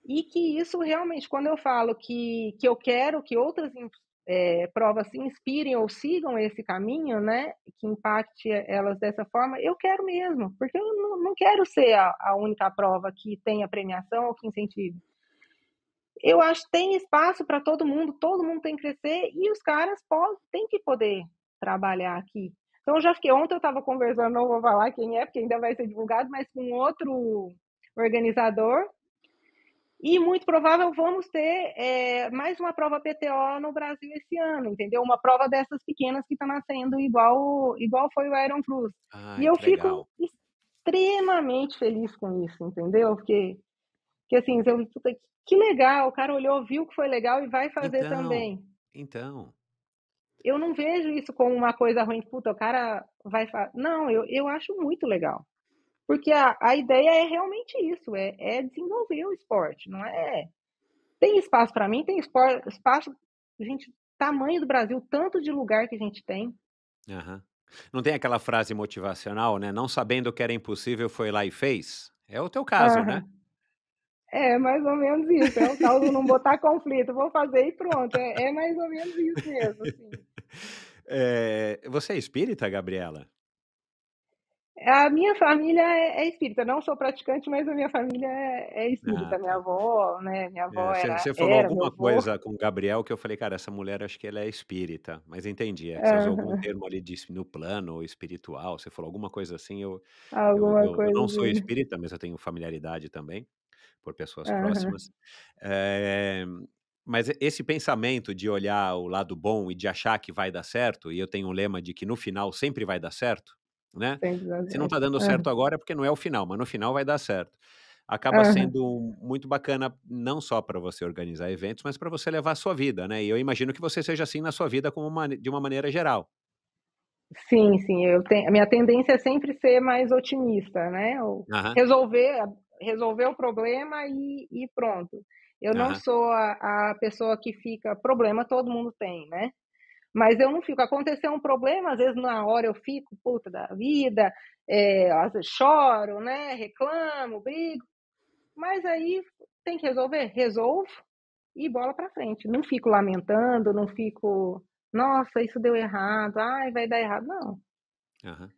B: E que isso realmente, quando eu falo que eu quero que outras provas se inspirem ou sigam esse caminho, né, que impacte elas dessa forma, eu quero mesmo, porque eu não quero ser a única prova que tenha premiação ou que incentive. Eu acho que tem espaço para todo mundo tem que crescer e os caras têm que poder trabalhar aqui. Então, eu já fiquei. Ontem eu estava conversando, não vou falar quem é, porque ainda vai ser divulgado, mas com outro organizador, e muito provável vamos ter mais uma prova PTO no Brasil esse ano, entendeu? Uma prova dessas pequenas que está nascendo, igual foi o Iron Cruz. E
A: Ai,
B: eu
A: que
B: fico
A: legal.
B: extremamente feliz com isso, entendeu? Porque assim, eu, puta, que legal, o cara olhou, viu que foi legal e vai fazer
A: Então,
B: também.
A: então.
B: Eu não vejo isso como uma coisa ruim, puta, o cara vai fazer. Não, eu acho muito legal. Porque a ideia é realmente isso, é desenvolver o esporte, não é. Tem espaço para mim, tem espaço. Gente, tamanho do Brasil, tanto de lugar que a gente tem.
A: Aham. Não tem aquela frase motivacional, né, "Não sabendo o que era impossível, foi lá e fez"? É o teu caso, né?
B: Aham. É mais ou menos isso, é o tal do não botar conflito, vou fazer e pronto, é mais ou menos isso mesmo, assim.
A: Você é espírita, Gabriela?
B: A minha família é espírita, não sou praticante, mas a minha família é
A: Ah,
B: espírita, minha
A: tá.
B: avó, né, minha avó era
A: Você falou
B: era, meu
A: alguma
B: avô.
A: coisa com o Gabriel que eu falei: "Cara, essa mulher acho que ela é espírita", mas entendi, é que você usou algum
B: Aham,
A: termo ali de no plano espiritual, você falou alguma coisa assim,
B: alguma
A: eu
B: coisa
A: não sou
B: assim.
A: espírita, mas eu tenho familiaridade também, por pessoas
B: Aham,
A: próximas. Eh, mas esse pensamento de olhar o lado bom e de achar que vai dar certo, e eu tenho um lema de que no final sempre vai dar certo, né.
B: sempre dá
A: Se não tá
B: certo.
A: dando certo
B: Aham,
A: agora é porque não é o final, mas no final vai dar certo. Acaba
B: aham.
A: sendo muito bacana, não só para você organizar eventos, mas para você levar a sua vida, né. E eu imagino que você seja assim na sua vida como de uma maneira geral.
B: Sim, sim, eu tenho a minha tendência é sempre ser mais otimista, né, ou
A: Aham,
B: resolver resolver o problema e pronto. Eu não
A: aham,
B: sou a pessoa que fica problema todo mundo tem, né. Mas eu não fico. Aconteceu um problema, às vezes na hora eu fico puta da vida, às vezes choro, né, reclamo, brigo, mas aí tem que resolver? Resolvo e bola pra frente. Não fico lamentando, não fico: "Nossa, isso deu errado. Ai, vai dar errado". Não,
A: aham.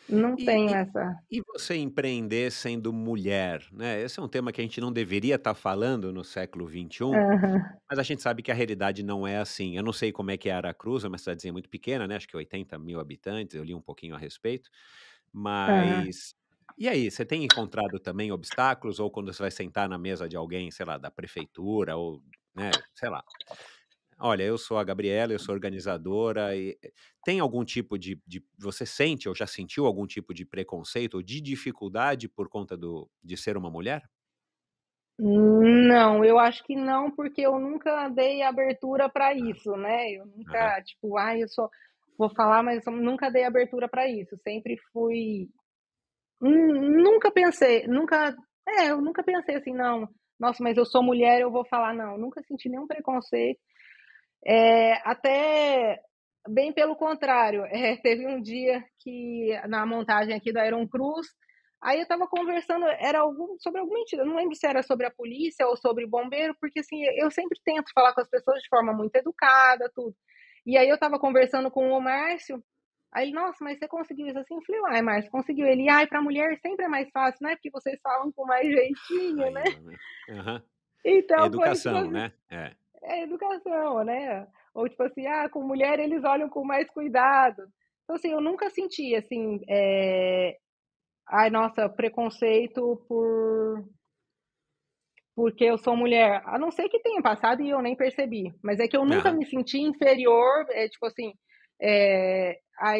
B: não
A: E
B: tenho
A: e
B: essa.
A: e você empreender sendo mulher, né, esse é um tema que a gente não deveria estar falando no século XXI,
B: Aham,
A: mas a gente sabe que a realidade não é assim. Eu não sei como é que é Aracruz, é uma cidadezinha muito pequena, né, acho que 80.000 habitantes, eu li um pouquinho a respeito,
B: aham.
A: mas e aí, você tem encontrado também obstáculos ou quando você vai sentar na mesa de alguém, sei lá, da prefeitura ou, né, sei lá, "Olha, eu sou a Gabriela, eu sou organizadora", e tem algum tipo de você sente ou já sentiu algum tipo de preconceito ou de dificuldade por conta de ser uma mulher?
B: Não, eu acho que não, porque eu nunca dei abertura para
A: Ah,
B: isso, né, eu
A: aham,
B: nunca, tipo: "Ai, eu sou", vou falar, mas eu nunca dei abertura para isso, sempre fui. Nunca pensei, eu nunca pensei assim: "Não, nossa, mas eu sou mulher, eu vou falar", não, nunca senti nenhum preconceito, até bem pelo contrário, teve um dia que na montagem aqui da Aeron Cruz, aí eu estava conversando, era sobre alguma entidade, não lembro se era sobre a polícia ou sobre bombeiro, porque, assim, eu sempre tento falar com as pessoas de forma muito educada, tudo. E aí eu estava conversando com o Márcio, aí ele: "Nossa, mas você conseguiu isso assim?" Eu falei: "Uai, Márcio, conseguiu". Ele: "Ai, pra mulher sempre é mais fácil, né, porque vocês falam com mais jeitinho, né".
A: aí ela, né. Aham. É
B: Então foi tipo
A: educação,
B: assim,
A: né. É.
B: é educação, né. Ou tipo assim: "Ah, com mulher eles olham com mais cuidado". Então, assim, eu nunca senti, assim, ai, nossa, preconceito porque eu sou mulher, a não ser que tenha passado e eu nem percebi, mas é que eu nunca
A: Aham.
B: me senti inferior, tipo assim,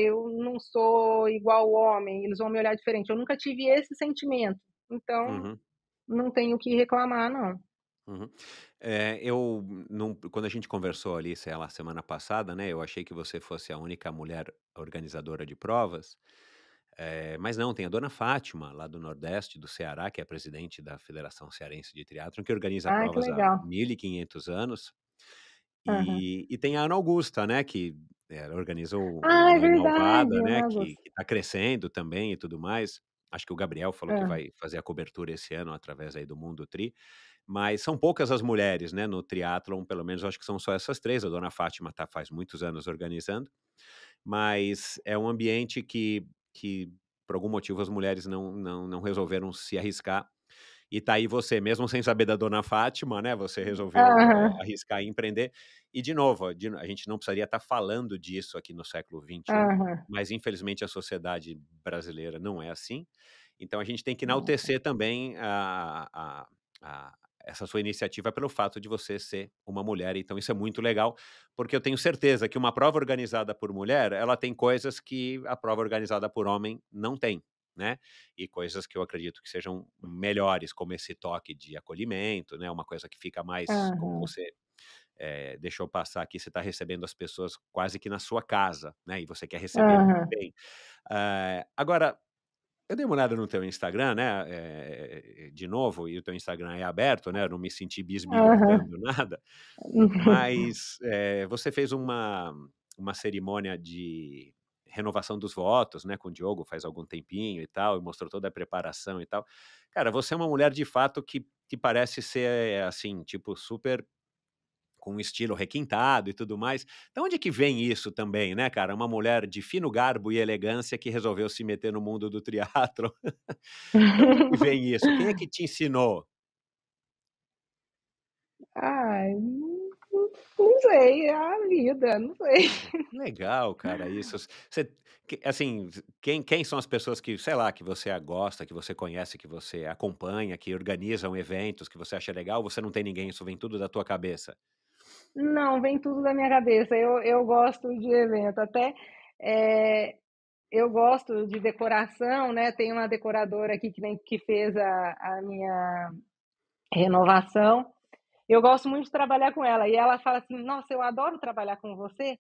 B: eu não sou igual o homem, eles vão me olhar diferente, eu nunca tive esse sentimento, então
A: Uhum.
B: não tenho o que reclamar não.
A: Uhum. Eu não quando a gente conversou ali, sei lá, semana passada, né, eu achei que você fosse a única mulher organizadora de provas, mas não, tem a dona Fátima, lá do Nordeste, do Ceará, que é presidente da Federação Cearense de Triatlon, que organiza
B: Ah, que
A: provas há
B: legal.
A: 1500 anos,
B: Aham.
A: e tem a Ana Augusta, né, que ela organiza
B: Ah,
A: o
B: é verdade,
A: Inouvada, né,
B: Ana
A: que
B: Augusta.
A: está crescendo também e tudo mais. Acho que o Gabriel falou que
B: Hã.
A: vai fazer a cobertura esse ano através aí do Mundo Tri. Mas são poucas as mulheres, né, no triatlon, pelo menos eu acho que são só essas 3. A dona Fátima tá faz muitos anos organizando, mas é um ambiente que por algum motivo as mulheres não resolveram se arriscar, e tá aí você, mesmo sem saber da dona Fátima, né, você resolveu,
B: Aham,
A: arriscar e empreender. E de novo, a gente não precisaria estar falando disso aqui no século XXI,
B: aham.
A: mas infelizmente a sociedade brasileira não é assim, então a gente tem que
B: Nossa.
A: enaltecer também a essa sua iniciativa pelo fato de você ser uma mulher, então isso é muito legal, porque eu tenho certeza que uma prova organizada por mulher, ela tem coisas que a prova organizada por homem não tem, né, e coisas que eu acredito que sejam melhores, como esse toque de acolhimento, né, uma coisa que fica mais como
B: Aham,
A: você, deixou passar aqui, você está recebendo as pessoas quase que na sua casa, né, e você quer receber
B: aham.
A: bem. Agora Eu dei uma olhada no teu Instagram, né, de novo, e o teu Instagram é aberto, né, eu não me senti
B: Aham.
A: bisbilhotando nada, mas, você fez uma cerimônia de renovação dos votos, né, com o Diogo faz algum tempinho e tal, e mostrou toda a preparação e tal. Cara, você é uma mulher de fato que parece ser, assim, tipo, super com um estilo requintado e tudo mais. Da onde que vem isso também, né, cara? Uma mulher de fino garbo e elegância que resolveu se meter no mundo do triatlo. Da onde que vem isso? Quem é que te ensinou?
B: Ai, não sei, é a vida, não sei.
A: Legal, cara, isso. Você assim, quem são as pessoas que, sei lá, que você gosta, que você conhece, que você acompanha, que organizam eventos, que você acha legal, você não tem ninguém, isso vem tudo da tua cabeça?
B: Não, vem tudo da minha cabeça. Eu gosto de evento, até, eh, eu gosto de decoração, né, tem uma decoradora aqui que fez a minha renovação. Eu gosto muito de trabalhar com ela, e ela fala assim: "Nossa, eu adoro trabalhar com você,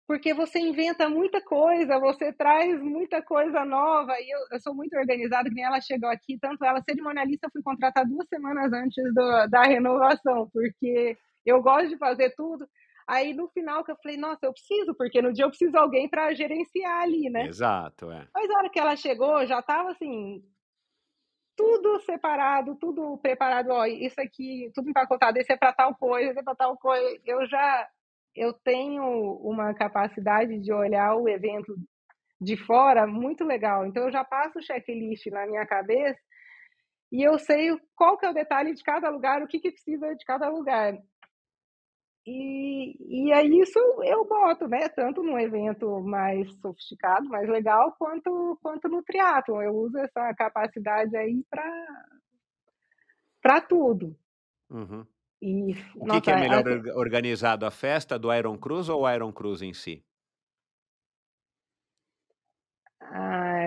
B: porque você inventa muita coisa, você traz muita coisa nova", e eu sou muito organizada, que nem ela chegou aqui, tanto ela cerimonialista, eu fui contratar 2 semanas antes da renovação, porque eu gosto de fazer tudo. Aí no final que eu falei: "Nossa, eu preciso", porque no dia eu preciso de alguém para gerenciar ali, né.
A: Exato, é.
B: Mas a hora que ela chegou, já estava assim, tudo separado, tudo preparado, ó, isso aqui, tudo empacotado, esse é para tal coisa, esse é para tal coisa. Eu tenho uma capacidade de olhar o evento de fora muito legal. Então eu já passo o checklist na minha cabeça e eu sei qual que é o detalhe de cada lugar, o que que precisa de cada lugar. E aí isso eu boto, né, tanto num evento mais sofisticado, mais legal, quanto no triatlon. Eu uso essa capacidade aí para tudo.
A: Uhum.
B: E,
A: O que
B: nossa,
A: é melhor
B: assim,
A: organizado, a festa do Iron Cruise ou o Iron Cruise em si?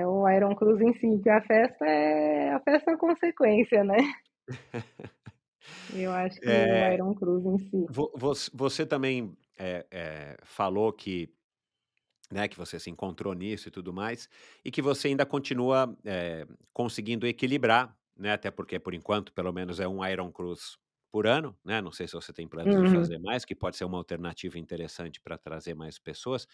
B: o Iron Cruz em si, que a festa é uma consequência, né. Eu acho que o
A: Eh,
B: Iron Cruz em si.
A: você também, falou que, né, que você se encontrou nisso e tudo mais, e que você ainda continua, conseguindo equilibrar, né, até porque por enquanto pelo menos é um Iron Cruise por ano, né, não sei se você tem planos de
B: Uhum.
A: fazer mais, que pode ser uma alternativa interessante para trazer mais pessoas.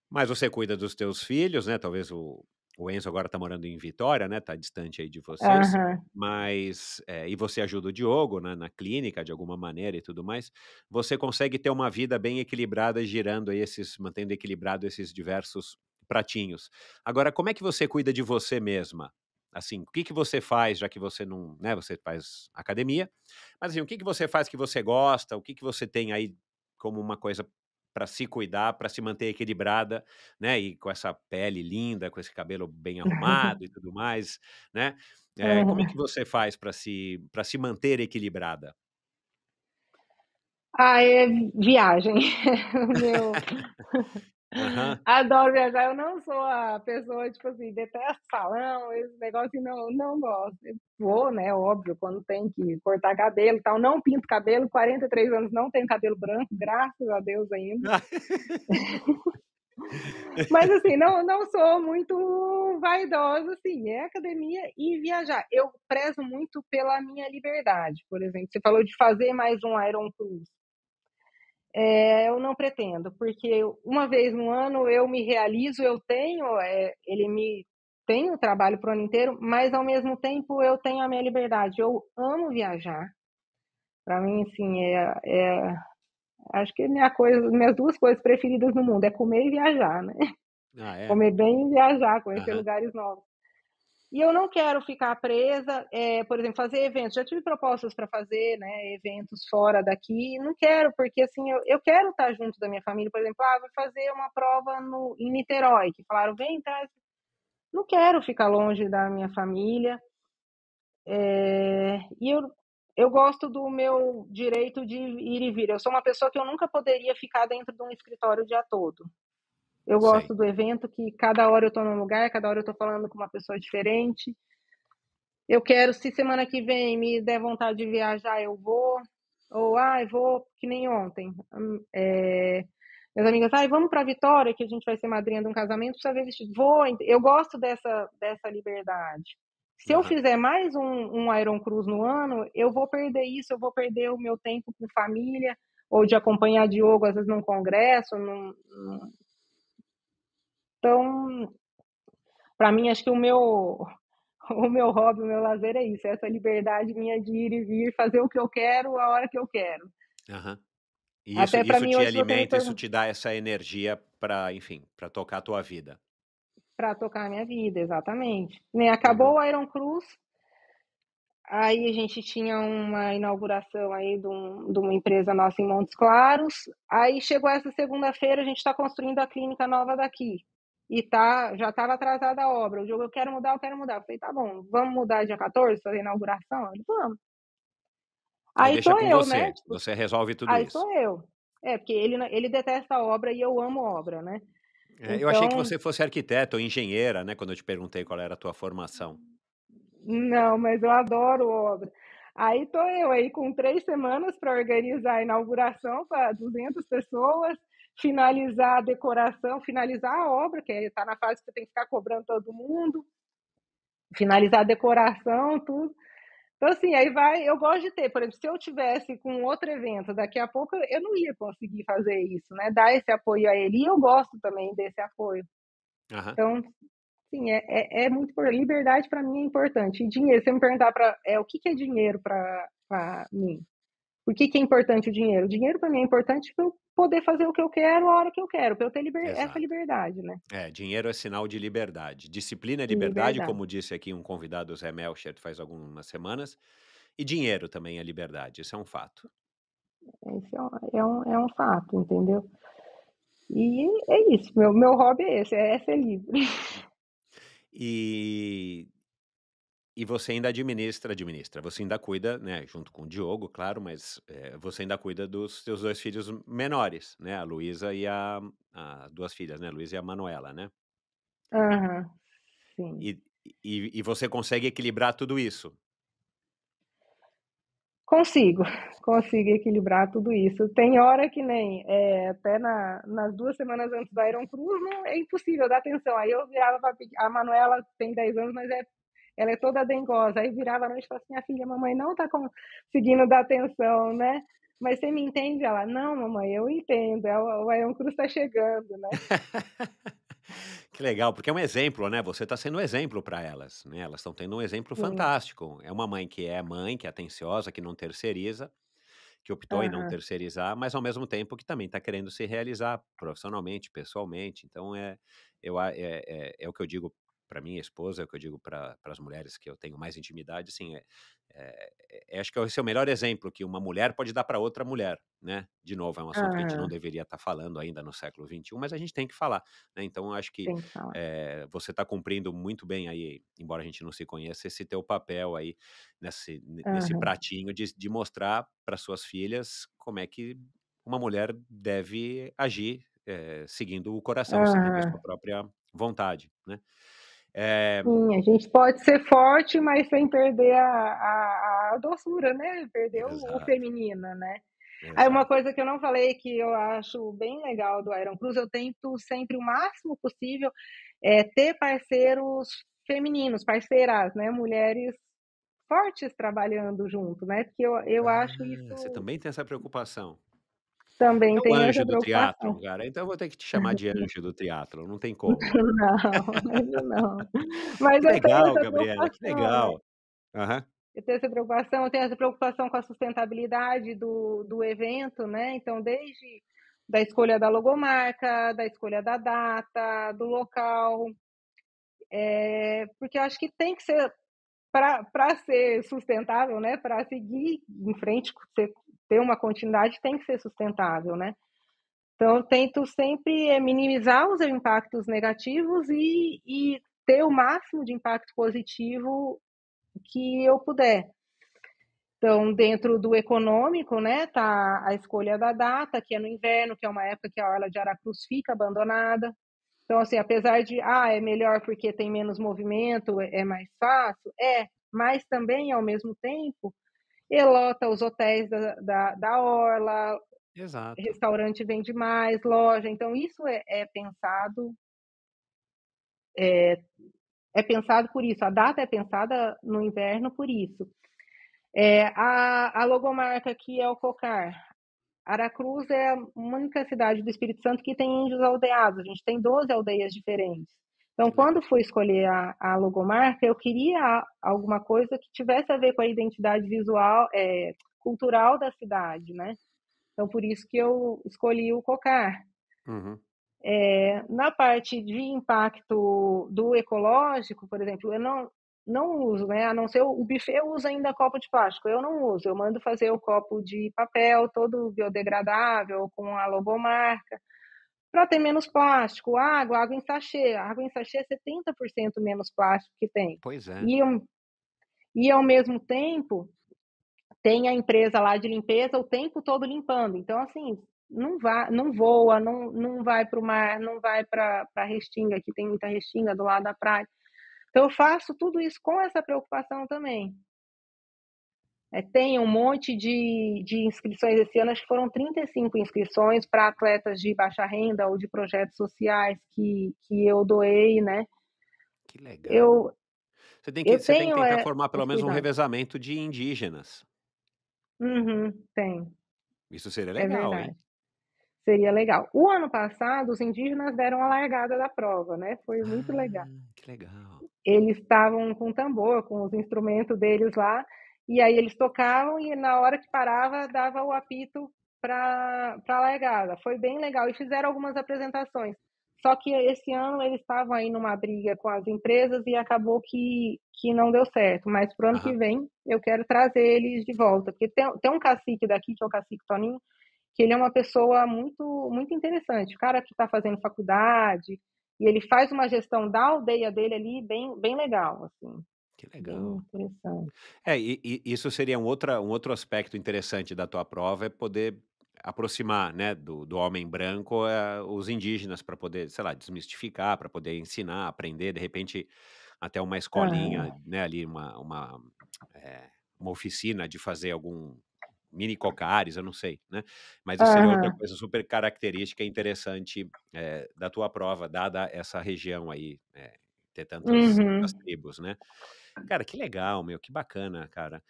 A: Mas você cuida dos teus filhos, né, talvez o Enzo agora tá morando em Vitória, né, tá distante aí de vocês,
B: Aham.
A: mas, e você ajuda o Diogo, né, na clínica de alguma maneira e tudo mais, você consegue ter uma vida bem equilibrada girando aí mantendo equilibrado esses diversos pratinhos. Agora como é que você cuida de você mesma? Assim, o que que você faz, já que você não, né, você faz academia, mas assim, o que que você faz que você gosta, o que que você tem aí como uma coisa para se cuidar, para se manter equilibrada, né, e com essa pele linda, com esse cabelo bem arrumado e tudo mais, né. Como é que
B: Aham.
A: você faz para se manter equilibrada?
B: Ah, é viagem. O meu
A: Aham.
B: adoro viajar, eu não sou a pessoa, tipo assim, detesto salão, esse negócio, não gosto. Eu vou, né, óbvio, quando tem que cortar cabelo e tal, não pinto cabelo, 43 anos, não tenho cabelo branco, graças a Deus ainda. Mas assim, não sou muito vaidosa, assim, é academia e viajar. Eu prezo muito pela minha liberdade, por exemplo, você falou de fazer mais um Iron Cruise. Eu não pretendo, porque uma vez no ano eu me realizo, eu tenho, ele me tenho o trabalho para o ano inteiro, mas ao mesmo tempo eu tenho a minha liberdade. Eu amo viajar. Para mim, assim, acho que minhas 2 coisas preferidas no mundo é comer e viajar, né.
A: Ah, é?
B: Comer bem e viajar, conhecer
A: Aham.
B: lugares novos. E eu não quero ficar presa, por exemplo, fazer eventos. Já tive propostas para fazer, né, eventos fora daqui, não quero, porque assim, eu quero estar junto da minha família, por exemplo, vou fazer uma prova em Niterói, que falaram, vem, traz. Não quero ficar longe da minha família, e eu gosto do meu direito de ir e vir. Eu sou uma pessoa que eu nunca poderia ficar dentro de um escritório o dia todo. Eu
A: Sei.
B: gosto do evento que cada hora eu estou num lugar, cada hora eu estou falando com uma pessoa diferente. Eu quero, se semana que vem me der vontade de viajar, eu vou. Ou, vou que nem ontem. Minhas amigas, ai, vamos para Vitória, que a gente vai ser madrinha de um casamento, precisa ver vestido. Vou, eu gosto dessa liberdade. Se eu
A: Aham.
B: fizer mais um Iron Cruz no ano, eu vou perder isso, eu vou perder o meu tempo com família, ou de acompanhar Diogo, às vezes, num congresso. Então, para mim, acho que o meu hobby, o meu lazer é isso, é essa liberdade minha de ir e vir, fazer o que eu quero, a hora que eu quero.
A: Aham. E isso
B: Até para
A: isso
B: mim,
A: te
B: hoje, se você me
A: alimenta, isso
B: perguntar,
A: te dá essa energia para, enfim, para tocar a tua vida.
B: para tocar a minha vida, exatamente. Nem acabou
A: Uhum.
B: o Iron Cruz, aí a gente tinha uma inauguração aí de uma empresa nossa em Montes Claros. Aí chegou essa segunda-feira, a gente está construindo a clínica nova daqui. E já estava atrasada a obra. O Diogo, eu quero mudar, eu quero mudar. Eu falei, tá bom, vamos mudar dia 14, fazer a inauguração? Ele, vamos.
A: Aí
B: Aí
A: deixa
B: tô
A: com
B: eu, né?
A: você,
B: Tipo,
A: você resolve tudo
B: aí
A: isso.
B: sou eu. É, porque ele detesta a obra e eu amo obra, né?
A: Eu achei que
B: Então,
A: você fosse arquiteta ou engenheira, né, quando eu te perguntei qual era a tua formação.
B: não, mas eu adoro obra. Aí tô eu aí com 3 semanas para organizar a inauguração para 200 pessoas, finalizar a decoração, finalizar a obra, que está na fase que você tem que ficar cobrando todo mundo, finalizar a decoração, tudo. Então, assim, aí vai. Eu gosto de ter, por exemplo, se eu tivesse com outro evento daqui a pouco, eu não ia conseguir fazer isso, né? Dar esse apoio a ele. E eu gosto também desse apoio.
A: Aham.
B: Então, sim, é muito por liberdade para mim é importante. E dinheiro, se você me perguntar o que é dinheiro para mim? Por que é importante o dinheiro? O dinheiro para mim é importante para eu poder fazer o que eu quero a hora que eu quero, para eu ter essa
A: Exato.
B: liberdade, né?
A: É, dinheiro é sinal de liberdade. Disciplina é liberdade,
B: Liberdade.
A: como disse aqui um convidado, o Zé Melcher, faz algumas semanas. E dinheiro também é liberdade, isso é um fato.
B: Esse é um fato, entendeu? E é isso. Meu hobby é esse, é ser livre.
A: E você ainda administra, você ainda cuida, né, junto com o Diogo, claro, mas, você ainda cuida dos teus 2 filhos menores, né, a Luísa e a 2 filhas, né, a Luísa e a Manuela, né.
B: Aham, sim.
A: E você consegue equilibrar tudo isso?
B: Consigo, consigo equilibrar tudo isso. Tem hora que nem, até nas 2 semanas antes do Iron Cruz, não é impossível dar atenção. Aí eu virava pra a Manuela tem 10 anos, mas ela é toda dengosa. Aí virava à noite e falava assim: "Minha filha, mamãe não tá conseguindo dar atenção, né. Mas você me entende?" Ela: "Não, mamãe, eu entendo, o Iron Cruz tá chegando, né."
A: Que legal, porque é um exemplo, né, você está sendo um exemplo para elas, né, elas estão tendo um exemplo
B: Sim.
A: fantástico. É uma mãe, que é atenciosa, que não terceiriza, que optou em não
B: Aham.
A: terceirizar, mas ao mesmo tempo que também está querendo se realizar profissionalmente, pessoalmente. Então é o que eu digo para minha esposa, é o que eu digo para as mulheres que eu tenho mais intimidade, assim, acho que esse é o melhor exemplo que uma mulher pode dar para outra mulher, né. De novo, é um assunto que a gente não
B: Aham.
A: deveria estar falando ainda no século XXI, mas a gente tem que falar, né. Então eu acho que,
B: Tem que falar.
A: você está cumprindo muito bem aí, embora a gente não se conheça, esse teu papel aí nesse
B: Aham.
A: pratinho de mostrar para suas filhas como é que uma mulher deve agir, seguindo o coração, seguindo a
B: Aham.
A: sua própria vontade, né. Eh,
B: Sim, a gente pode ser forte, mas sem perder a doçura, né, perder o
A: exato,
B: feminino, né. Aí uma
A: exato.
B: coisa que eu não falei, que eu acho bem legal do Iron Cruz, eu tento sempre o máximo possível, ter parceiros femininos, parceiras, né, mulheres fortes trabalhando junto, né, porque eu acho
A: Ah, você
B: isso,
A: também tem essa preocupação.
B: também
A: É o
B: tenho
A: anjo
B: essa
A: do triatlon,
B: preocupação.
A: cara, então eu vou ter que te chamar de anjo do triatlon, não tem como.
B: Não, ainda não. Mas
A: Que
B: eu tenho
A: legal,
B: essa
A: Gabriela, que
B: preocupação, né.
A: legal. Aham.
B: Eu tenho essa preocupação com a sustentabilidade do evento, né, então desde da escolha da logomarca, da escolha da data, do local, porque eu acho que tem que ser para ser sustentável, né, para seguir em frente, ter uma continuidade, tem que ser sustentável, né. Então eu tento sempre, minimizar os impactos negativos e ter o máximo de impacto positivo que eu puder. Então, dentro do econômico, né, tá a escolha da data, que é no inverno, que é uma época que a orla de Aracruz fica abandonada. Então, assim, apesar de, é melhor porque tem menos movimento, é mais fácil, mas também, ao mesmo tempo, elota os hotéis da orla,
A: Exato.
B: restaurante vende mais, loja, então isso é pensado por isso, a data é pensada no inverno por isso. A logomarca aqui é o cocar. Aracruz é a única cidade do Espírito Santo que tem índios aldeados, a gente tem 12 aldeias diferentes. Então,
A: Que legal.
B: quando fui escolher a logomarca, eu queria alguma coisa que tivesse a ver com a identidade visual, cultural da cidade, né? Então, por isso que eu escolhi o cocar.
A: Uhum.
B: Na parte de impacto do ecológico, por exemplo, eu não uso, né? A não ser o buffet, eu uso ainda copo de plástico. Eu não uso, eu mando fazer o copo de papel, todo biodegradável, com a logomarca, para ter menos plástico. Água em sachê. Água em sachê é 70% menos plástico que tem.
A: Pois é.
B: E ao mesmo tempo, tem a empresa lá de limpeza o tempo todo limpando. Então, assim, não voa, não vai para o mar, não vai para a restinga, que tem muita restinga do lado da praia. Então, eu faço tudo isso com essa preocupação também. Tem um monte de inscrições esse ano, acho que foram 35 inscrições para atletas de baixa renda ou de projetos sociais que eu doei, né?
A: Que legal.
B: Eu,
A: Você
B: eu
A: tem que
B: tenho
A: tentar formar pelo
B: esse
A: menos um
B: cuidado.
A: revezamento de indígenas.
B: Uhum, tem,
A: Isso seria
B: é
A: legal, hein?
B: verdade. Seria legal. O ano passado, os indígenas deram a largada da prova, né? Foi muito legal.
A: Que legal.
B: Eles estavam com tambor, com os instrumentos deles lá, e aí eles tocavam e na hora que parava, dava o apito para a largada. Foi bem legal e fizeram algumas apresentações. Só que esse ano eles estavam aí numa briga com as empresas e acabou que não deu certo. Mas para o ano que
A: Aham.
B: vem eu quero trazer eles de volta, porque tem um cacique daqui, que é o cacique Toninho, que ele é uma pessoa muito, muito interessante. O cara que está fazendo faculdade, e ele faz uma gestão da aldeia dele ali bem, bem legal, assim,
A: Que
B: bem
A: legal.
B: interessante.
A: E isso seria um outro aspecto interessante da tua prova, é poder aproximar, né, do homem branco, os indígenas, para poder, sei lá, desmistificar, para poder ensinar, aprender, de repente, até uma escolinha,
B: Ah,
A: né, ali uma oficina de fazer algum mini cocares, eu não sei, né, mas isso seria outra
B: aham,
A: coisa super característica e interessante, da tua prova, dada essa região aí, ter tantas
B: uhum.
A: tribos, né. Cara, que legal, meu, que bacana, cara.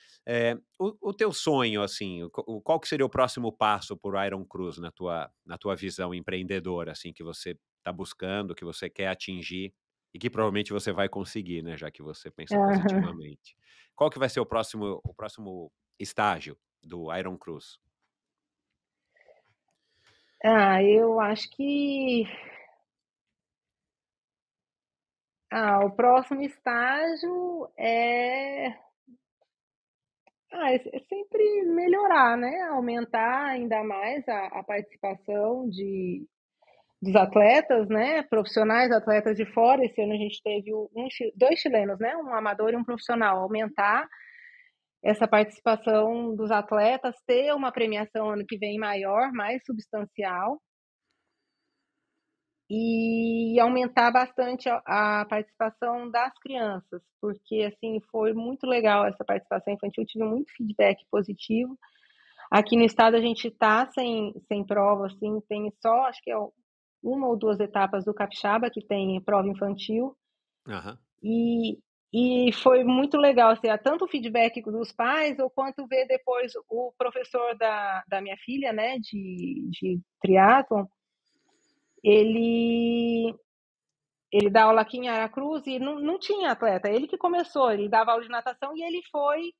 A: O teu sonho, assim, qual que seria o próximo passo por Iron Cruz na tua visão empreendedora, assim, que você está buscando, que você quer atingir e que provavelmente você vai conseguir, né, já que você pensa
B: Aham.
A: positivamente. Qual que vai ser o próximo estágio do Iron Cruz?
B: Eu acho que o próximo estágio é sempre melhorar, né? Aumentar ainda mais a participação dos atletas, né, profissionais, atletas de fora. Esse ano a gente teve dois chilenos, né, um amador e um profissional. Aumentar essa participação dos atletas, ter uma premiação ano que vem maior, mais substancial, e aumentar bastante a participação das crianças, porque assim foi muito legal essa participação infantil, tive muito feedback positivo. Aqui no estado a gente está sem prova, assim, tem só, acho que é uma ou duas etapas do capixaba que tem prova infantil,
A: Aham.
B: e, e foi muito legal, assim, tanto o feedback dos pais, ou quanto ver depois o professor da minha filha, né, de triatlon, ele, ele dá aula aqui em Aracruz e não tinha atleta, ele que começou, ele dava aula de natação e ele foi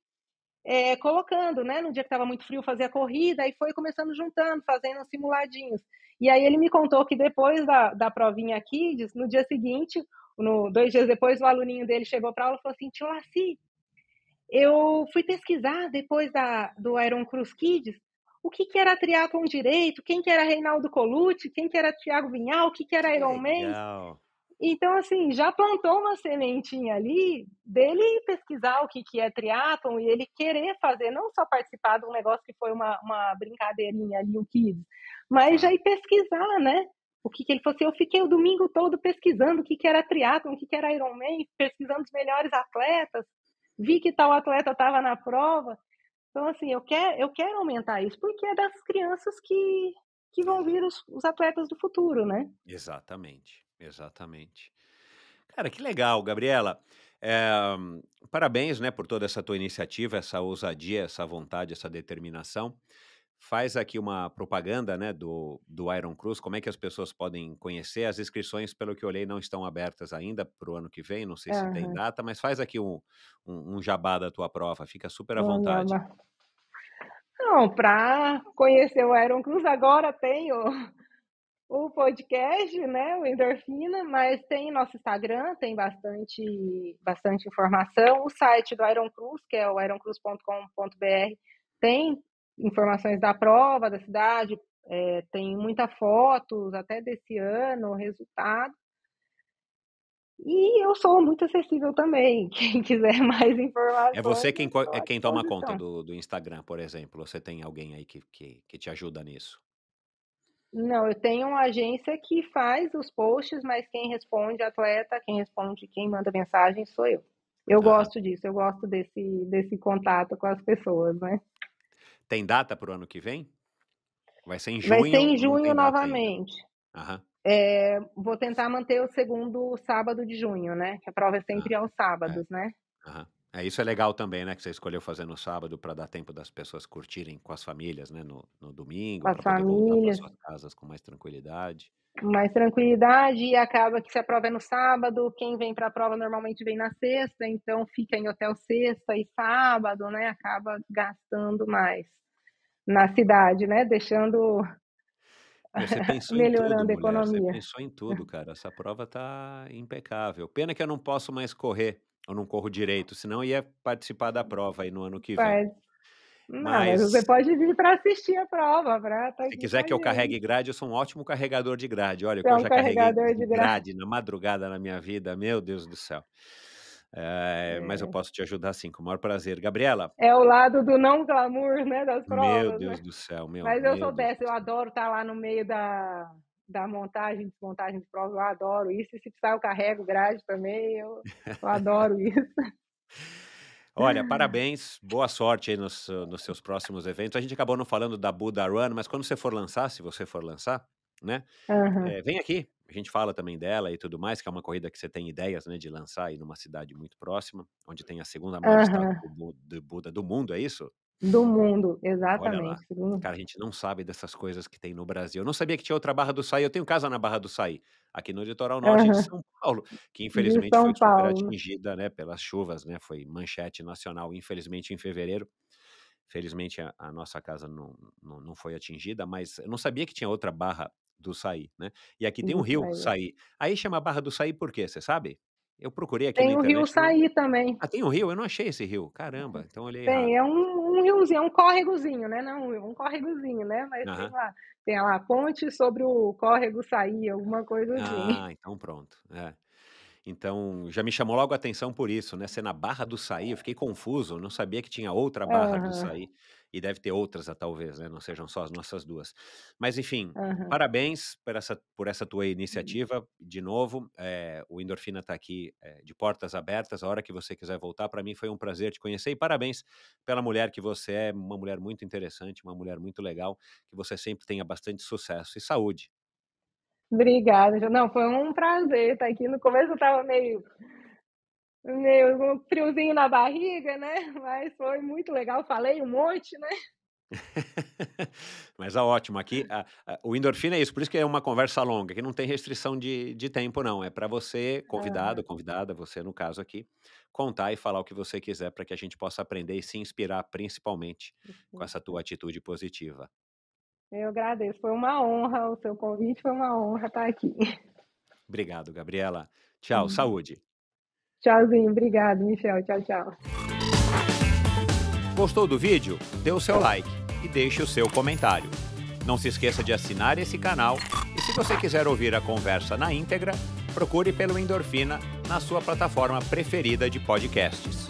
B: colocando, né? No dia que estava muito frio, fazia corrida e foi começando juntando, fazendo simuladinhos. E aí ele me contou que depois da provinha Kids, no dia seguinte, 2 dias depois, o aluninho dele chegou para aula e falou assim: Tio Laci, eu fui pesquisar depois do Iron Cruz Kids o que era triatlon direito, quem que era Reinaldo Colucci, quem que era Thiago Vinhal, o que era
A: Que
B: Ironman.
A: legal.
B: Então, assim, já plantou uma sementinha ali dele pesquisar o que é triatlon e ele querer fazer, não só participar de um negócio que foi uma brincadeirinha ali, o Kids, mas já
A: Claro.
B: ir pesquisar, né? O que ele falou assim, eu fiquei o domingo todo pesquisando o que era triatlon, o que era Ironman, pesquisando os melhores atletas, vi que tal atleta estava na prova. Então, assim, eu quero aumentar isso, porque é das crianças que vão vir os atletas do futuro, né.
A: Exatamente, exatamente. Cara, que legal, Gabriela. Eh, Parabéns, né, por toda essa tua iniciativa, essa ousadia, essa vontade, essa determinação. Faz aqui uma propaganda, né, do Iron Cruz, como é que as pessoas podem conhecer? As inscrições, pelo que eu olhei, não estão abertas ainda para o ano que vem, não sei se tem
B: Aham.
A: data, mas faz aqui um jabá da tua prova, fica super à vontade.
B: Olha, não, para conhecer o Iron Cruz agora tem o podcast, né, o Endorfina, mas tem nosso Instagram, tem bastante informação. O site do Iron Cruz, que é o ironcruz.com.br, tem informações da prova, da cidade, tem muita fotos até desse ano, resultado. E eu sou muito acessível também, quem quiser mais
A: É você
B: informações, eu
A: quem,
B: estou
A: é
B: à
A: quem toma conta
B: disposição.
A: do Instagram, por exemplo? Você tem alguém aí que te ajuda nisso?
B: Não, eu tenho uma agência que faz os posts, mas quem responde é atleta, quem responde, quem manda mensagem sou eu. Eu
A: Aham.
B: gosto disso, eu gosto desse contato com as pessoas, né.
A: Tem data para o ano que vem? Vai ser em
B: Vai ser
A: junho
B: em
A: ou não
B: junho
A: tem data ainda?
B: novamente.
A: Aham.
B: Vou tentar manter o segundo sábado de junho, né, que a prova é
A: Ah,
B: sempre aos
A: é.
B: sábados, né.
A: Aham. É, isso é legal também, né, que você escolheu fazer no sábado para dar tempo das pessoas curtirem com as famílias, né, no domingo,
B: Com as
A: para poder voltar para
B: famílias,
A: suas casas com mais tranquilidade.
B: com mais tranquilidade e acaba que se a prova é no sábado, quem vem para a prova normalmente vem na sexta, então fica em hotel sexta e sábado, né, acaba gastando mais na cidade, né, deixando
A: Meu, você pensou em tudo,
B: melhorando a
A: mulher, você
B: economia.
A: pensou em tudo, cara, essa prova tá impecável. Pena que eu não posso mais correr, eu não corro direito, senão eu ia participar da prova aí no ano que vem.
B: Faz não, mas
A: Mas
B: você pode vir para assistir a prova, para estar
A: se
B: aqui com
A: quiser
B: a
A: que eu carregue
B: gente.
A: grade, eu sou um ótimo carregador de grade. Olha, o
B: Você
A: que
B: é
A: eu
B: um
A: já carreguei
B: carregador
A: de
B: de gra
A: grade na madrugada na minha vida, meu Deus do céu. Mas eu posso te ajudar sim, com o maior prazer. Gabriela,
B: é o lado do não glamour, né, das
A: meu
B: provas, né.
A: Deus do céu,
B: Mas eu
A: meu
B: sou
A: Deus
B: dessa,
A: do
B: eu
A: céu.
B: adoro estar lá no meio da montagem, desmontagem de prova, eu adoro isso, e se precisar eu carrego grade também, eu adoro isso.
A: Olha, parabéns, boa sorte aí nos seus próximos eventos. A gente acabou não falando da Buda Run, mas quando você for lançar, se você for lançar, né,
B: Aham,
A: vem aqui, a gente fala também dela e tudo mais, que é uma corrida que você tem ideias, né, de lançar aí numa cidade muito próxima, onde tem a segunda maior estátua
B: aham.
A: do Buda do mundo, é isso?
B: Do mundo,
A: Olha lá.
B: exatamente, segundo
A: Cara, a gente não sabe dessas coisas que tem no Brasil. Eu não sabia que tinha outra Barra do Saí. Eu tenho casa na Barra do Saí, aqui no litoral norte de
B: aham,
A: São Paulo, que
B: de
A: infelizmente foi
B: São
A: super
B: Paulo.
A: atingida, né, pelas chuvas, né, foi manchete nacional, infelizmente, em fevereiro. Felizmente a nossa casa não foi atingida, mas eu não sabia que tinha outra Barra do Saí, né. E aqui tem um
B: Isso
A: rio,
B: aí.
A: Saí. Aí chama Barra do Saí por quê, você sabe? Eu procurei aqui na
B: Tem o Rio
A: internet, não.
B: Saí também.
A: Ah, tem um rio? Eu não achei esse rio. Caramba, então eu olhei
B: Tem,
A: errado.
B: é um riozinho, é um córregozinho, né, não um córregozinho, né, mas
A: Aham.
B: tem lá, ponte sobre o córrego Saí, alguma coisa assim.
A: Ah, então pronto. É. Então, já me chamou logo a atenção por isso, né, ser na Barra do Saí, eu fiquei confuso, não sabia que tinha outra Barra do
B: Aham,
A: Saí, e deve ter outras, talvez, né, não sejam só as nossas 2. Mas enfim,
B: aham.
A: parabéns por essa tua iniciativa, de novo, o Endorfina está aqui, de portas abertas, a hora que você quiser voltar, para mim foi um prazer te conhecer e parabéns pela mulher que você é, uma mulher muito interessante, uma mulher muito legal, que você sempre tenha bastante sucesso e saúde.
B: Obrigada, não, foi um prazer estar aqui. No começo eu estava meio com um friozinho na barriga, né, mas foi muito legal, falei um monte, né.
A: Mas é ótimo, aqui o endorfina é isso, por isso que é uma conversa longa, que não tem restrição de tempo não, é para você, convidado,
B: Aham.
A: convidada, você no caso aqui, contar e falar o que você quiser para que a gente possa aprender e se inspirar principalmente com essa tua atitude positiva.
B: Eu agradeço, foi uma honra o seu convite, foi uma honra estar aqui.
A: Obrigado, Gabriela. Tchau, saúde.
B: Tchauzinho, obrigado, Michel. Tchau, tchau.
A: Gostou do vídeo? Dê o seu like e deixe o seu comentário. Não se esqueça de assinar esse canal e se você quiser ouvir a conversa na íntegra, procure pelo Endorfina na sua plataforma preferida de podcasts.